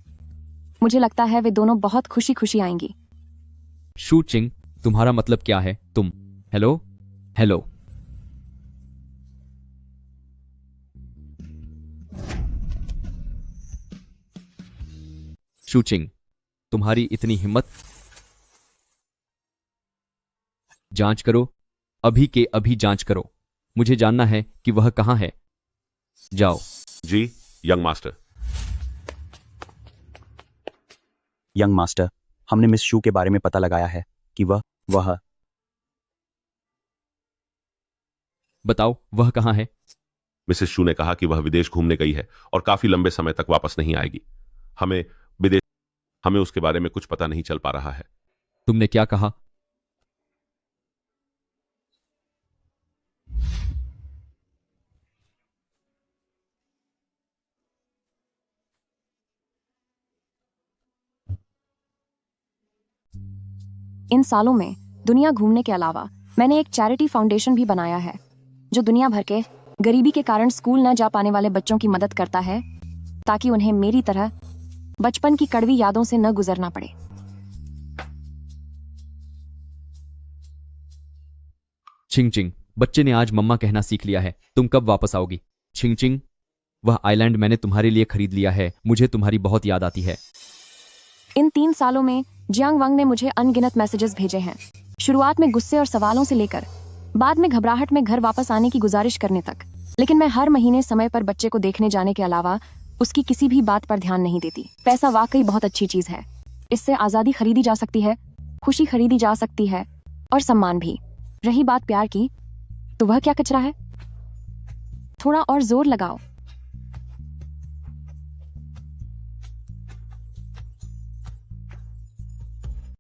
मुझे लगता है वे दोनों बहुत खुशी खुशी आएंगी। शूचिंग, तुम्हारा मतलब क्या है? तुम हेलो हेलो। शूचिंग, तुम्हारी इतनी हिम्मत? जांच करो, अभी के अभी जांच करो। मुझे जानना है कि वह कहां है। जाओ। जी यंग मास्टर। यंग मास्टर, हमने मिस शू के बारे में पता लगाया है कि वह बताओ, वह कहाँ है? मिसेस शू ने कहा कि वह विदेश घूमने गई है और काफी लंबे समय तक वापस नहीं आएगी। हमें उसके बारे में कुछ पता नहीं चल पा रहा है। तुमने क्या कहा? इन सालों में दुनिया घूमने के अलावा मैंने एक चैरिटी फाउंडेशन भी बनाया है जो दुनिया भर के गरीबी के कारण स्कूल न जा पाने वाले बच्चों की मदद करता है ताकि उन्हें मेरी तरह बचपन की कड़वी यादों से न गुजरना पड़े। छिंग चिंग, बच्चे ने आज मम्मा कहना सीख लिया है। तुम कब वापस आओगी? छिंग चिंग, वह आइलैंड मैंने तुम्हारे लिए खरीद लिया है। मुझे तुम्हारी बहुत याद आती है। इन 3 सालों में जियांग वांग ने मुझे अनगिनत मैसेजेस भेजे हैं, शुरुआत में गुस्से और सवालों से लेकर बाद में घबराहट में घर वापस आने की गुजारिश करने तक। लेकिन मैं हर महीने समय पर बच्चे को देखने जाने के अलावा उसकी किसी भी बात पर ध्यान नहीं देती। पैसा वाकई बहुत अच्छी चीज है। इससे आजादी खरीदी जा सकती है, खुशी खरीदी जा सकती है और सम्मान भी। रही बात प्यार की, तो वह क्या कचरा है? थोड़ा और जोर लगाओ।